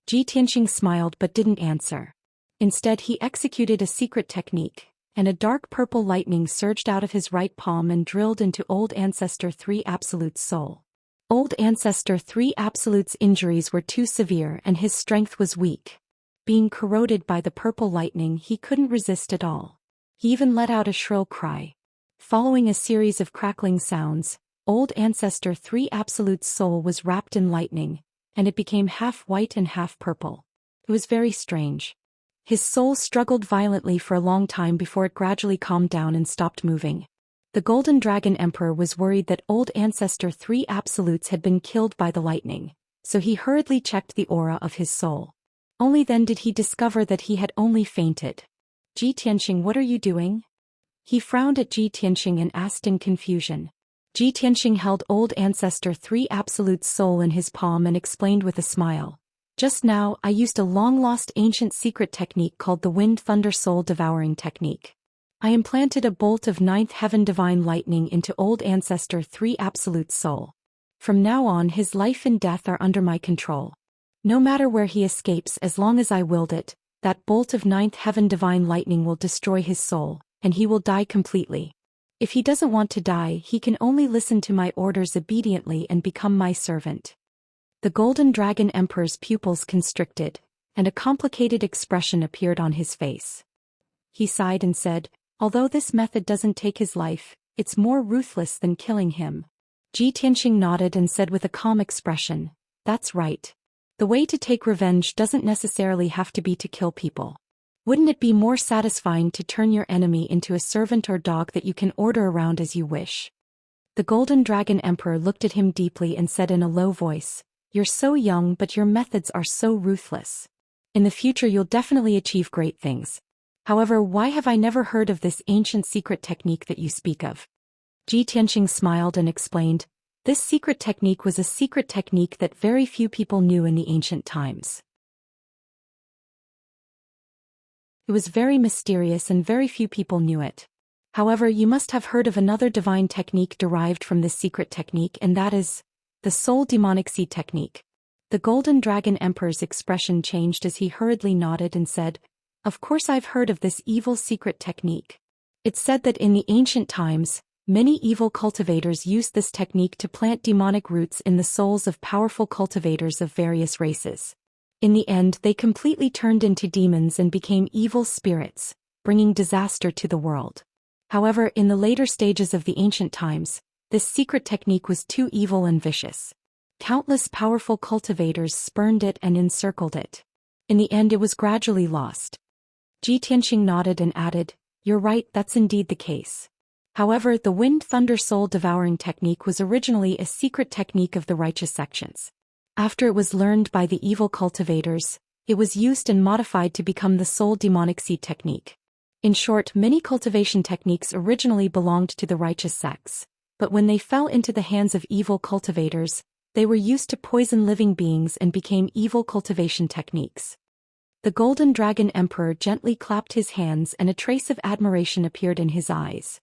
Ji Tianqing smiled but didn't answer. Instead he executed a secret technique, and a dark purple lightning surged out of his right palm and drilled into Old Ancestor 3 Absolute's soul. Old Ancestor 3 Absolute's injuries were too severe and his strength was weak. Being corroded by the purple lightning, he couldn't resist at all. He even let out a shrill cry. Following a series of crackling sounds, Old Ancestor 3 Absolute's soul was wrapped in lightning, and it became half white and half purple. It was very strange. His soul struggled violently for a long time before it gradually calmed down and stopped moving. The Golden Dragon Emperor was worried that Old Ancestor 3 Absolutes had been killed by the lightning, so he hurriedly checked the aura of his soul. Only then did he discover that he had only fainted. "Ji Tianqing, what are you doing?" He frowned at Ji Tianqing and asked in confusion. Ji Tianqing held Old Ancestor 3 Absolute's soul in his palm and explained with a smile. "Just now, I used a long-lost ancient secret technique called the Wind Thunder Soul Devouring Technique. I implanted a bolt of ninth heaven divine lightning into Old Ancestor 3 Absolute's soul. From now on his life and death are under my control. No matter where he escapes, as long as I willed it, that bolt of ninth heaven divine lightning will destroy his soul, and he will die completely. If he doesn't want to die, he can only listen to my orders obediently and become my servant." The Golden Dragon Emperor's pupils constricted, and a complicated expression appeared on his face. He sighed and said, "Although this method doesn't take his life, it's more ruthless than killing him." Ji Tianqing nodded and said with a calm expression, "That's right. The way to take revenge doesn't necessarily have to be to kill people. Wouldn't it be more satisfying to turn your enemy into a servant or dog that you can order around as you wish?" The Golden Dragon Emperor looked at him deeply and said in a low voice, "You're so young but your methods are so ruthless. In the future you'll definitely achieve great things. However, why have I never heard of this ancient secret technique that you speak of?" Ji Tianqing smiled and explained, "This secret technique was a secret technique that very few people knew in the ancient times. It was very mysterious and very few people knew it. However, you must have heard of another divine technique derived from this secret technique, and that is the Soul Demonic Seed Technique." The Golden Dragon Emperor's expression changed as he hurriedly nodded and said, "Of course I've heard of this evil secret technique. It's said that in the ancient times, many evil cultivators used this technique to plant demonic roots in the souls of powerful cultivators of various races. In the end, they completely turned into demons and became evil spirits, bringing disaster to the world. However, in the later stages of the ancient times, this secret technique was too evil and vicious. Countless powerful cultivators spurned it and encircled it. In the end, it was gradually lost." Ji Tianqing nodded and added, "You're right, that's indeed the case. However, the Wind Thunder Soul Devouring Technique was originally a secret technique of the righteous sections. After it was learned by the evil cultivators, it was used and modified to become the Soul Demonic Seed Technique. In short, many cultivation techniques originally belonged to the righteous sects, but when they fell into the hands of evil cultivators, they were used to poison living beings and became evil cultivation techniques." The Golden Dragon Emperor gently clapped his hands and a trace of admiration appeared in his eyes.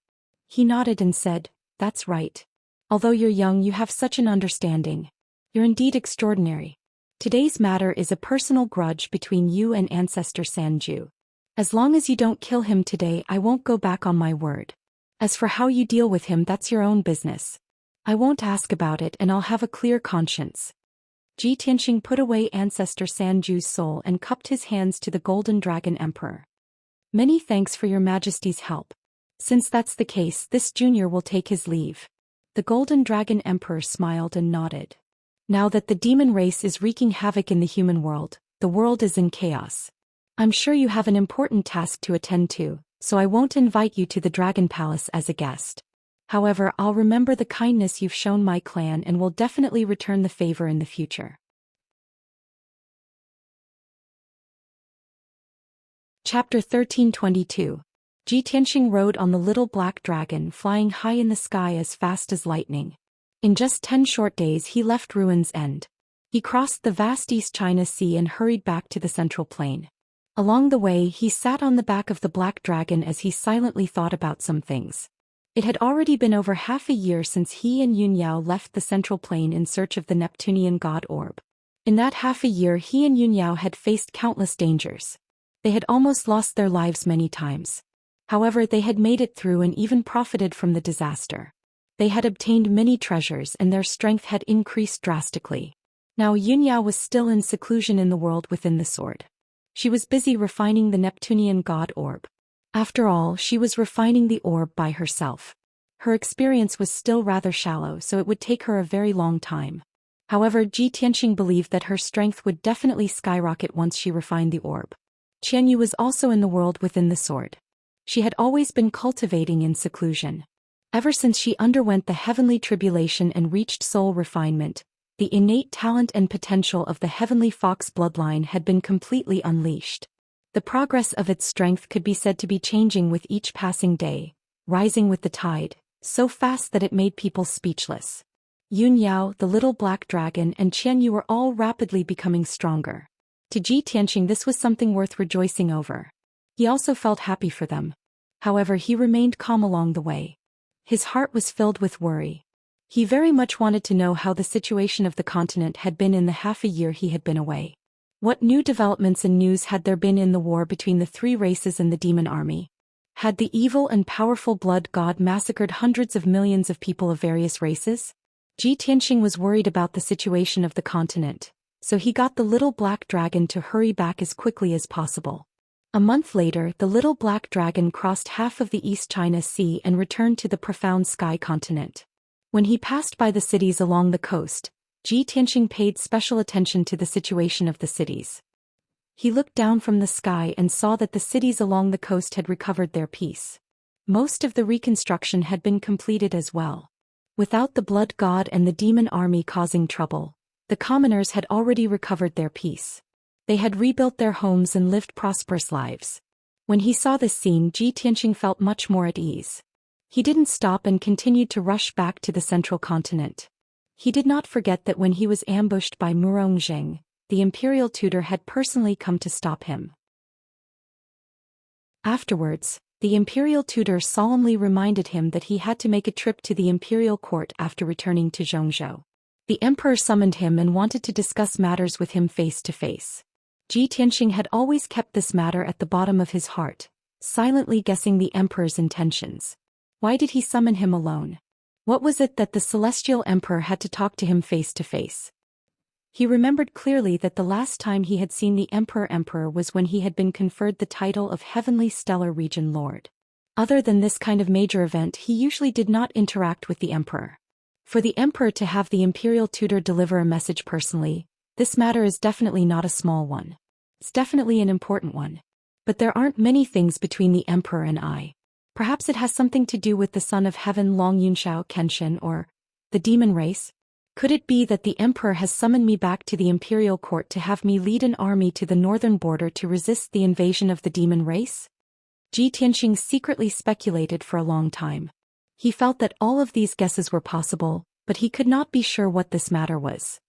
He nodded and said, "That's right. Although you're young, you have such an understanding. You're indeed extraordinary. Today's matter is a personal grudge between you and Ancestor Sanju. As long as you don't kill him today, I won't go back on my word. As for how you deal with him, that's your own business. I won't ask about it and I'll have a clear conscience." Ji Tianqing put away Ancestor Sanju's soul and cupped his hands to the Golden Dragon Emperor. "Many thanks for your Majesty's help. Since that's the case, this junior will take his leave." The Golden Dragon Emperor smiled and nodded. "Now that the demon race is wreaking havoc in the human world, the world is in chaos. I'm sure you have an important task to attend to, so I won't invite you to the Dragon Palace as a guest. However, I'll remember the kindness you've shown my clan and will definitely return the favor in the future. Chapter 1322. Ji Tianxing rode on the little black dragon, flying high in the sky as fast as lightning. In just 10 short days he left Ruin's End. He crossed the vast East China Sea and hurried back to the central plain. Along the way he sat on the back of the black dragon as he silently thought about some things. It had already been over half a year since he and Yunyao left the central plain in search of the Neptunian god orb. In that half a year he and Yunyao had faced countless dangers. They had almost lost their lives many times. However, they had made it through and even profited from the disaster. They had obtained many treasures and their strength had increased drastically. Now Yunyao was still in seclusion in the world within the sword. She was busy refining the Neptunian god orb. After all, she was refining the orb by herself. Her experience was still rather shallow, so it would take her a very long time. However, Ji Tianxing believed that her strength would definitely skyrocket once she refined the orb. Qianyu was also in the world within the sword. She had always been cultivating in seclusion. Ever since she underwent the heavenly tribulation and reached soul refinement, the innate talent and potential of the heavenly fox bloodline had been completely unleashed. The progress of its strength could be said to be changing with each passing day, rising with the tide, so fast that it made people speechless. Yunyao, the little black dragon, and Qianyu were all rapidly becoming stronger. To Ji Tianxing this was something worth rejoicing over. He also felt happy for them. However, he remained calm along the way. His heart was filled with worry. He very much wanted to know how the situation of the continent had been in the half a year he had been away. What new developments and news had there been in the war between the three races and the demon army? Had the evil and powerful blood god massacred hundreds of millions of people of various races? Ji Tianxing was worried about the situation of the continent, so he got the little black dragon to hurry back as quickly as possible. A month later, the little black dragon crossed half of the East China Sea and returned to the profound sky continent. When he passed by the cities along the coast, Ji Tianxing paid special attention to the situation of the cities. He looked down from the sky and saw that the cities along the coast had recovered their peace. Most of the reconstruction had been completed as well. Without the blood god and the demon army causing trouble, the commoners had already recovered their peace. They had rebuilt their homes and lived prosperous lives. When he saw this scene, Ji Tianxing felt much more at ease. He didn't stop and continued to rush back to the central continent. He did not forget that when he was ambushed by Murongzheng, the imperial tutor had personally come to stop him. Afterwards, the imperial tutor solemnly reminded him that he had to make a trip to the imperial court after returning to Zhongzhou. The emperor summoned him and wanted to discuss matters with him face to face. Ji Tianxing had always kept this matter at the bottom of his heart, silently guessing the emperor's intentions. Why did he summon him alone? What was it that the celestial emperor had to talk to him face to face? He remembered clearly that the last time he had seen the emperor was when he had been conferred the title of Heavenly Stellar Region Lord. Other than this kind of major event, he usually did not interact with the emperor. For the emperor to have the imperial tutor deliver a message personally, this matter is definitely not a small one. It's definitely an important one. But there aren't many things between the emperor and I. Perhaps it has something to do with the son of heaven Long Yunxiao Kenshin or the demon race? Could it be that the emperor has summoned me back to the imperial court to have me lead an army to the northern border to resist the invasion of the demon race? Ji Tianxing secretly speculated for a long time. He felt that all of these guesses were possible, but he could not be sure what this matter was.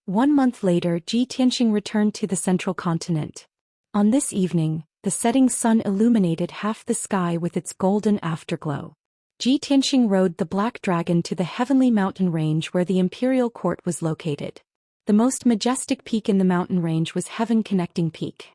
1 month later, Ji Tianxing returned to the central continent. On this evening, the setting sun illuminated half the sky with its golden afterglow. Ji Tianxing rode the black dragon to the heavenly mountain range where the imperial court was located. The most majestic peak in the mountain range was Heaven Connecting Peak.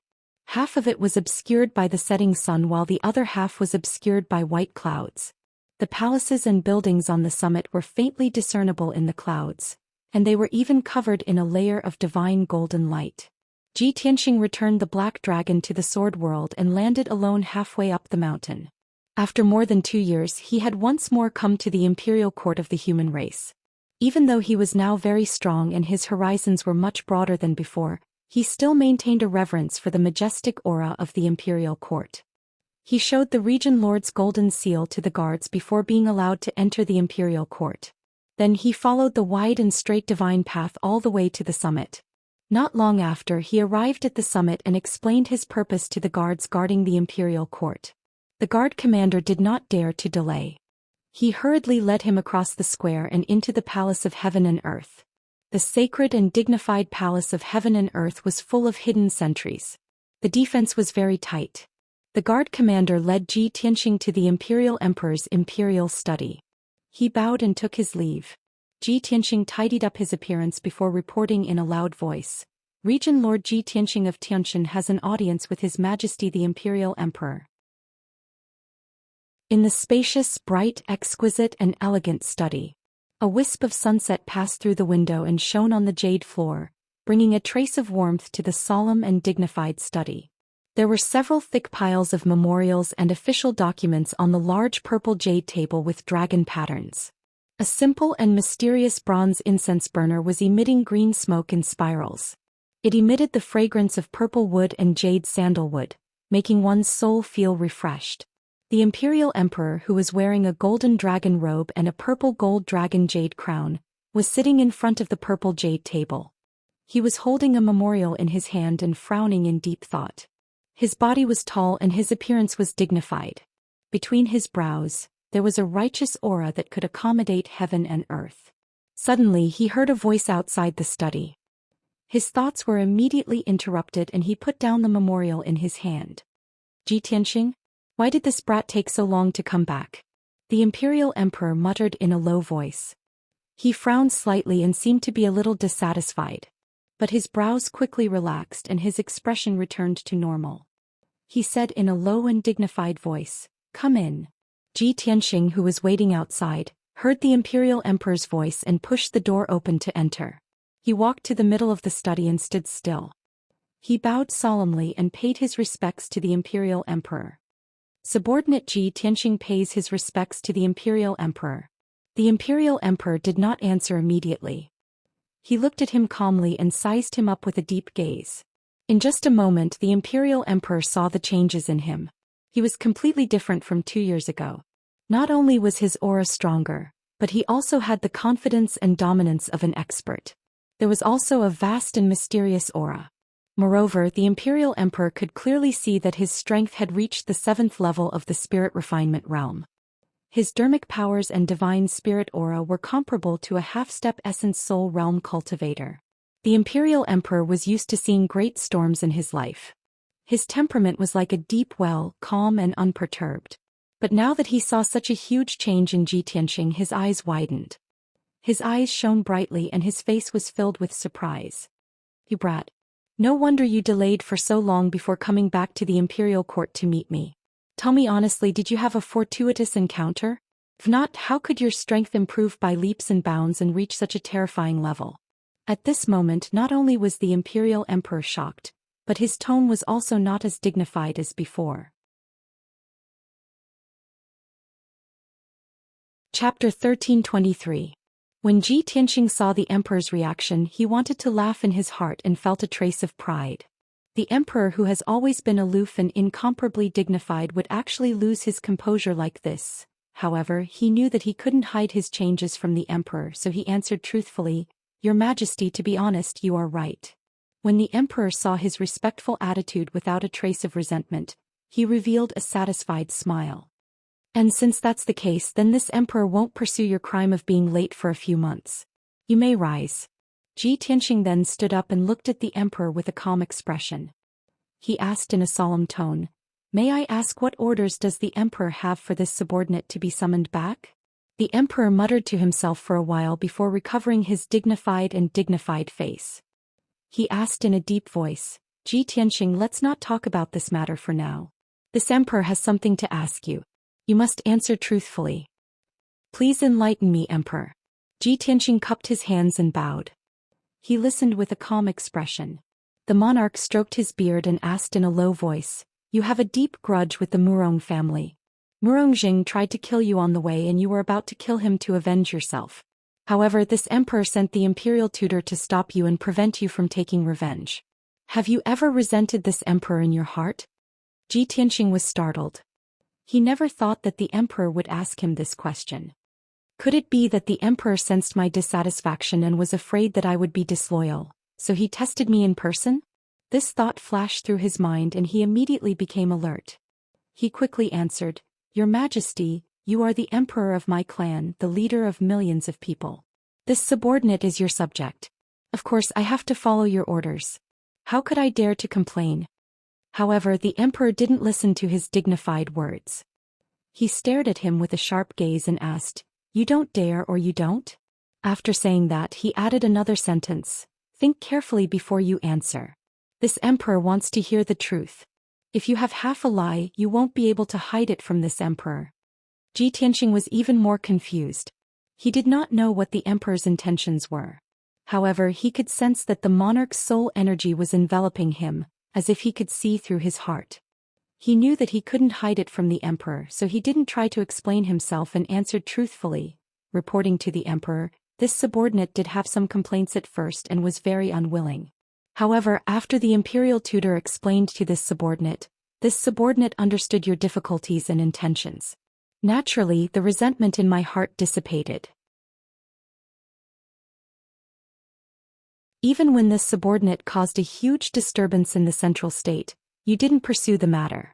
Half of it was obscured by the setting sun while the other half was obscured by white clouds. The palaces and buildings on the summit were faintly discernible in the clouds, and they were even covered in a layer of divine golden light. Ji Tianxing returned the black dragon to the sword world and landed alone halfway up the mountain. After more than 2 years, he had once more come to the imperial court of the human race. Even though he was now very strong and his horizons were much broader than before, he still maintained a reverence for the majestic aura of the imperial court. He showed the Region Lord's golden seal to the guards before being allowed to enter the imperial court. Then he followed the wide and straight divine path all the way to the summit. Not long after, he arrived at the summit and explained his purpose to the guards guarding the imperial court. The guard commander did not dare to delay. He hurriedly led him across the square and into the palace of heaven and earth. The sacred and dignified palace of heaven and earth was full of hidden sentries. The defense was very tight. The guard commander led Ji Tianxing to the imperial emperor's imperial study. He bowed and took his leave. Ji Tianxing tidied up his appearance before reporting in a loud voice. Region Lord Ji Tianxing of Tianshan has an audience with His Majesty the Imperial Emperor. In the spacious, bright, exquisite and elegant study, a wisp of sunset passed through the window and shone on the jade floor, bringing a trace of warmth to the solemn and dignified study. There were several thick piles of memorials and official documents on the large purple jade table with dragon patterns. A simple and mysterious bronze incense burner was emitting green smoke in spirals. It emitted the fragrance of purple wood and jade sandalwood, making one's soul feel refreshed. The imperial emperor, who was wearing a golden dragon robe and a purple gold dragon jade crown, was sitting in front of the purple jade table. He was holding a memorial in his hand and frowning in deep thought. His body was tall and his appearance was dignified. Between his brows, there was a righteous aura that could accommodate heaven and earth. Suddenly he heard a voice outside the study. His thoughts were immediately interrupted and he put down the memorial in his hand. Ji Tianxing? Why did this brat take so long to come back? The imperial emperor muttered in a low voice. He frowned slightly and seemed to be a little dissatisfied. But his brows quickly relaxed and his expression returned to normal. He said in a low and dignified voice, "Come in." Ji Tianxing, who was waiting outside, heard the imperial emperor's voice and pushed the door open to enter. He walked to the middle of the study and stood still. He bowed solemnly and paid his respects to the imperial emperor. Subordinate Ji Tianxing pays his respects to the imperial emperor. The imperial emperor did not answer immediately. He looked at him calmly and sized him up with a deep gaze. In just a moment the imperial emperor saw the changes in him. He was completely different from 2 years ago. Not only was his aura stronger, but he also had the confidence and dominance of an expert. There was also a vast and mysterious aura. Moreover, the imperial emperor could clearly see that his strength had reached the 7th level of the spirit refinement realm. His dermic powers and divine spirit aura were comparable to a half-step essence soul realm cultivator. The imperial emperor was used to seeing great storms in his life. His temperament was like a deep well, calm and unperturbed. But now that he saw such a huge change in Ji Tianxing, his eyes widened. His eyes shone brightly and his face was filled with surprise. "You brat. No wonder you delayed for so long before coming back to the imperial court to meet me. Tell me honestly, did you have a fortuitous encounter? If not, how could your strength improve by leaps and bounds and reach such a terrifying level?" At this moment not only was the imperial emperor shocked, but his tone was also not as dignified as before. Chapter 1323. When Ji Tianxing saw the emperor's reaction, he wanted to laugh in his heart and felt a trace of pride. The emperor, who has always been aloof and incomparably dignified, would actually lose his composure like this. However, he knew that he couldn't hide his changes from the emperor, so he answered truthfully, "Your Majesty, to be honest, you are right." When the emperor saw his respectful attitude without a trace of resentment, he revealed a satisfied smile. "And since that's the case, then this emperor won't pursue your crime of being late for a few months. You may rise." Ji Tianxing then stood up and looked at the emperor with a calm expression. He asked in a solemn tone, "May I ask what orders does the emperor have for this subordinate to be summoned back?" The emperor muttered to himself for a while before recovering his dignified face. He asked in a deep voice, "Ji Tianxing, let's not talk about this matter for now. This emperor has something to ask you. You must answer truthfully." "Please enlighten me, Emperor." Ji Tianxing cupped his hands and bowed. He listened with a calm expression. The monarch stroked his beard and asked in a low voice, "You have a deep grudge with the Murong family. Murong tried to kill you on the way and you were about to kill him to avenge yourself. However, this emperor sent the imperial tutor to stop you and prevent you from taking revenge. Have you ever resented this emperor in your heart?" Ji Tianxing was startled. He never thought that the emperor would ask him this question. Could it be that the emperor sensed my dissatisfaction and was afraid that I would be disloyal, so he tested me in person? This thought flashed through his mind and he immediately became alert. He quickly answered, "Your Majesty, you are the emperor of my clan, the leader of millions of people. This subordinate is your subject. Of course I have to follow your orders. How could I dare to complain?" However, the emperor didn't listen to his dignified words. He stared at him with a sharp gaze and asked, "You don't dare or you don't?" After saying that, he added another sentence, "Think carefully before you answer. This emperor wants to hear the truth. If you have half a lie, you won't be able to hide it from this emperor." Ji Tianxing was even more confused. He did not know what the emperor's intentions were. However, he could sense that the monarch's soul energy was enveloping him, as if he could see through his heart. He knew that he couldn't hide it from the emperor, so he didn't try to explain himself and answered truthfully, reporting to the emperor. This subordinate did have some complaints at first and was very unwilling. However, after the imperial tutor explained to this subordinate understood your difficulties and intentions. Naturally, the resentment in my heart dissipated. Even when this subordinate caused a huge disturbance in the central state, you didn't pursue the matter.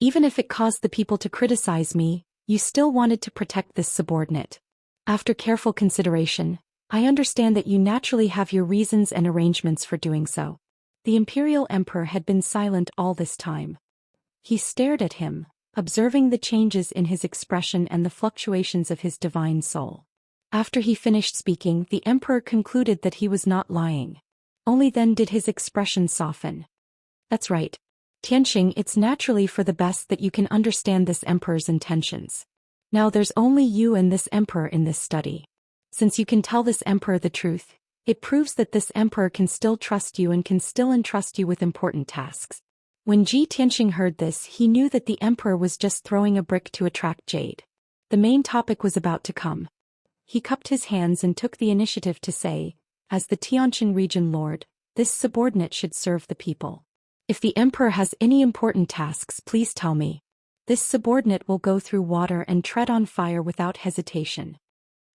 Even if it caused the people to criticize me, you still wanted to protect this subordinate. After careful consideration, I understand that you naturally have your reasons and arrangements for doing so. The imperial emperor had been silent all this time. He stared at him, observing the changes in his expression and the fluctuations of his divine soul. After he finished speaking, the emperor concluded that he was not lying. Only then did his expression soften. "That's right. Tianxing, it's naturally for the best that you can understand this emperor's intentions. Now there's only you and this emperor in this study. Since you can tell this emperor the truth, it proves that this emperor can still trust you and can still entrust you with important tasks." When Ji Tianxing heard this, he knew that the emperor was just throwing a brick to attract jade. The main topic was about to come. He cupped his hands and took the initiative to say, "As the Tianxin region lord, this subordinate should serve the people. If the emperor has any important tasks, please tell me. This subordinate will go through water and tread on fire without hesitation."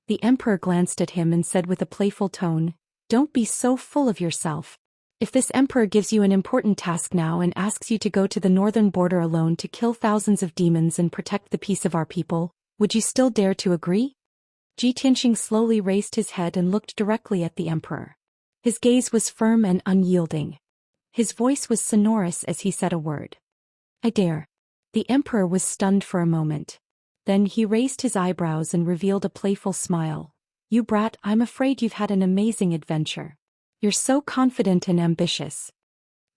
The emperor glanced at him and said with a playful tone, "Don't be so full of yourself. If this emperor gives you an important task now and asks you to go to the northern border alone to kill thousands of demons and protect the peace of our people, would you still dare to agree?" Ji Tianxing slowly raised his head and looked directly at the emperor. His gaze was firm and unyielding. His voice was sonorous as he said a word. "I dare." The emperor was stunned for a moment. Then he raised his eyebrows and revealed a playful smile. "You brat, I'm afraid you've had an amazing adventure. You're so confident and ambitious."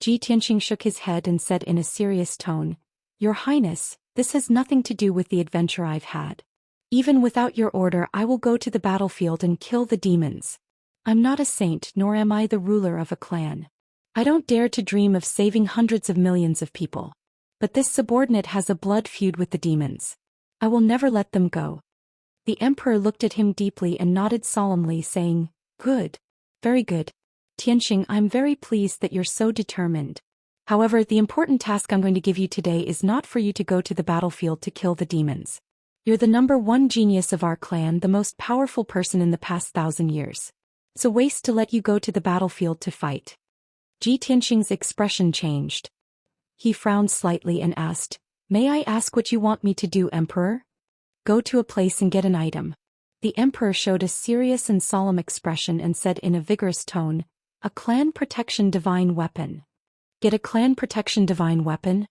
Ji Tianxing shook his head and said in a serious tone, "Your Highness, this has nothing to do with the adventure I've had. Even without your order, I will go to the battlefield and kill the demons. I'm not a saint, nor am I the ruler of a clan. I don't dare to dream of saving hundreds of millions of people. But this subordinate has a blood feud with the demons. I will never let them go." The emperor looked at him deeply and nodded solemnly, saying, "Good. Very good. Tianxing, I'm very pleased that you're so determined. However, the important task I'm going to give you today is not for you to go to the battlefield to kill the demons. You're the #1 genius of our clan, the most powerful person in the past 1,000 years. It's a waste to let you go to the battlefield to fight." Ji Tianxing's expression changed. He frowned slightly and asked, "May I ask what you want me to do, Emperor?" "Go to a place and get an item." The emperor showed a serious and solemn expression and said in a vigorous tone, "A clan protection divine weapon." "Get a clan protection divine weapon?"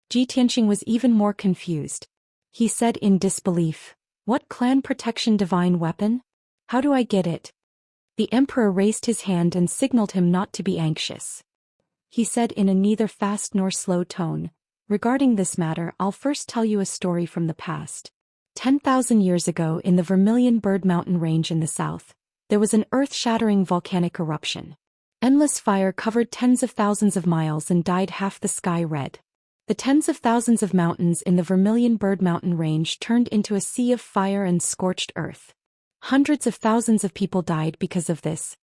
Ji Tianxing was even more confused. He said in disbelief, "What clan protection divine weapon? How do I get it?" The emperor raised his hand and signaled him not to be anxious. He said in a neither fast nor slow tone, "Regarding this matter, I'll first tell you a story from the past. 10,000 years ago, in the Vermilion Bird Mountain Range in the south, there was an earth-shattering volcanic eruption. Endless fire covered tens of thousands of miles and dyed half the sky red. The tens of thousands of mountains in the Vermilion Bird Mountain Range turned into a sea of fire and scorched earth. Hundreds of thousands of people died because of this.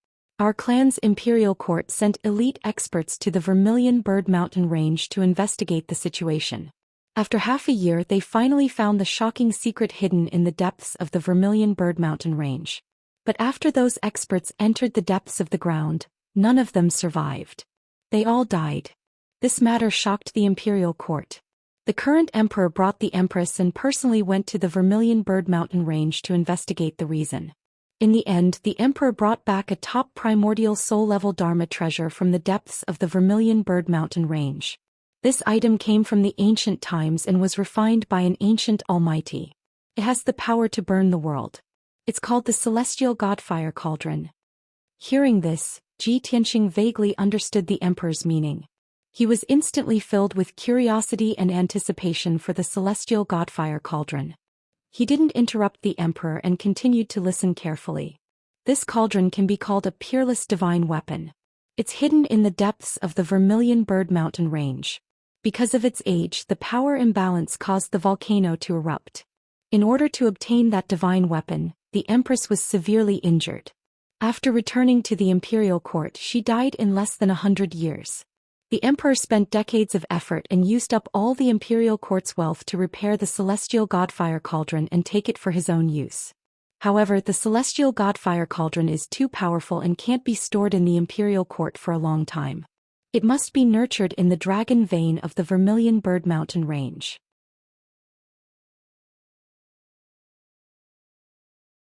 Our clan's imperial court sent elite experts to the Vermilion Bird Mountain Range to investigate the situation. After half a year, they finally found the shocking secret hidden in the depths of the Vermilion Bird Mountain Range. But after those experts entered the depths of the ground, none of them survived. They all died. This matter shocked the imperial court. The current emperor brought the empress and personally went to the Vermilion Bird Mountain Range to investigate the reason. In the end, the emperor brought back a top primordial soul-level Dharma treasure from the depths of the Vermilion Bird Mountain Range. This item came from the ancient times and was refined by an ancient almighty. It has the power to burn the world. It's called the Celestial Godfire Cauldron. Hearing this, Ji Tianxing vaguely understood the emperor's meaning. He was instantly filled with curiosity and anticipation for the Celestial Godfire Cauldron. He didn't interrupt the emperor and continued to listen carefully. This cauldron can be called a peerless divine weapon. It's hidden in the depths of the Vermilion Bird Mountain Range. Because of its age, the power imbalance caused the volcano to erupt. In order to obtain that divine weapon, the empress was severely injured. After returning to the imperial court, she died in less than 100 years. The emperor spent decades of effort and used up all the imperial court's wealth to repair the Celestial Godfire Cauldron and take it for his own use. However, the Celestial Godfire Cauldron is too powerful and can't be stored in the imperial court for a long time. It must be nurtured in the dragon vein of the Vermilion Bird Mountain Range.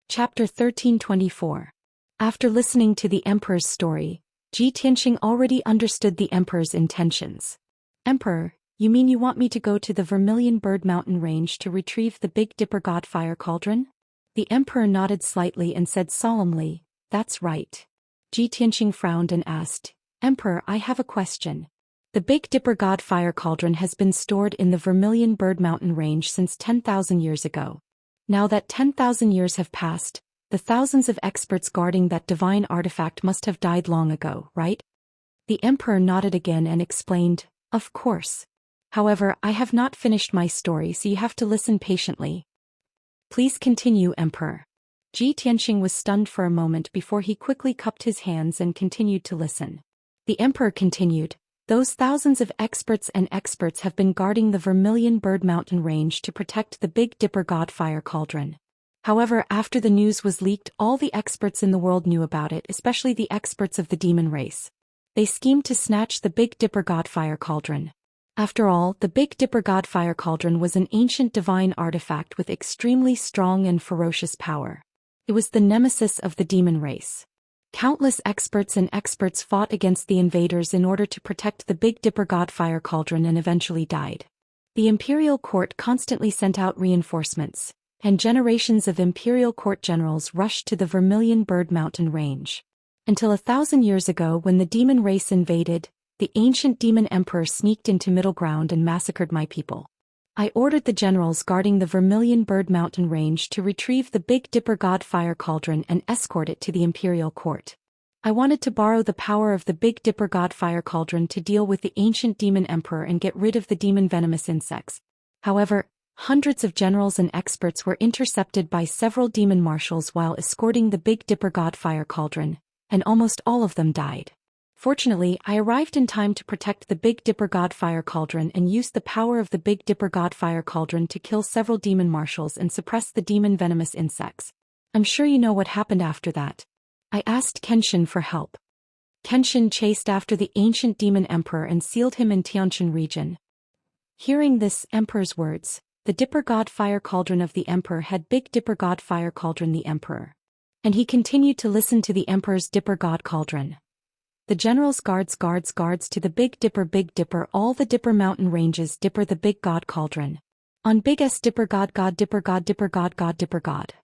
Chapter 1324. After listening to the emperor's story, Ji Tianxing already understood the emperor's intentions. Emperor, you mean you want me to go to the Vermilion Bird Mountain Range to retrieve the Big Dipper Godfire Cauldron? The emperor nodded slightly and said solemnly, that's right. Ji Tianxing frowned and asked, Emperor, I have a question. The Big Dipper Godfire Cauldron has been stored in the Vermilion Bird Mountain Range since 10,000 years ago. Now that 10,000 years have passed, the thousands of experts guarding that divine artifact must have died long ago, right? The emperor nodded again and explained, of course. However, I have not finished my story, so you have to listen patiently. Please continue, Emperor. Ji Tianxing was stunned for a moment before he quickly cupped his hands and continued to listen. The emperor continued, those thousands of experts have been guarding the Vermilion Bird Mountain Range to protect the Big Dipper Godfire Cauldron. However, after the news was leaked, all the experts in the world knew about it, especially the experts of the demon race. They schemed to snatch the Big Dipper Godfire Cauldron. After all, the Big Dipper Godfire Cauldron was an ancient divine artifact with extremely strong and ferocious power. It was the nemesis of the demon race. Countless experts fought against the invaders in order to protect the Big Dipper Godfire Cauldron and eventually died. The imperial court constantly sent out reinforcements, and generations of imperial court generals rushed to the Vermilion Bird Mountain Range. Until 1,000 years ago, when the demon race invaded, the ancient demon emperor sneaked into middle ground and massacred my people. I ordered the generals guarding the Vermilion Bird Mountain Range to retrieve the Big Dipper Godfire Cauldron and escort it to the imperial court. I wanted to borrow the power of the Big Dipper Godfire Cauldron to deal with the ancient demon emperor and get rid of the demon venomous insects. However, hundreds of generals and experts were intercepted by several demon marshals while escorting the Big Dipper Godfire Cauldron, and almost all of them died. Fortunately, I arrived in time to protect the Big Dipper Godfire Cauldron and used the power of the Big Dipper Godfire Cauldron to kill several demon marshals and suppress the demon venomous insects. I'm sure you know what happened after that. I asked Kenshin for help. Kenshin chased after the ancient demon emperor and sealed him in Tianjin region. Hearing this emperor's words, the Dipper Godfire Cauldron of the emperor had Big Dipper Godfire Cauldron the emperor. And he continued to listen to the emperor's Dipper God Cauldron. The generals guards to the Big Dipper, all the Dipper mountain ranges Dipper the Big God Cauldron. On Big S Dipper God Dipper God.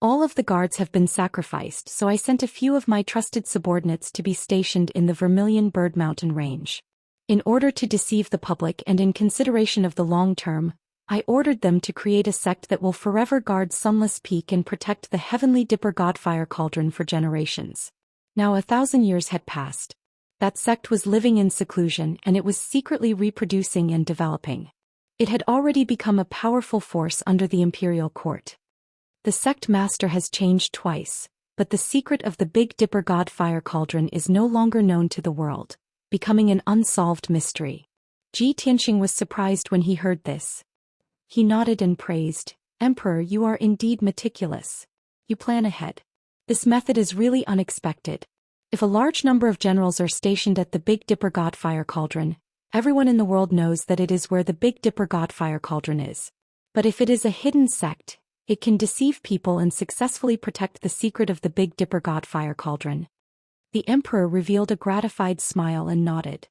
All of the guards have been sacrificed, so I sent a few of my trusted subordinates to be stationed in the Vermilion Bird Mountain Range. In order to deceive the public and in consideration of the long term, I ordered them to create a sect that will forever guard Sunless Peak and protect the heavenly Dipper Godfire Cauldron for generations. Now 1,000 years had passed. That sect was living in seclusion and it was secretly reproducing and developing. It had already become a powerful force under the imperial court. The sect master has changed twice. but the secret of the Big Dipper God Fire Cauldron is no longer known to the world, becoming an unsolved mystery. Ji Tianxing was surprised when he heard this. He nodded and praised, "Emperor, you are indeed meticulous. You plan ahead. This method is really unexpected. If a large number of generals are stationed at the Big Dipper God Fire Cauldron, everyone in the world knows that it is where the Big Dipper God Fire Cauldron is. But if it is a hidden sect, it can deceive people and successfully protect the secret of the Big Dipper God Fire Cauldron." The emperor revealed a gratified smile and nodded.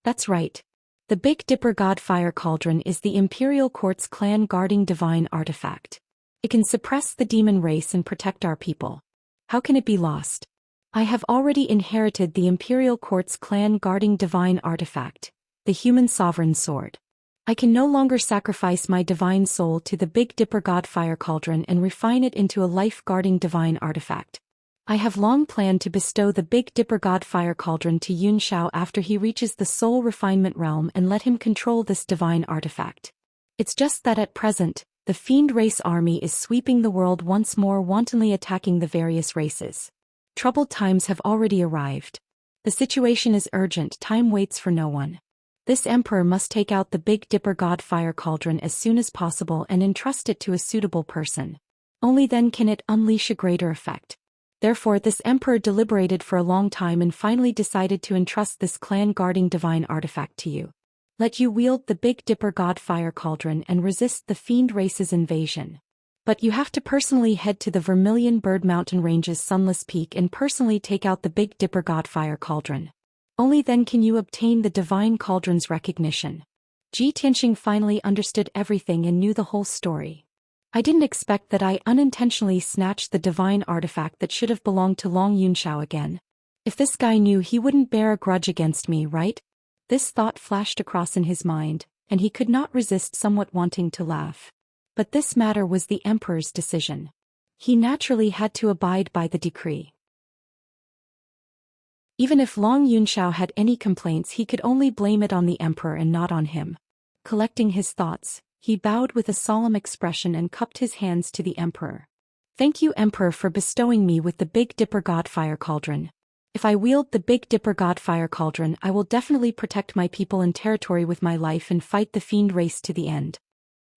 "That's right. The Big Dipper God Fire Cauldron is the Imperial Court's clan-guarding divine artifact. It can suppress the demon race and protect our people. How can it be lost? I have already inherited the Imperial Court's clan-guarding divine artifact, the human sovereign sword. I can no longer sacrifice my divine soul to the Big Dipper God Fire Cauldron and refine it into a life-guarding divine artifact. I have long planned to bestow the Big Dipper God Fire Cauldron to Xiao after he reaches the soul refinement realm and let him control this divine artifact. It's just that at present, the fiend race army is sweeping the world once more, wantonly attacking the various races. Troubled times have already arrived. The situation is urgent, time waits for no one. This emperor must take out the Big Dipper God Fire Cauldron as soon as possible and entrust it to a suitable person. Only then can it unleash a greater effect. Therefore this emperor deliberated for a long time and finally decided to entrust this clan-guarding divine artifact to you. Let you wield the Big Dipper God Fire Cauldron and resist the fiend race's invasion. But you have to personally head to the Vermilion Bird Mountain Range's Sunless Peak and personally take out the Big Dipper God Fire Cauldron. Only then can you obtain the divine cauldron's recognition." Ji Tianxing finally understood everything and knew the whole story. "I didn't expect that I unintentionally snatched the divine artifact that should have belonged to Long Yunxiao again. If this guy knew, he wouldn't bear a grudge against me, right?" This thought flashed across in his mind, and he could not resist somewhat wanting to laugh. But this matter was the emperor's decision. He naturally had to abide by the decree. Even if Long Yunxiao had any complaints, he could only blame it on the emperor and not on him. Collecting his thoughts, he bowed with a solemn expression and cupped his hands to the emperor. "Thank you, Emperor, for bestowing me with the Big Dipper God Fire Cauldron. If I wield the Big Dipper God Fire Cauldron, I will definitely protect my people and territory with my life and fight the fiend race to the end."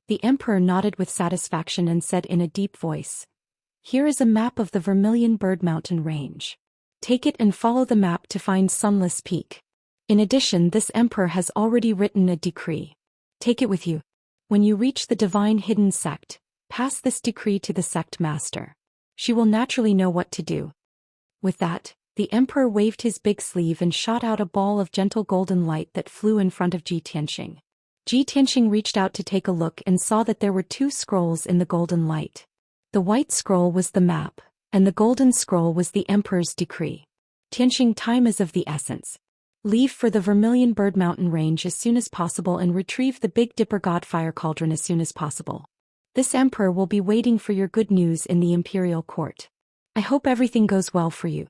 The emperor nodded with satisfaction and said in a deep voice, "Here is a map of the Vermilion Bird Mountain Range. Take it and follow the map to find Sunless Peak. In addition, this emperor has already written a decree. Take it with you. When you reach the divine hidden sect, pass this decree to the sect master. She will naturally know what to do." With that, the emperor waved his big sleeve and shot out a ball of gentle golden light that flew in front of Ji Tianxing. Ji Tianxing reached out to take a look and saw that there were two scrolls in the golden light. The white scroll was the map, and the golden scroll was the emperor's decree. "Tianxing, time is of the essence. Leave for the Vermilion Bird Mountain Range as soon as possible and retrieve the Big Dipper God Fire Cauldron as soon as possible. This emperor will be waiting for your good news in the imperial court. I hope everything goes well for you."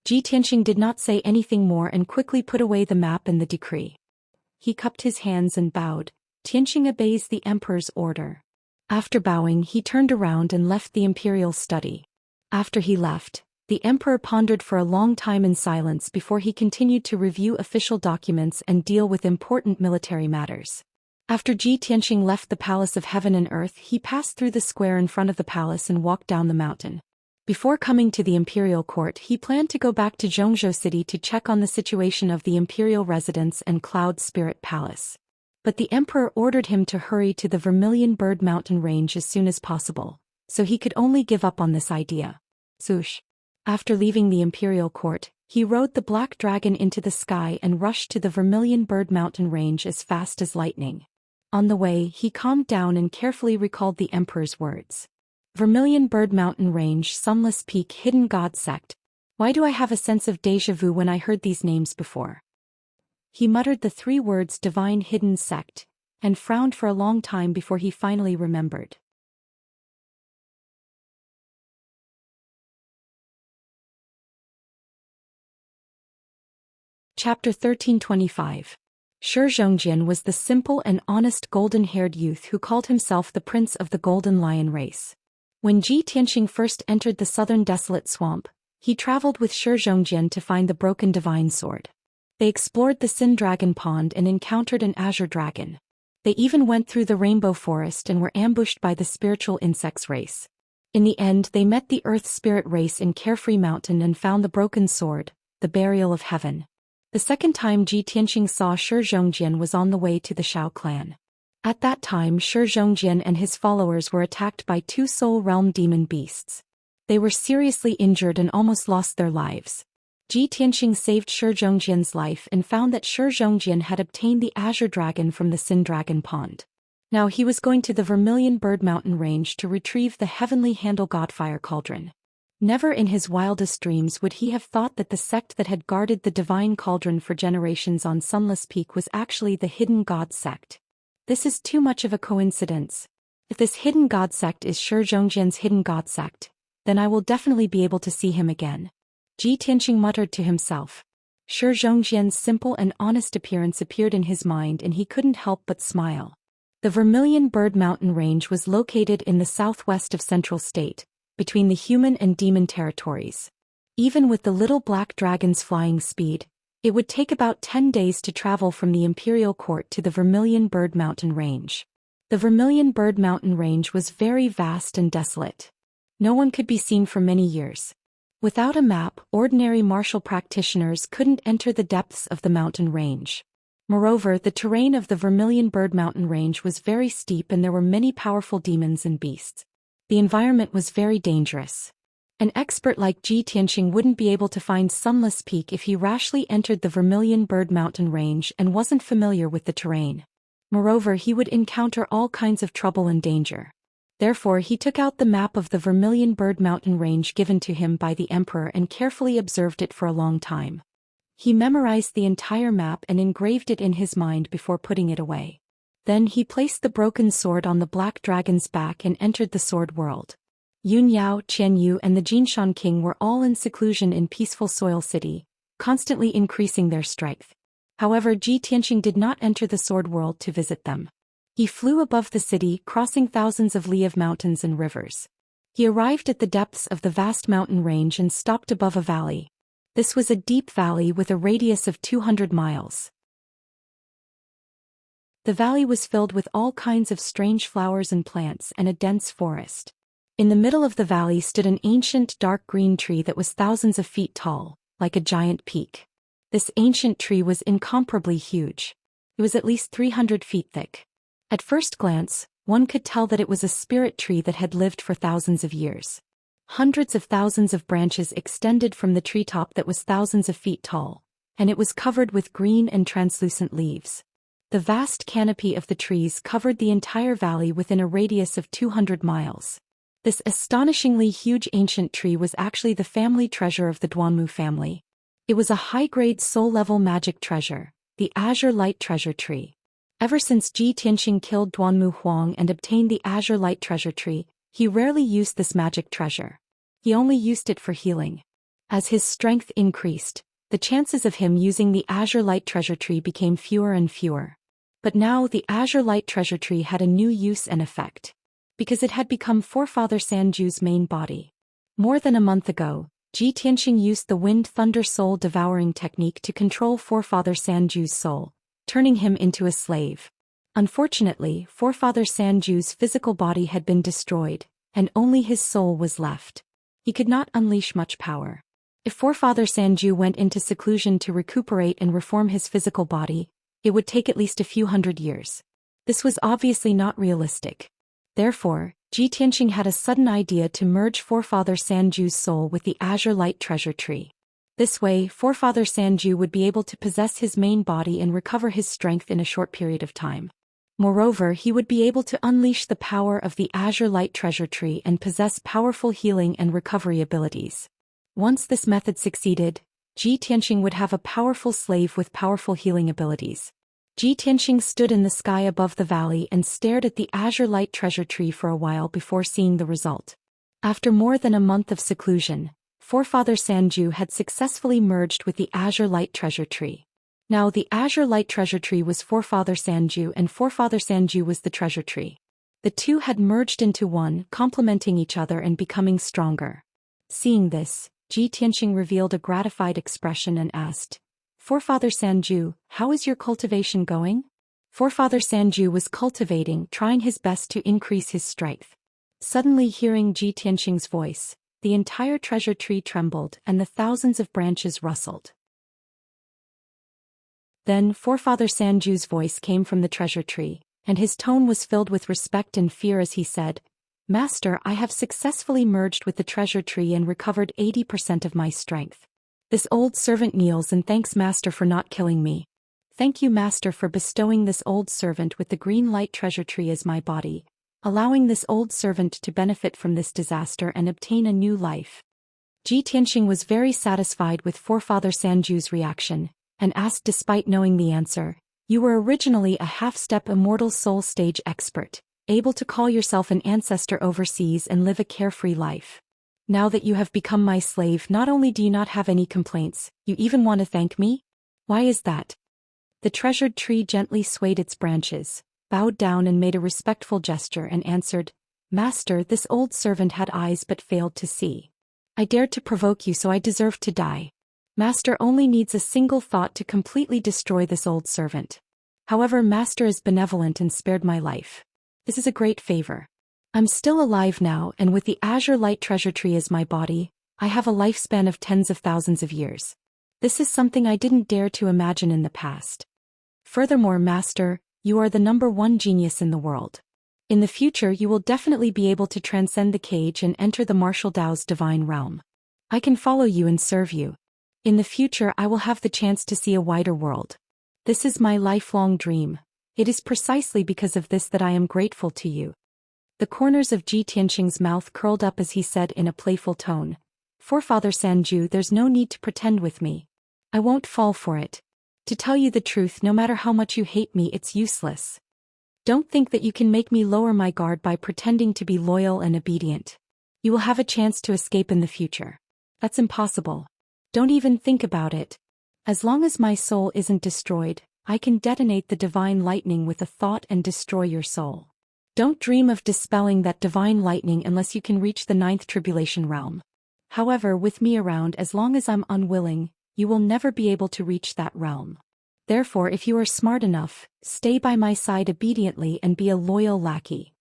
Ji Tianxing did not say anything more and quickly put away the map and the decree. He cupped his hands and bowed. Tianxing obeys the emperor's order. After bowing, he turned around and left the imperial study. After he left, the emperor pondered for a long time in silence before he continued to review official documents and deal with important military matters. After Ji Tianxing left the Palace of Heaven and Earth, he passed through the square in front of the palace and walked down the mountain. Before coming to the imperial court, he planned to go back to Zhongzhou City to check on the situation of the imperial residence and Cloud Spirit Palace. But the emperor ordered him to hurry to the Vermilion Bird Mountain Range as soon as possible, so he could only give up on this idea. Swoosh. After leaving the imperial court, he rode the black dragon into the sky and rushed to the Vermilion Bird Mountain Range as fast as lightning. On the way, he calmed down and carefully recalled the emperor's words. Vermilion Bird Mountain Range, Sunless Peak, Hidden God Sect. Why do I have a sense of déjà vu when I heard these names before? He muttered the three words Divine Hidden Sect, and frowned for a long time before he finally remembered. Chapter 1325. Shi Zhongjian was the simple and honest golden-haired youth who called himself the Prince of the Golden Lion race. When Ji Tianxing first entered the southern desolate swamp, he traveled with Shi Zhongjian to find the broken divine sword. They explored the Sin Dragon Pond and encountered an azure dragon. They even went through the rainbow forest and were ambushed by the spiritual insects race. In the end, they met the earth spirit race in Carefree Mountain and found the broken sword, the burial of heaven. The second time Ji Tianxing saw Shi Zhongjian was on the way to the Shao clan. At that time Shi Zhongjian and his followers were attacked by two soul realm demon beasts. They were seriously injured and almost lost their lives. Ji Tianxing saved Shi Zhongjian's life and found that Shi Zhongjian had obtained the azure dragon from the Sin Dragon Pond. Now he was going to the Vermilion Bird Mountain range to retrieve the heavenly handle Godfire Cauldron. Never in his wildest dreams would he have thought that the sect that had guarded the divine cauldron for generations on Sunless Peak was actually the Hidden God sect. This is too much of a coincidence. If this Hidden God sect is Shi Zhongjian's Hidden God sect, then I will definitely be able to see him again. Ji Tianxing muttered to himself. Shi Zhongjian's simple and honest appearance appeared in his mind and he couldn't help but smile. The Vermilion Bird Mountain range was located in the southwest of Central State, between the human and demon territories. Even with the little black dragon's flying speed, it would take about 10 days to travel from the Imperial Court to the Vermilion Bird Mountain range. The Vermilion Bird Mountain range was very vast and desolate. No one could be seen for many years. Without a map, ordinary martial practitioners couldn't enter the depths of the mountain range. Moreover, the terrain of the Vermilion Bird Mountain range was very steep and there were many powerful demons and beasts. The environment was very dangerous. An expert like Ji Tianxing wouldn't be able to find Sunless Peak if he rashly entered the Vermilion Bird Mountain range and wasn't familiar with the terrain. Moreover, he would encounter all kinds of trouble and danger. Therefore, he took out the map of the Vermilion Bird Mountain range given to him by the Emperor and carefully observed it for a long time. He memorized the entire map and engraved it in his mind before putting it away. Then he placed the broken sword on the black dragon's back and entered the sword world. Yun Yao, Qian Yu and the Jinshan King were all in seclusion in peaceful Soil City, constantly increasing their strength. However, Ji Tianxing did not enter the sword world to visit them. He flew above the city, crossing thousands of li of mountains and rivers. He arrived at the depths of the vast mountain range and stopped above a valley. This was a deep valley with a radius of 200 miles. The valley was filled with all kinds of strange flowers and plants and a dense forest. In the middle of the valley stood an ancient dark green tree that was thousands of feet tall, like a giant peak. This ancient tree was incomparably huge. It was at least 300 feet thick. At first glance, one could tell that it was a spirit tree that had lived for thousands of years. Hundreds of thousands of branches extended from the treetop that was thousands of feet tall, and it was covered with green and translucent leaves. The vast canopy of the trees covered the entire valley within a radius of 200 miles. This astonishingly huge ancient tree was actually the family treasure of the Duanmu family. It was a high-grade soul-level magic treasure, the Azure Light Treasure Tree. Ever since Ji Tianxing killed Duanmu Huang and obtained the Azure Light Treasure Tree, he rarely used this magic treasure. He only used it for healing. As his strength increased, the chances of him using the Azure Light Treasure Tree became fewer and fewer. But now the Azure Light Treasure Tree had a new use and effect. Because it had become Forefather Sanju's main body. More than a month ago, Ji Tianxing used the Wind Thunder Soul Devouring technique to control Forefather Sanju's soul, turning him into a slave. Unfortunately, Forefather Sanju's physical body had been destroyed, and only his soul was left. He could not unleash much power. If Forefather Sanju went into seclusion to recuperate and reform his physical body, it would take at least a few hundred years. This was obviously not realistic. Therefore, Ji Tianxing had a sudden idea to merge Forefather Sanju's soul with the Azure Light Treasure Tree. This way, Forefather Sanju would be able to possess his main body and recover his strength in a short period of time. Moreover, he would be able to unleash the power of the Azure Light Treasure Tree and possess powerful healing and recovery abilities. Once this method succeeded, Ji Tianxing would have a powerful slave with powerful healing abilities. Ji Tianxing stood in the sky above the valley and stared at the Azure Light Treasure Tree for a while before seeing the result. After more than a month of seclusion, Forefather Sanju had successfully merged with the Azure Light Treasure Tree. Now the Azure Light Treasure Tree was Forefather Sanju and Forefather Sanju was the treasure tree. The two had merged into one, complementing each other and becoming stronger. Seeing this, Ji Tianxing revealed a gratified expression and asked, "Forefather Sanju, how is your cultivation going?" Forefather Sanju was cultivating, trying his best to increase his strength. Suddenly hearing Ji Tianxing's voice, the entire treasure tree trembled and the thousands of branches rustled. Then Forefather Sanju's voice came from the treasure tree, and his tone was filled with respect and fear as he said, "Master, I have successfully merged with the treasure tree and recovered 80% of my strength. This old servant kneels and thanks Master for not killing me. Thank you, Master, for bestowing this old servant with the green light treasure tree as my body, allowing this old servant to benefit from this disaster and obtain a new life." Ji Tianxing was very satisfied with Forefather Sanju's reaction, and asked despite knowing the answer, "You were originally a half-step immortal soul stage expert, able to call yourself an ancestor overseas and live a carefree life. Now that you have become my slave, not only do you not have any complaints, you even want to thank me? Why is that?" The treasured tree gently swayed its branches, bowed down and made a respectful gesture and answered, "Master, this old servant had eyes but failed to see. I dared to provoke you, so I deserved to die. Master only needs a single thought to completely destroy this old servant. However, Master is benevolent and spared my life. This is a great favor. I'm still alive now, and with the azure light treasure tree as my body, I have a lifespan of tens of thousands of years. This is something I didn't dare to imagine in the past. Furthermore, Master, you are the #1 genius in the world. In the future you will definitely be able to transcend the cage and enter the martial Tao's divine realm. I can follow you and serve you. In the future I will have the chance to see a wider world. This is my lifelong dream. It is precisely because of this that I am grateful to you." The corners of Ji Tianxing's mouth curled up as he said in a playful tone, "Forefather Sanju, there's no need to pretend with me. I won't fall for it. To tell you the truth, no matter how much you hate me, it's useless. Don't think that you can make me lower my guard by pretending to be loyal and obedient. You will have a chance to escape in the future. That's impossible. Don't even think about it. As long as my soul isn't destroyed, I can detonate the divine lightning with a thought and destroy your soul. Don't dream of dispelling that divine lightning unless you can reach the 9th tribulation realm. However, with me around, as long as I'm unwilling, you will never be able to reach that realm. Therefore, if you are smart enough, stay by my side obediently and be a loyal lackey."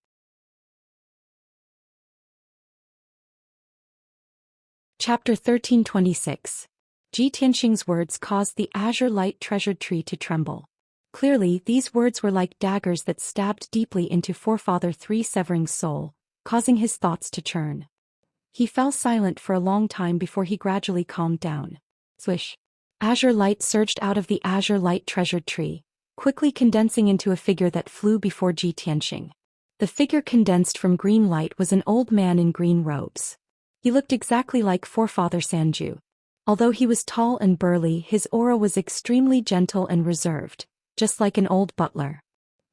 Chapter 1326. Ji Tianxing's words caused the azure light treasured tree to tremble. Clearly, these words were like daggers that stabbed deeply into Forefather Severing's soul, causing his thoughts to churn. He fell silent for a long time before he gradually calmed down. Swish! Azure light surged out of the azure light treasured tree, quickly condensing into a figure that flew before Ji Tianxing. The figure condensed from green light was an old man in green robes. He looked exactly like Forefather Sanju. Although he was tall and burly, his aura was extremely gentle and reserved, just like an old butler.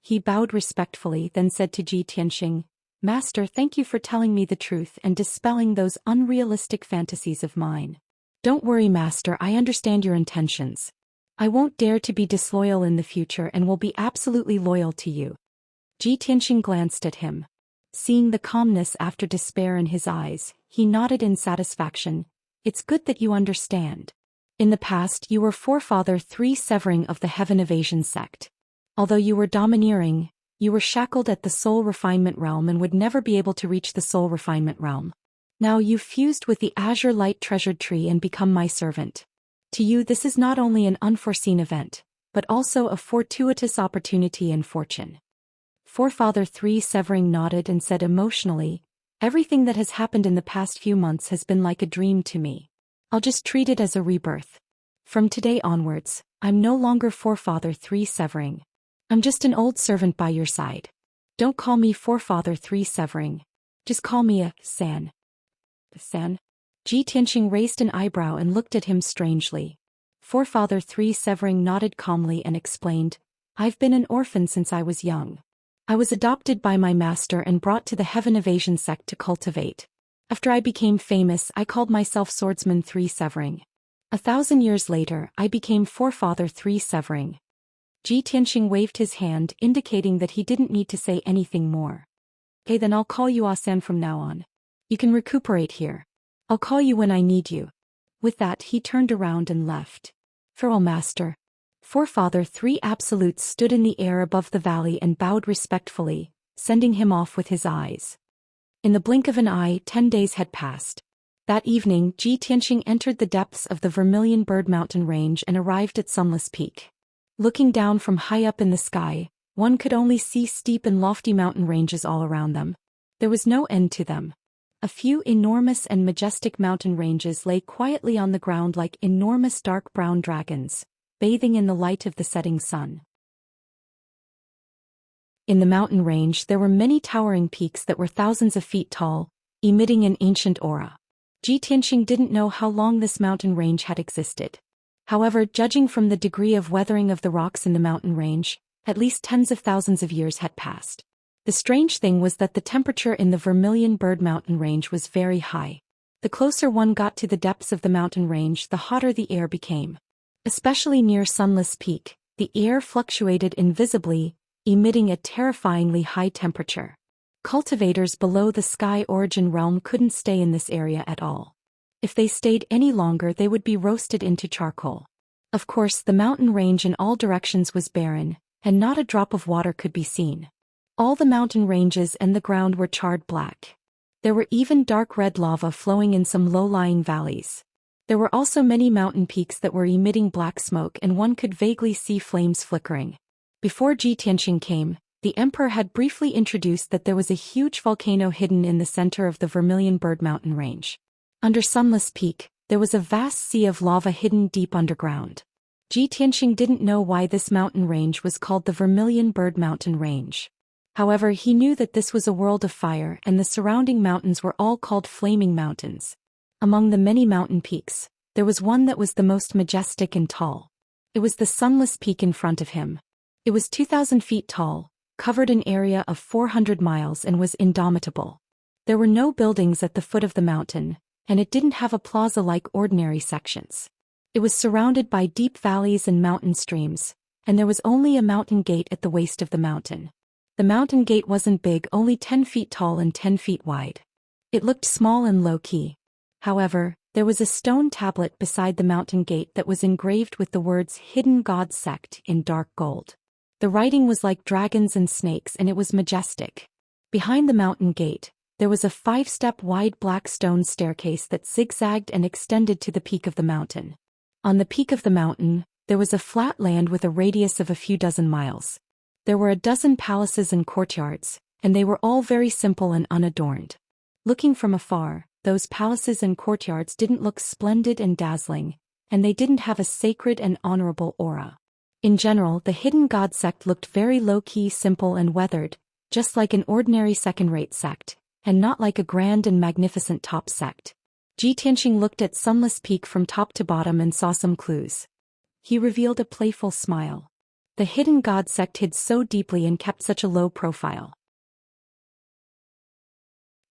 He bowed respectfully, then said to Ji Tianxing, "Master, thank you for telling me the truth and dispelling those unrealistic fantasies of mine. Don't worry, Master, I understand your intentions. I won't dare to be disloyal in the future and will be absolutely loyal to you." Ji Tianxing glanced at him. Seeing the calmness after despair in his eyes, he nodded in satisfaction. "It's good that you understand. In the past you were Forefather Severing of the Heaven Evasion sect. Although you were domineering, you were shackled at the soul refinement realm and would never be able to reach the soul refinement realm. Now you've fused with the azure light treasured tree and become my servant. To you this is not only an unforeseen event, but also a fortuitous opportunity and fortune." Forefather Severing nodded and said emotionally, "Everything that has happened in the past few months has been like a dream to me. I'll just treat it as a rebirth. From today onwards, I'm no longer Forefather Severing. I'm just an old servant by your side. Don't call me Forefather Severing. Just call me a San." "San?" Ji Tianxing raised an eyebrow and looked at him strangely. Forefather Severing nodded calmly and explained, "I've been an orphan since I was young. I was adopted by my master and brought to the Heaven Evasion sect to cultivate. After I became famous, I called myself Swordsman Severing. 1,000 years later, I became Forefather Severing." Ji Tianxing waved his hand, indicating that he didn't need to say anything more. Okay, then I'll call you Asan from now on. You can recuperate here. I'll call you when I need you. With that he turned around and left. Farewell, master. Forefather Three Absolutes stood in the air above the valley and bowed respectfully, sending him off with his eyes. In the blink of an eye, 10 days had passed. That evening, Tianxing entered the depths of the Vermilion Bird Mountain Range and arrived at Sunless Peak. Looking down from high up in the sky, one could only see steep and lofty mountain ranges all around them. There was no end to them. A few enormous and majestic mountain ranges lay quietly on the ground like enormous dark brown dragons, bathing in the light of the setting sun. In the mountain range there were many towering peaks that were thousands of feet tall, emitting an ancient aura. Tianxing didn't know how long this mountain range had existed. However, judging from the degree of weathering of the rocks in the mountain range, at least tens of thousands of years had passed. The strange thing was that the temperature in the Vermilion Bird Mountain Range was very high. The closer one got to the depths of the mountain range, the hotter the air became. Especially near Sunless Peak, the air fluctuated invisibly, emitting a terrifyingly high temperature. Cultivators below the Sky Origin realm couldn't stay in this area at all. If they stayed any longer, they would be roasted into charcoal. Of course, the mountain range in all directions was barren, and not a drop of water could be seen. All the mountain ranges and the ground were charred black. There were even dark red lava flowing in some low-lying valleys. There were also many mountain peaks that were emitting black smoke, and one could vaguely see flames flickering. Before Tianxing came, the emperor had briefly introduced that there was a huge volcano hidden in the center of the Vermilion Bird Mountain Range. Under Sunless Peak, there was a vast sea of lava hidden deep underground. Tianxing didn't know why this mountain range was called the Vermilion Bird Mountain Range. However, he knew that this was a world of fire and the surrounding mountains were all called Flaming Mountains. Among the many mountain peaks, there was one that was the most majestic and tall. It was the Sunless Peak in front of him. It was 2,000 feet tall, covered an area of 400 miles and was indomitable. There were no buildings at the foot of the mountain, and it didn't have a plaza like ordinary sections. It was surrounded by deep valleys and mountain streams, and there was only a mountain gate at the waist of the mountain. The mountain gate wasn't big, only 10 feet tall and 10 feet wide. It looked small and low-key. However, there was a stone tablet beside the mountain gate that was engraved with the words Hidden God Sect in dark gold. The writing was like dragons and snakes, and it was majestic. Behind the mountain gate, there was a 5-step wide black stone staircase that zigzagged and extended to the peak of the mountain. On the peak of the mountain, there was a flat land with a radius of a few dozen miles. There were a dozen palaces and courtyards, and they were all very simple and unadorned. Looking from afar, those palaces and courtyards didn't look splendid and dazzling, and they didn't have a sacred and honorable aura. In general, the Hidden God Sect looked very low-key, simple and weathered, just like an ordinary second-rate sect, and not like a grand and magnificent top sect. Tianxing looked at Sunless Peak from top to bottom and saw some clues. He revealed a playful smile. The Hidden God Sect hid so deeply and kept such a low profile.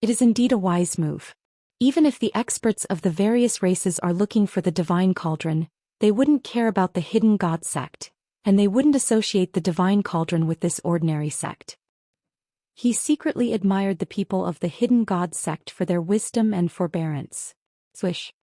It is indeed a wise move. Even if the experts of the various races are looking for the Divine Cauldron, they wouldn't care about the Hidden God Sect, and they wouldn't associate the Divine Cauldron with this ordinary sect. He secretly admired the people of the Hidden God Sect for their wisdom and forbearance. Swish.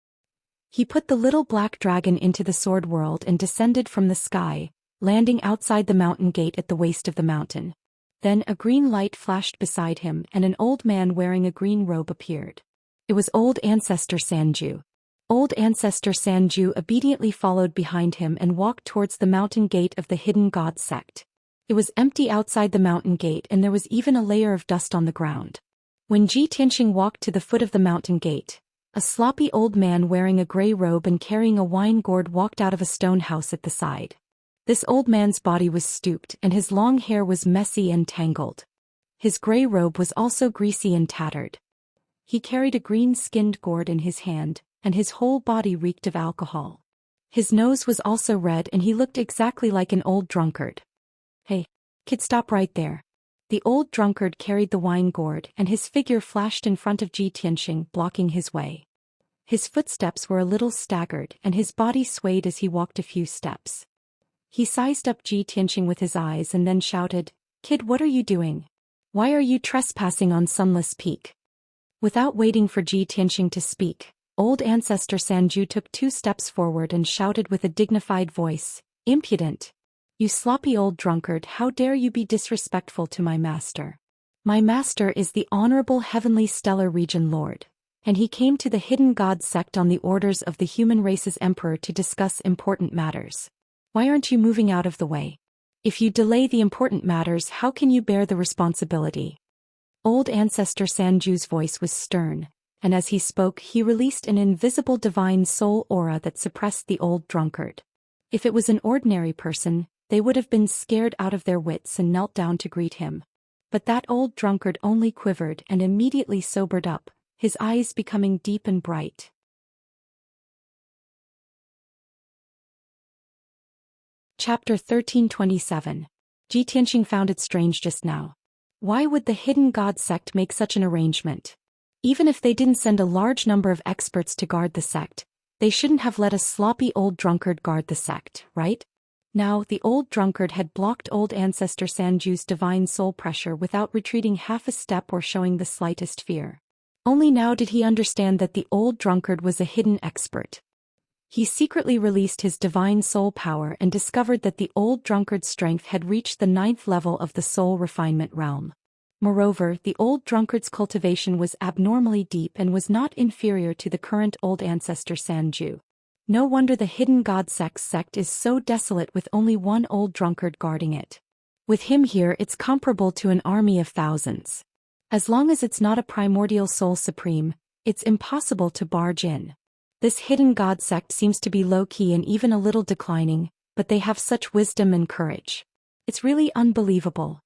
He put the little black dragon into the sword world and descended from the sky, landing outside the mountain gate at the waist of the mountain. Then a green light flashed beside him and an old man wearing a green robe appeared. It was Old Ancestor Sanju. Old Ancestor Sanju obediently followed behind him and walked towards the mountain gate of the Hidden God Sect. It was empty outside the mountain gate and there was even a layer of dust on the ground. When Tianxing walked to the foot of the mountain gate, a sloppy old man wearing a gray robe and carrying a wine gourd walked out of a stone house at the side. This old man's body was stooped and his long hair was messy and tangled. His gray robe was also greasy and tattered. He carried a green-skinned gourd in his hand, and his whole body reeked of alcohol. His nose was also red and he looked exactly like an old drunkard. "Hey, kid, stop right there." The old drunkard carried the wine gourd and his figure flashed in front of Tianxing, blocking his way. His footsteps were a little staggered and his body swayed as he walked a few steps. He sized up Tianxing with his eyes and then shouted, "Kid, what are you doing?" Why are you trespassing on Sunless Peak? Without waiting for Ji Tianxing to speak, old ancestor Sanju took 2 steps forward and shouted with a dignified voice, "Impudent! You sloppy old drunkard, how dare you be disrespectful to my master? My master is the Honorable Heavenly Stellar Region Lord, and he came to the Hidden God sect on the orders of the human race's emperor to discuss important matters. Why aren't you moving out of the way? If you delay the important matters, how can you bear the responsibility?" Old ancestor Sanju's voice was stern, and as he spoke he released an invisible divine soul aura that suppressed the old drunkard. If it was an ordinary person, they would have been scared out of their wits and knelt down to greet him. But that old drunkard only quivered and immediately sobered up, his eyes becoming deep and bright. Chapter 1327. Ji Tianxing found it strange just now. Why would the Hidden God sect make such an arrangement? Even if they didn't send a large number of experts to guard the sect, they shouldn't have let a sloppy old drunkard guard the sect, right? Now, the old drunkard had blocked old ancestor Sanju's divine soul pressure without retreating half a step or showing the slightest fear. Only now did he understand that the old drunkard was a hidden expert. He secretly released his divine soul power and discovered that the old drunkard's strength had reached the 9th level of the soul refinement realm. Moreover, the old drunkard's cultivation was abnormally deep and was not inferior to the current old ancestor Sanju. No wonder the Hidden God sect is so desolate with only one old drunkard guarding it. With him here, it's comparable to an army of thousands. As long as it's not a primordial soul supreme, it's impossible to barge in. This Hidden God sect seems to be low-key and even a little declining, but they have such wisdom and courage. It's really unbelievable.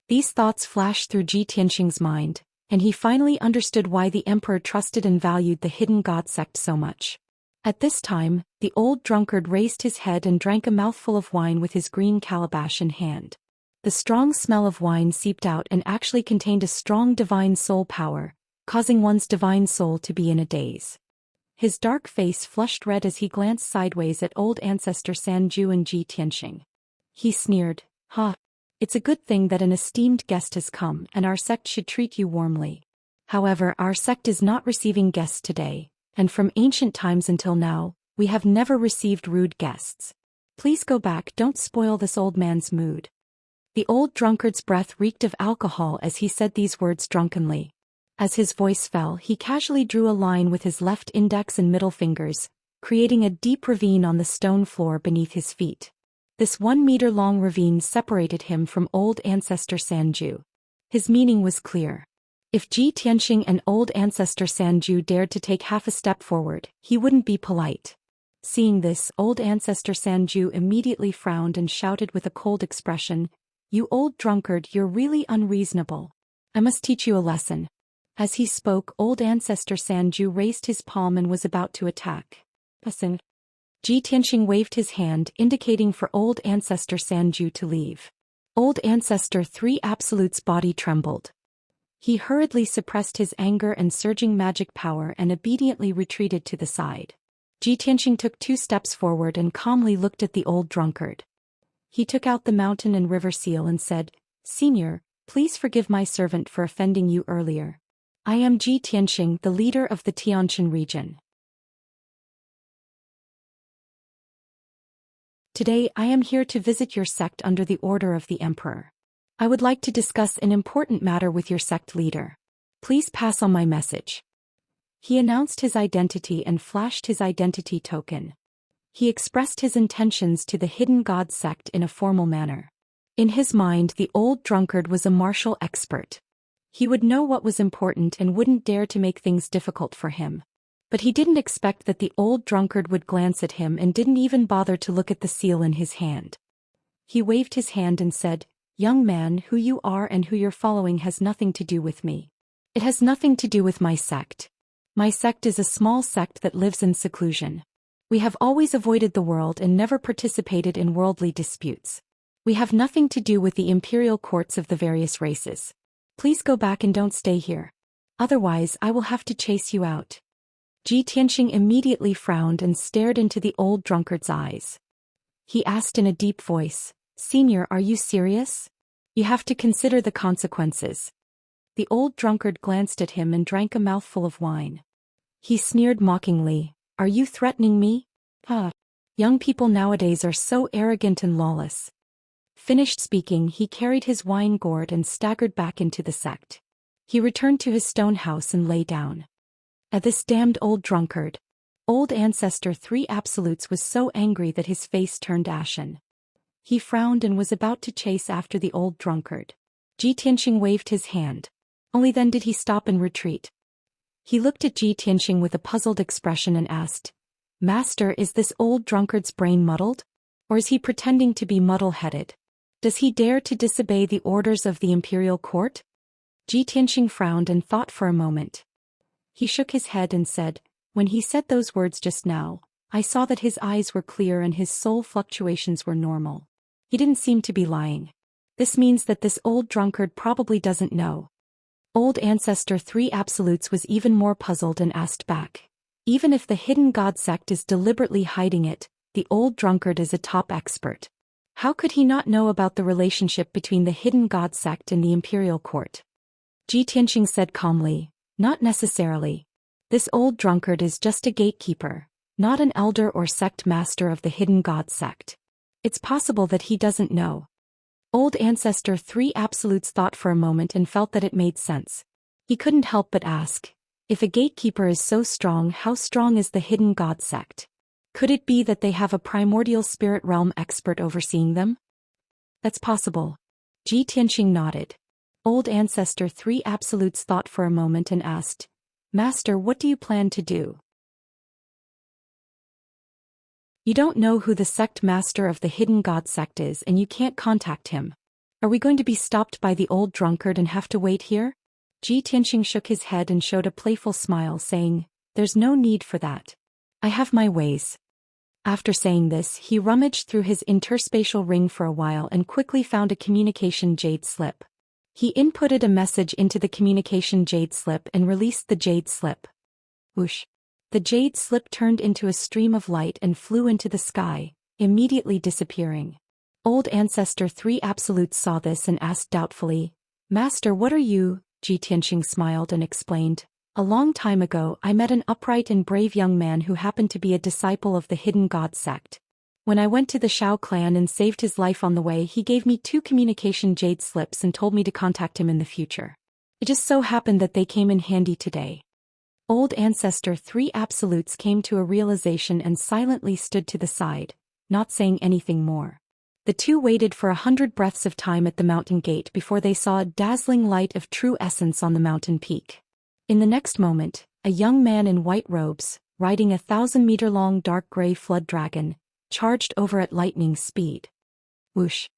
These thoughts flashed through Ji Tianxing's mind, and he finally understood why the emperor trusted and valued the Hidden God sect so much. At this time, the old drunkard raised his head and drank a mouthful of wine with his green calabash in hand. The strong smell of wine seeped out and actually contained a strong divine soul power, causing one's divine soul to be in a daze. His dark face flushed red as he glanced sideways at old ancestor Sanju and Ji Tianxing. He sneered, "Ha! It's a good thing that an esteemed guest has come, and our sect should treat you warmly. However, our sect is not receiving guests today, and from ancient times until now, we have never received rude guests. Please go back, don't spoil this old man's mood." The old drunkard's breath reeked of alcohol as he said these words drunkenly. As his voice fell, he casually drew a line with his left index and middle fingers, creating a deep ravine on the stone floor beneath his feet. This 1-meter-long ravine separated him from old ancestor Sanju. His meaning was clear. If Ji Tianxing and old ancestor Sanju dared to take half a step forward, he wouldn't be polite. Seeing this, old ancestor Sanju immediately frowned and shouted with a cold expression, "You old drunkard, you're really unreasonable. I must teach you a lesson." As he spoke, old ancestor Sanju raised his palm and was about to attack. "Listen." Ji Tianxing waved his hand, indicating for old ancestor Sanju to leave. Old ancestor 3 Absolute's body trembled. He hurriedly suppressed his anger and surging magic power and obediently retreated to the side. Ji Tianxing took 2 steps forward and calmly looked at the old drunkard. He took out the mountain and river seal and said, "Senior, please forgive my servant for offending you earlier. I am Ji Tianxing, the leader of the Tianshan region. Today I am here to visit your sect under the order of the emperor. I would like to discuss an important matter with your sect leader. Please pass on my message." He announced his identity and flashed his identity token. He expressed his intentions to the Hidden God sect in a formal manner. In his mind, the old drunkard was a martial expert. He would know what was important and wouldn't dare to make things difficult for him. But he didn't expect that the old drunkard would glance at him and didn't even bother to look at the seal in his hand. He waved his hand and said, "Young man, who you are and who you're following has nothing to do with me. It has nothing to do with my sect. My sect is a small sect that lives in seclusion. We have always avoided the world and never participated in worldly disputes. We have nothing to do with the imperial courts of the various races. Please go back and don't stay here. Otherwise, I will have to chase you out." Ji Tianxing immediately frowned and stared into the old drunkard's eyes. He asked in a deep voice, "Senior, are you serious? You have to consider the consequences. The old drunkard glanced at him and drank a mouthful of wine. He sneered mockingly, "Are you threatening me? Ah, young people nowadays are so arrogant and lawless." Finished speaking, he carried his wine gourd and staggered back into the sect. He returned to his stone house and lay down. At this damned old drunkard. Old Ancestor 3 Absolutes was so angry that his face turned ashen. He frowned and was about to chase after the old drunkard. Ji Tianxing waved his hand. Only then did he stop and retreat. He looked at Ji Tianxing with a puzzled expression and asked, "Master, is this old drunkard's brain muddled? Or is he pretending to be muddle-headed? Does he dare to disobey the orders of the imperial court?" Ji Tianxing frowned and thought for a moment. He shook his head and said, "When he said those words just now, I saw that his eyes were clear and his soul fluctuations were normal. He didn't seem to be lying. This means that this old drunkard probably doesn't know." Old Ancestor 3 Absolutes was even more puzzled and asked back, "Even if the hidden god sect is deliberately hiding it, the old drunkard is a top expert. How could he not know about the relationship between the hidden god sect and the imperial court?" Ji Tianxing said calmly, "Not necessarily. This old drunkard is just a gatekeeper, not an elder or sect master of the hidden god sect. It's possible that he doesn't know." Old Ancestor 3 Absolutes thought for a moment and felt that it made sense. He couldn't help but ask, if a gatekeeper is so strong, how strong is the hidden god sect? Could it be that they have a primordial spirit realm expert overseeing them? That's possible. Ji Tianxing nodded. Old Ancestor 3 Absolutes thought for a moment and asked, "Master, what do you plan to do?" "You don't know who the sect master of the hidden god sect is and you can't contact him. Are we going to be stopped by the old drunkard and have to wait here?" Ji Tianxing shook his head and showed a playful smile, saying, "There's no need for that. I have my ways." After saying this, he rummaged through his interspatial ring for a while and quickly found a communication jade slip. He inputted a message into the communication jade slip and released the jade slip. Whoosh! The jade slip turned into a stream of light and flew into the sky, immediately disappearing. Old Ancestor 3 Absolutes saw this and asked doubtfully, "Master, what are you?" Ji Tianxing smiled and explained, "A long time ago I met an upright and brave young man who happened to be a disciple of the hidden god sect. When I went to the Shao clan and saved his life on the way, he gave me 2 communication jade slips and told me to contact him in the future. It just so happened that they came in handy today." Old Ancestor 3 Absolutes came to a realization and silently stood to the side, not saying anything more. The two waited for 100 breaths of time at the mountain gate before they saw a dazzling light of true essence on the mountain peak. In the next moment, a young man in white robes, riding a 1,000-meter-long dark gray flood dragon, charged over at lightning speed. Whoosh!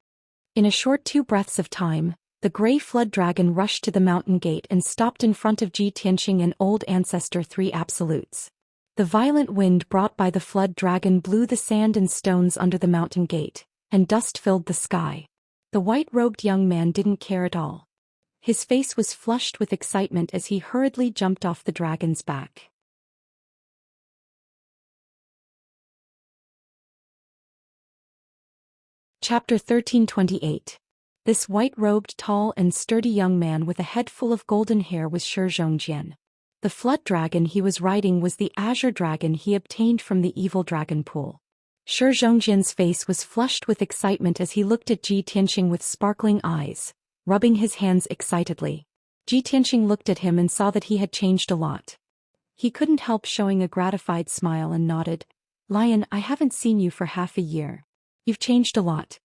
In a short 2 breaths of time, the gray flood dragon rushed to the mountain gate and stopped in front of Ji Tianxing and Old Ancestor 3 Absolutes. The violent wind brought by the flood dragon blew the sand and stones under the mountain gate, and dust filled the sky. The white-robed young man didn't care at all. His face was flushed with excitement as he hurriedly jumped off the dragon's back. Chapter 1328. This white-robed, tall and sturdy young man with a head full of golden hair was Zhou Xian. The flood dragon he was riding was the azure dragon he obtained from the evil dragon pool. Zhou Xian's face was flushed with excitement as he looked at Ji Tianxing with sparkling eyes, rubbing his hands excitedly. Ji Tianxing looked at him and saw that he had changed a lot. He couldn't help showing a gratified smile and nodded. "Lion, I haven't seen you for half a year. You've changed a lot."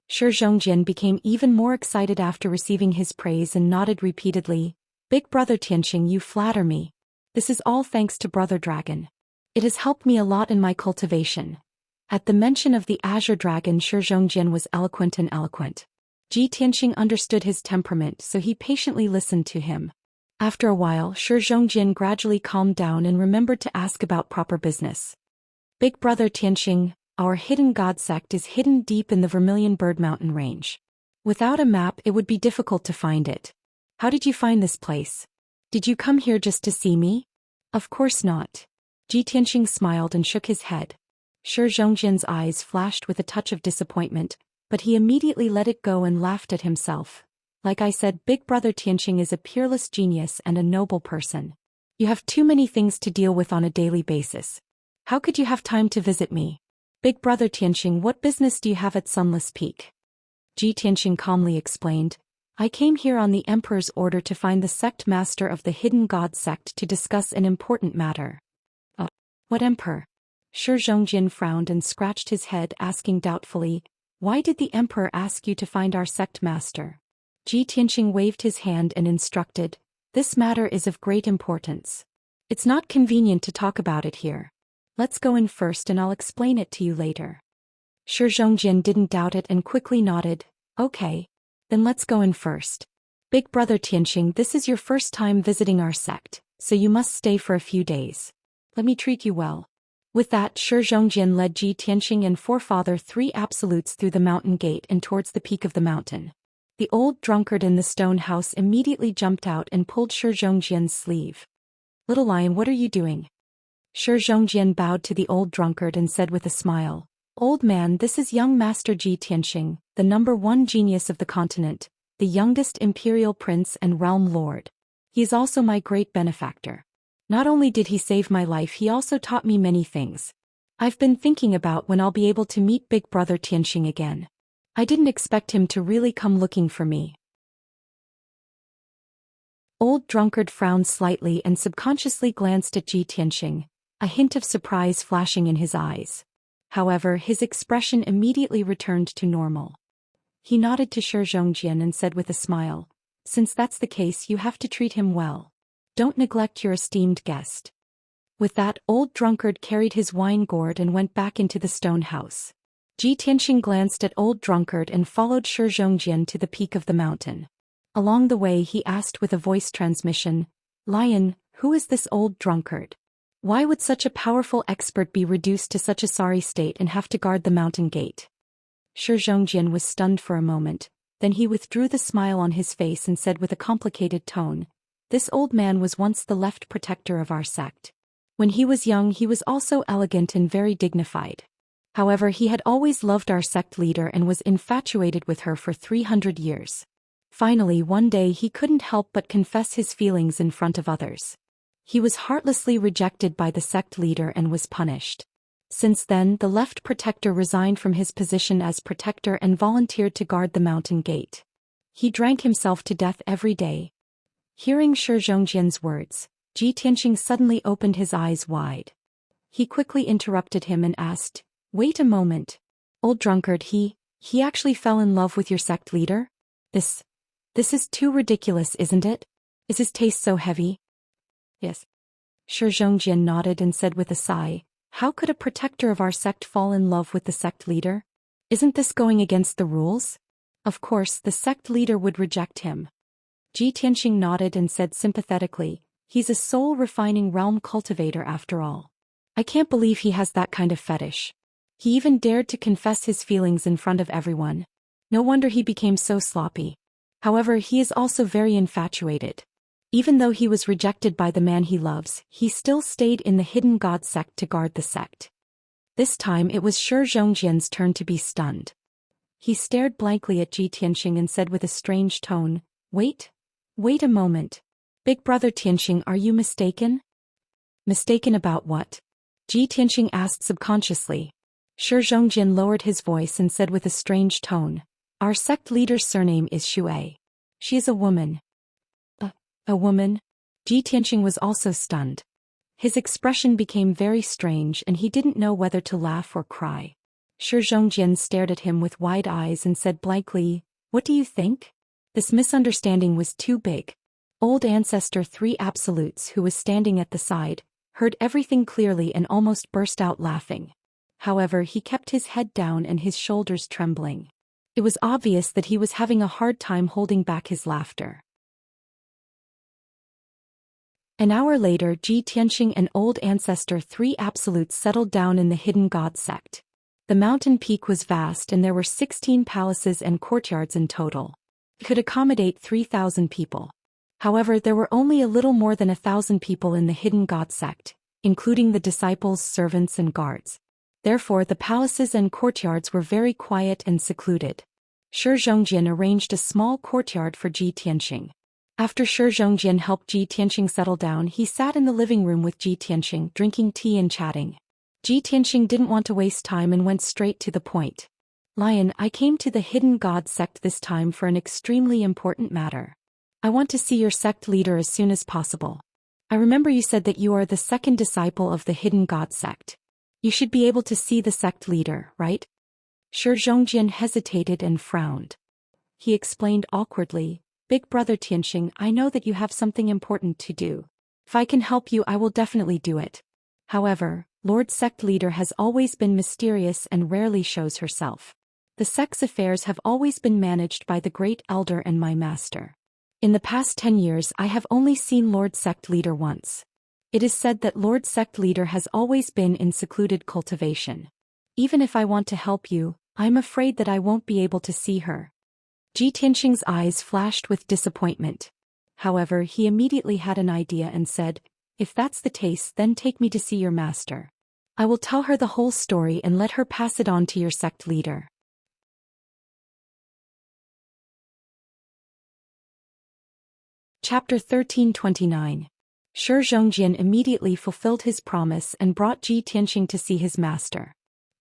Zhou Xian became even more excited after receiving his praise and nodded repeatedly. "Big brother Tianxing, you flatter me. This is all thanks to Brother Dragon. It has helped me a lot in my cultivation." At the mention of the azure dragon, Zhou Xian was eloquent and eloquent. Ji Tianxing understood his temperament, so he patiently listened to him. After a while, Zhou Xian gradually calmed down and remembered to ask about proper business. "Big brother Tianxing, our hidden god sect is hidden deep in the Vermilion Bird Mountain range. Without a map, it would be difficult to find it. How did you find this place? Did you come here just to see me?" "Of course not." Ji Tianxing smiled and shook his head. Zhou Xian's eyes flashed with a touch of disappointment. but he immediately let it go and laughed at himself. Like I said, Big Brother Tianqing is a peerless genius and a noble person. You have too many things to deal with on a daily basis. How could you have time to visit me? Big Brother Tianqing, what business do you have at Sunless Peak? Ji Tianqing calmly explained. I came here on the Emperor's order to find the sect master of the Hidden God sect to discuss an important matter. What Emperor? Shi Zhongjin frowned and scratched his head, asking doubtfully, why did the Emperor ask you to find our sect master? Ji Tianqing waved his hand and instructed, this matter is of great importance. It's not convenient to talk about it here. Let's go in first and I'll explain it to you later. Shi Zhongjin didn't doubt it and quickly nodded, okay. Then let's go in first. Big Brother Tianqing, this is your first time visiting our sect, so you must stay for a few days. Let me treat you well. With that, Shi Zhongjin led Ji Tianqing and Forefather 3 Absolutes through the mountain gate and towards the peak of the mountain. The old drunkard in the stone house immediately jumped out and pulled Shi Zhongjin's sleeve. Little lion, what are you doing? Shi Zhongjin bowed to the old drunkard and said with a smile, Old man, this is young Master Ji Tianqing, the #1 genius of the continent, the youngest imperial prince and realm lord. He is also my great benefactor. Not only did he save my life, he also taught me many things. I've been thinking about when I'll be able to meet Big Brother Tianqing again. I didn't expect him to really come looking for me. Old drunkard frowned slightly and subconsciously glanced at Ji Tianqing, a hint of surprise flashing in his eyes. However, his expression immediately returned to normal. He nodded to Shi Zhongjin and said with a smile, since that's the case, you have to treat him well. Don't neglect your esteemed guest. With that, old drunkard carried his wine gourd and went back into the stone house. Ji Tianqing glanced at old drunkard and followed Shi Zhongjin to the peak of the mountain. Along the way he asked with a voice transmission, Lion, who is this old drunkard? Why would such a powerful expert be reduced to such a sorry state and have to guard the mountain gate? Shi Zhongjin was stunned for a moment, then he withdrew the smile on his face and said with a complicated tone, this old man was once the left protector of our sect. When he was young he was also elegant and very dignified. However, he had always loved our sect leader and was infatuated with her for 300 years. Finally, one day he couldn't help but confess his feelings in front of others. He was heartlessly rejected by the sect leader and was punished. Since then, the left protector resigned from his position as protector and volunteered to guard the mountain gate. He drank himself to death every day. Hearing Shi Zhongjin's words, Ji Tianqing suddenly opened his eyes wide. He quickly interrupted him and asked, wait a moment. Old drunkard, he actually fell in love with your sect leader? This is too ridiculous, isn't it? Is his taste so heavy? Yes. Shi Zhongjin nodded and said with a sigh, how could a protector of our sect fall in love with the sect leader? Isn't this going against the rules? Of course, the sect leader would reject him. Ji Tianqing nodded and said sympathetically, he's a soul-refining realm cultivator after all. I can't believe he has that kind of fetish. He even dared to confess his feelings in front of everyone. No wonder he became so sloppy. However, he is also very infatuated. Even though he was rejected by the man he loves, he still stayed in the Hidden God sect to guard the sect. This time it was Shi Zhongjin's turn to be stunned. He stared blankly at Ji Tianqing and said with a strange tone, wait a moment. Big Brother Tianqing, are you mistaken? Mistaken about what? Ji Tianqing asked subconsciously. Shi Zhongjin lowered his voice and said with a strange tone, our sect leader's surname is Xue. She is a woman. A woman? Ji Tianqing was also stunned. His expression became very strange and he didn't know whether to laugh or cry. Shi Zhongjin stared at him with wide eyes and said blankly, what do you think? This misunderstanding was too big. Old Ancestor 3 Absolutes, who was standing at the side, heard everything clearly and almost burst out laughing. However, he kept his head down and his shoulders trembling. It was obvious that he was having a hard time holding back his laughter. An hour later, Ji Tianqing and Old Ancestor 3 Absolutes settled down in the Hidden God sect. The mountain peak was vast and there were 16 palaces and courtyards in total. It could accommodate 3,000 people. However, there were only a little more than 1,000 people in the Hidden God sect, including the disciples, servants and guards. Therefore the palaces and courtyards were very quiet and secluded. Shi Zhongjin arranged a small courtyard for Ji Tianxing. After Shi Zhongjin helped Ji Tianxing settle down, he sat in the living room with Ji Tianxing, drinking tea and chatting. Ji Tianxing didn't want to waste time and went straight to the point. "Lion, I came to the Hidden God sect this time for an extremely important matter. I want to see your sect leader as soon as possible. I remember you said that you are the second disciple of the Hidden God sect. You should be able to see the sect leader, right?" Shi Zhongjin hesitated and frowned. He explained awkwardly, "Big brother Tianxing, I know that you have something important to do. If I can help you, I will definitely do it. However, Lord Sect Leader has always been mysterious and rarely shows herself. The sect's affairs have always been managed by the Great Elder and my master. In the past 10 years I have only seen Lord Sect Leader once. It is said that Lord Sect Leader has always been in secluded cultivation. Even if I want to help you, I'm afraid that I won't be able to see her." Ji Tianxing's eyes flashed with disappointment. However, he immediately had an idea and said, "If that's the case, then take me to see your master. I will tell her the whole story and let her pass it on to your sect leader." Chapter 1329. Shi Zhongjin immediately fulfilled his promise and brought Ji Tianxing to see his master.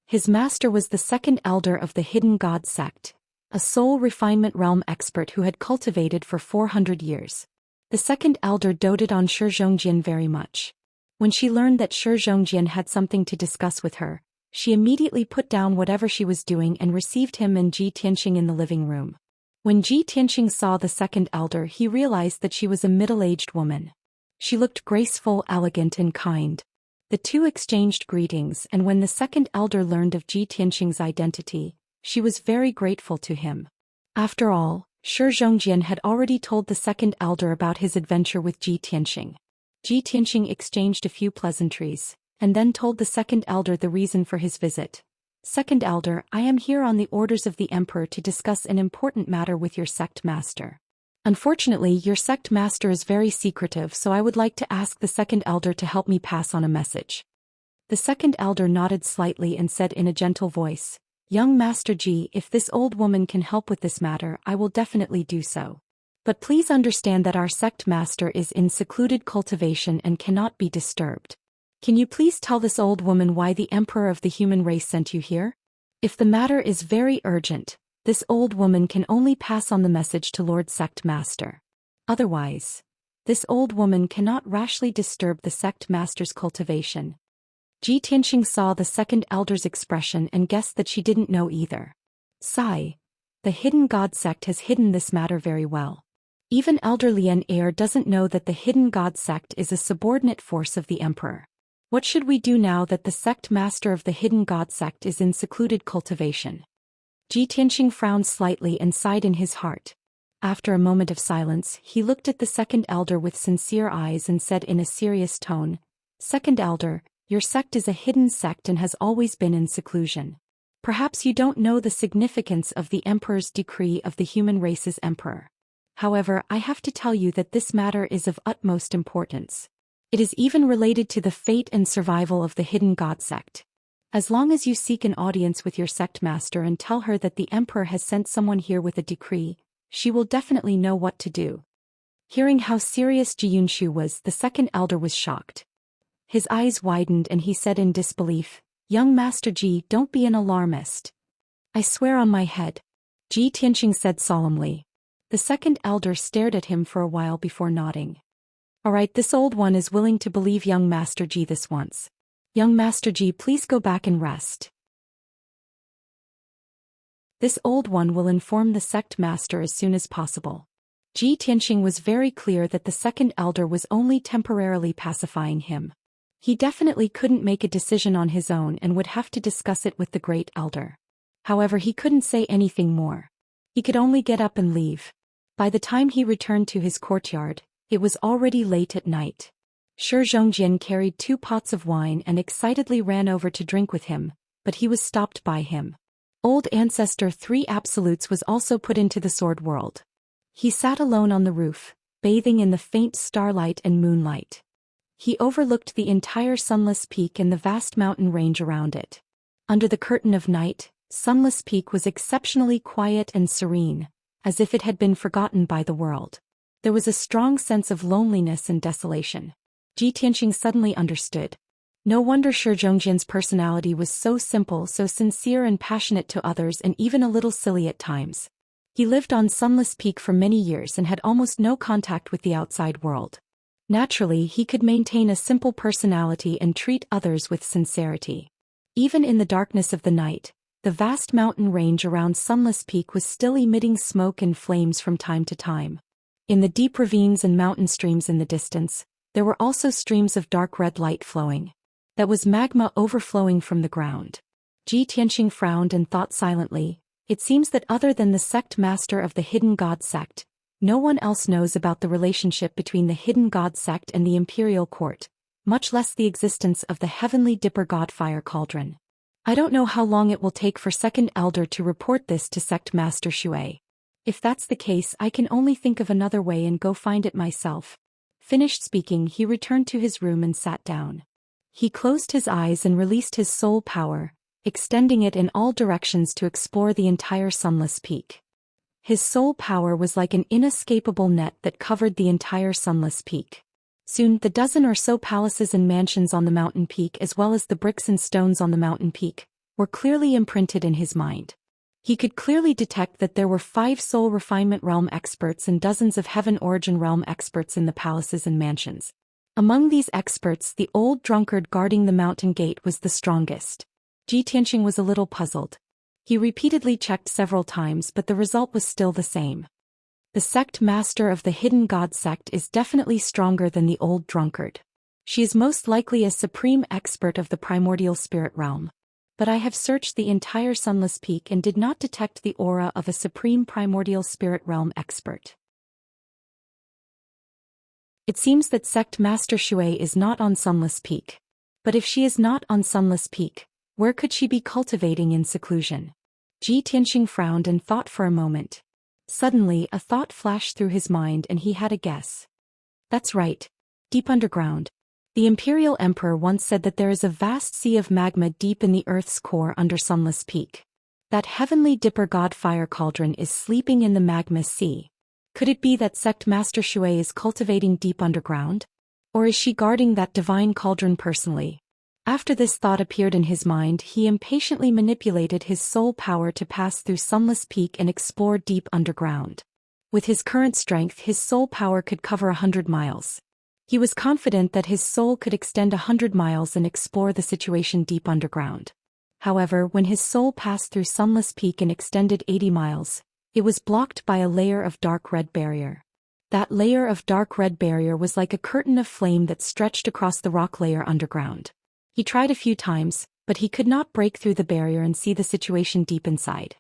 His master was the second elder of the Hidden God sect, a soul refinement realm expert who had cultivated for 400 years. The second elder doted on Shi Zhongjin very much. When she learned that Shi Zhongjin had something to discuss with her, she immediately put down whatever she was doing and received him and Ji Tianxing in the living room. When Ji Tianxing saw the second elder, he realized that she was a middle-aged woman. She looked graceful, elegant and kind. The two exchanged greetings, and when the second elder learned of Ji Tianxing's identity, she was very grateful to him. After all, Shi Zhongjin had already told the second elder about his adventure with Ji Tianxing. Ji Tianxing exchanged a few pleasantries, and then told the second elder the reason for his visit. "Second elder, I am here on the orders of the emperor to discuss an important matter with your sect master. Unfortunately, your sect master is very secretive, so I would like to ask the second elder to help me pass on a message." The second elder nodded slightly and said in a gentle voice, "Young Master Ji, if this old woman can help with this matter, I will definitely do so. But please understand that our sect master is in secluded cultivation and cannot be disturbed. Can you please tell this old woman why the emperor of the human race sent you here? If the matter is very urgent, this old woman can only pass on the message to Lord Sect Master. Otherwise, this old woman cannot rashly disturb the sect master's cultivation." Ji Tianxing saw the second elder's expression and guessed that she didn't know either. Sigh. The Hidden God sect has hidden this matter very well. Even Elder Lian Air doesn't know that the Hidden God sect is a subordinate force of the emperor. What should we do now that the sect master of the Hidden God sect is in secluded cultivation? Ji Tianxing frowned slightly and sighed in his heart. After a moment of silence, he looked at the second elder with sincere eyes and said in a serious tone, "Second elder, your sect is a hidden sect and has always been in seclusion. Perhaps you don't know the significance of the emperor's decree of the human race's emperor. However, I have to tell you that this matter is of utmost importance. It is even related to the fate and survival of the Hidden God sect. As long as you seek an audience with your sect master and tell her that the emperor has sent someone here with a decree, she will definitely know what to do." Hearing how serious Ji Yunshu was, the second elder was shocked. His eyes widened and he said in disbelief, "Young Master Ji, don't be an alarmist." "I swear on my head," Ji Tianxing said solemnly. The second elder stared at him for a while before nodding. "All right, this old one is willing to believe young Master Ji this once. Young Master Ji, please go back and rest. This old one will inform the sect master as soon as possible." Ji Tianxing was very clear that the second elder was only temporarily pacifying him. He definitely couldn't make a decision on his own and would have to discuss it with the great elder. However, he couldn't say anything more. He could only get up and leave. By the time he returned to his courtyard, it was already late at night. Shi Zhongjin carried 2 pots of wine and excitedly ran over to drink with him, but he was stopped by him. Old Ancestor 3 Absolutes was also put into the sword world. He sat alone on the roof, bathing in the faint starlight and moonlight. He overlooked the entire sunless peak and the vast mountain range around it. Under the curtain of night, Sunless Peak was exceptionally quiet and serene, as if it had been forgotten by the world. There was a strong sense of loneliness and desolation. Ji Tianqing suddenly understood. No wonder Shi Zhongjian's personality was so simple, so sincere and passionate to others, and even a little silly at times. He lived on Sunless Peak for many years and had almost no contact with the outside world. Naturally, he could maintain a simple personality and treat others with sincerity. Even in the darkness of the night, the vast mountain range around Sunless Peak was still emitting smoke and flames from time to time. In the deep ravines and mountain streams in the distance, there were also streams of dark red light flowing. That was magma overflowing from the ground. Ji Tianqing frowned and thought silently. It seems that other than the sect master of the Hidden God sect, no one else knows about the relationship between the Hidden God sect and the imperial court, much less the existence of the heavenly Dipper God fire cauldron. I don't know how long it will take for Second Elder to report this to Sect Master Xue. If that's the case, I can only think of another way and go find it myself. Finished speaking, he returned to his room and sat down. He closed his eyes and released his soul power, extending it in all directions to explore the entire Sunless Peak. His soul power was like an inescapable net that covered the entire Sunless Peak. Soon, the dozen or so palaces and mansions on the mountain peak, as well as the bricks and stones on the mountain peak, were clearly imprinted in his mind. He could clearly detect that there were 5 soul refinement realm experts and dozens of heaven origin realm experts in the palaces and mansions. Among these experts, the old drunkard guarding the mountain gate was the strongest. Ji Tianqing was a little puzzled. He repeatedly checked several times, but the result was still the same. The sect master of the Hidden God sect is definitely stronger than the old drunkard. She is most likely a supreme expert of the primordial spirit realm. But I have searched the entire Sunless Peak and did not detect the aura of a supreme primordial spirit realm expert. It seems that Sect Master Xue is not on Sunless Peak. But if she is not on Sunless Peak, where could she be cultivating in seclusion? Ji Tianqing frowned and thought for a moment. Suddenly, a thought flashed through his mind and he had a guess. That's right. Deep underground. The Imperial Emperor once said that there is a vast sea of magma deep in the Earth's core under Sunless Peak. That heavenly Dipper God fire cauldron is sleeping in the magma sea. Could it be that Sect Master Xue is cultivating deep underground? Or is she guarding that divine cauldron personally? After this thought appeared in his mind, he impatiently manipulated his soul power to pass through Sunless Peak and explore deep underground. With his current strength, his soul power could cover 100 miles. He was confident that his soul could extend 100 miles and explore the situation deep underground. However, when his soul passed through Sunless Peak and extended 80 miles, it was blocked by a layer of dark red barrier. That layer of dark red barrier was like a curtain of flame that stretched across the rock layer underground. He tried a few times, but he could not break through the barrier and see the situation deep inside.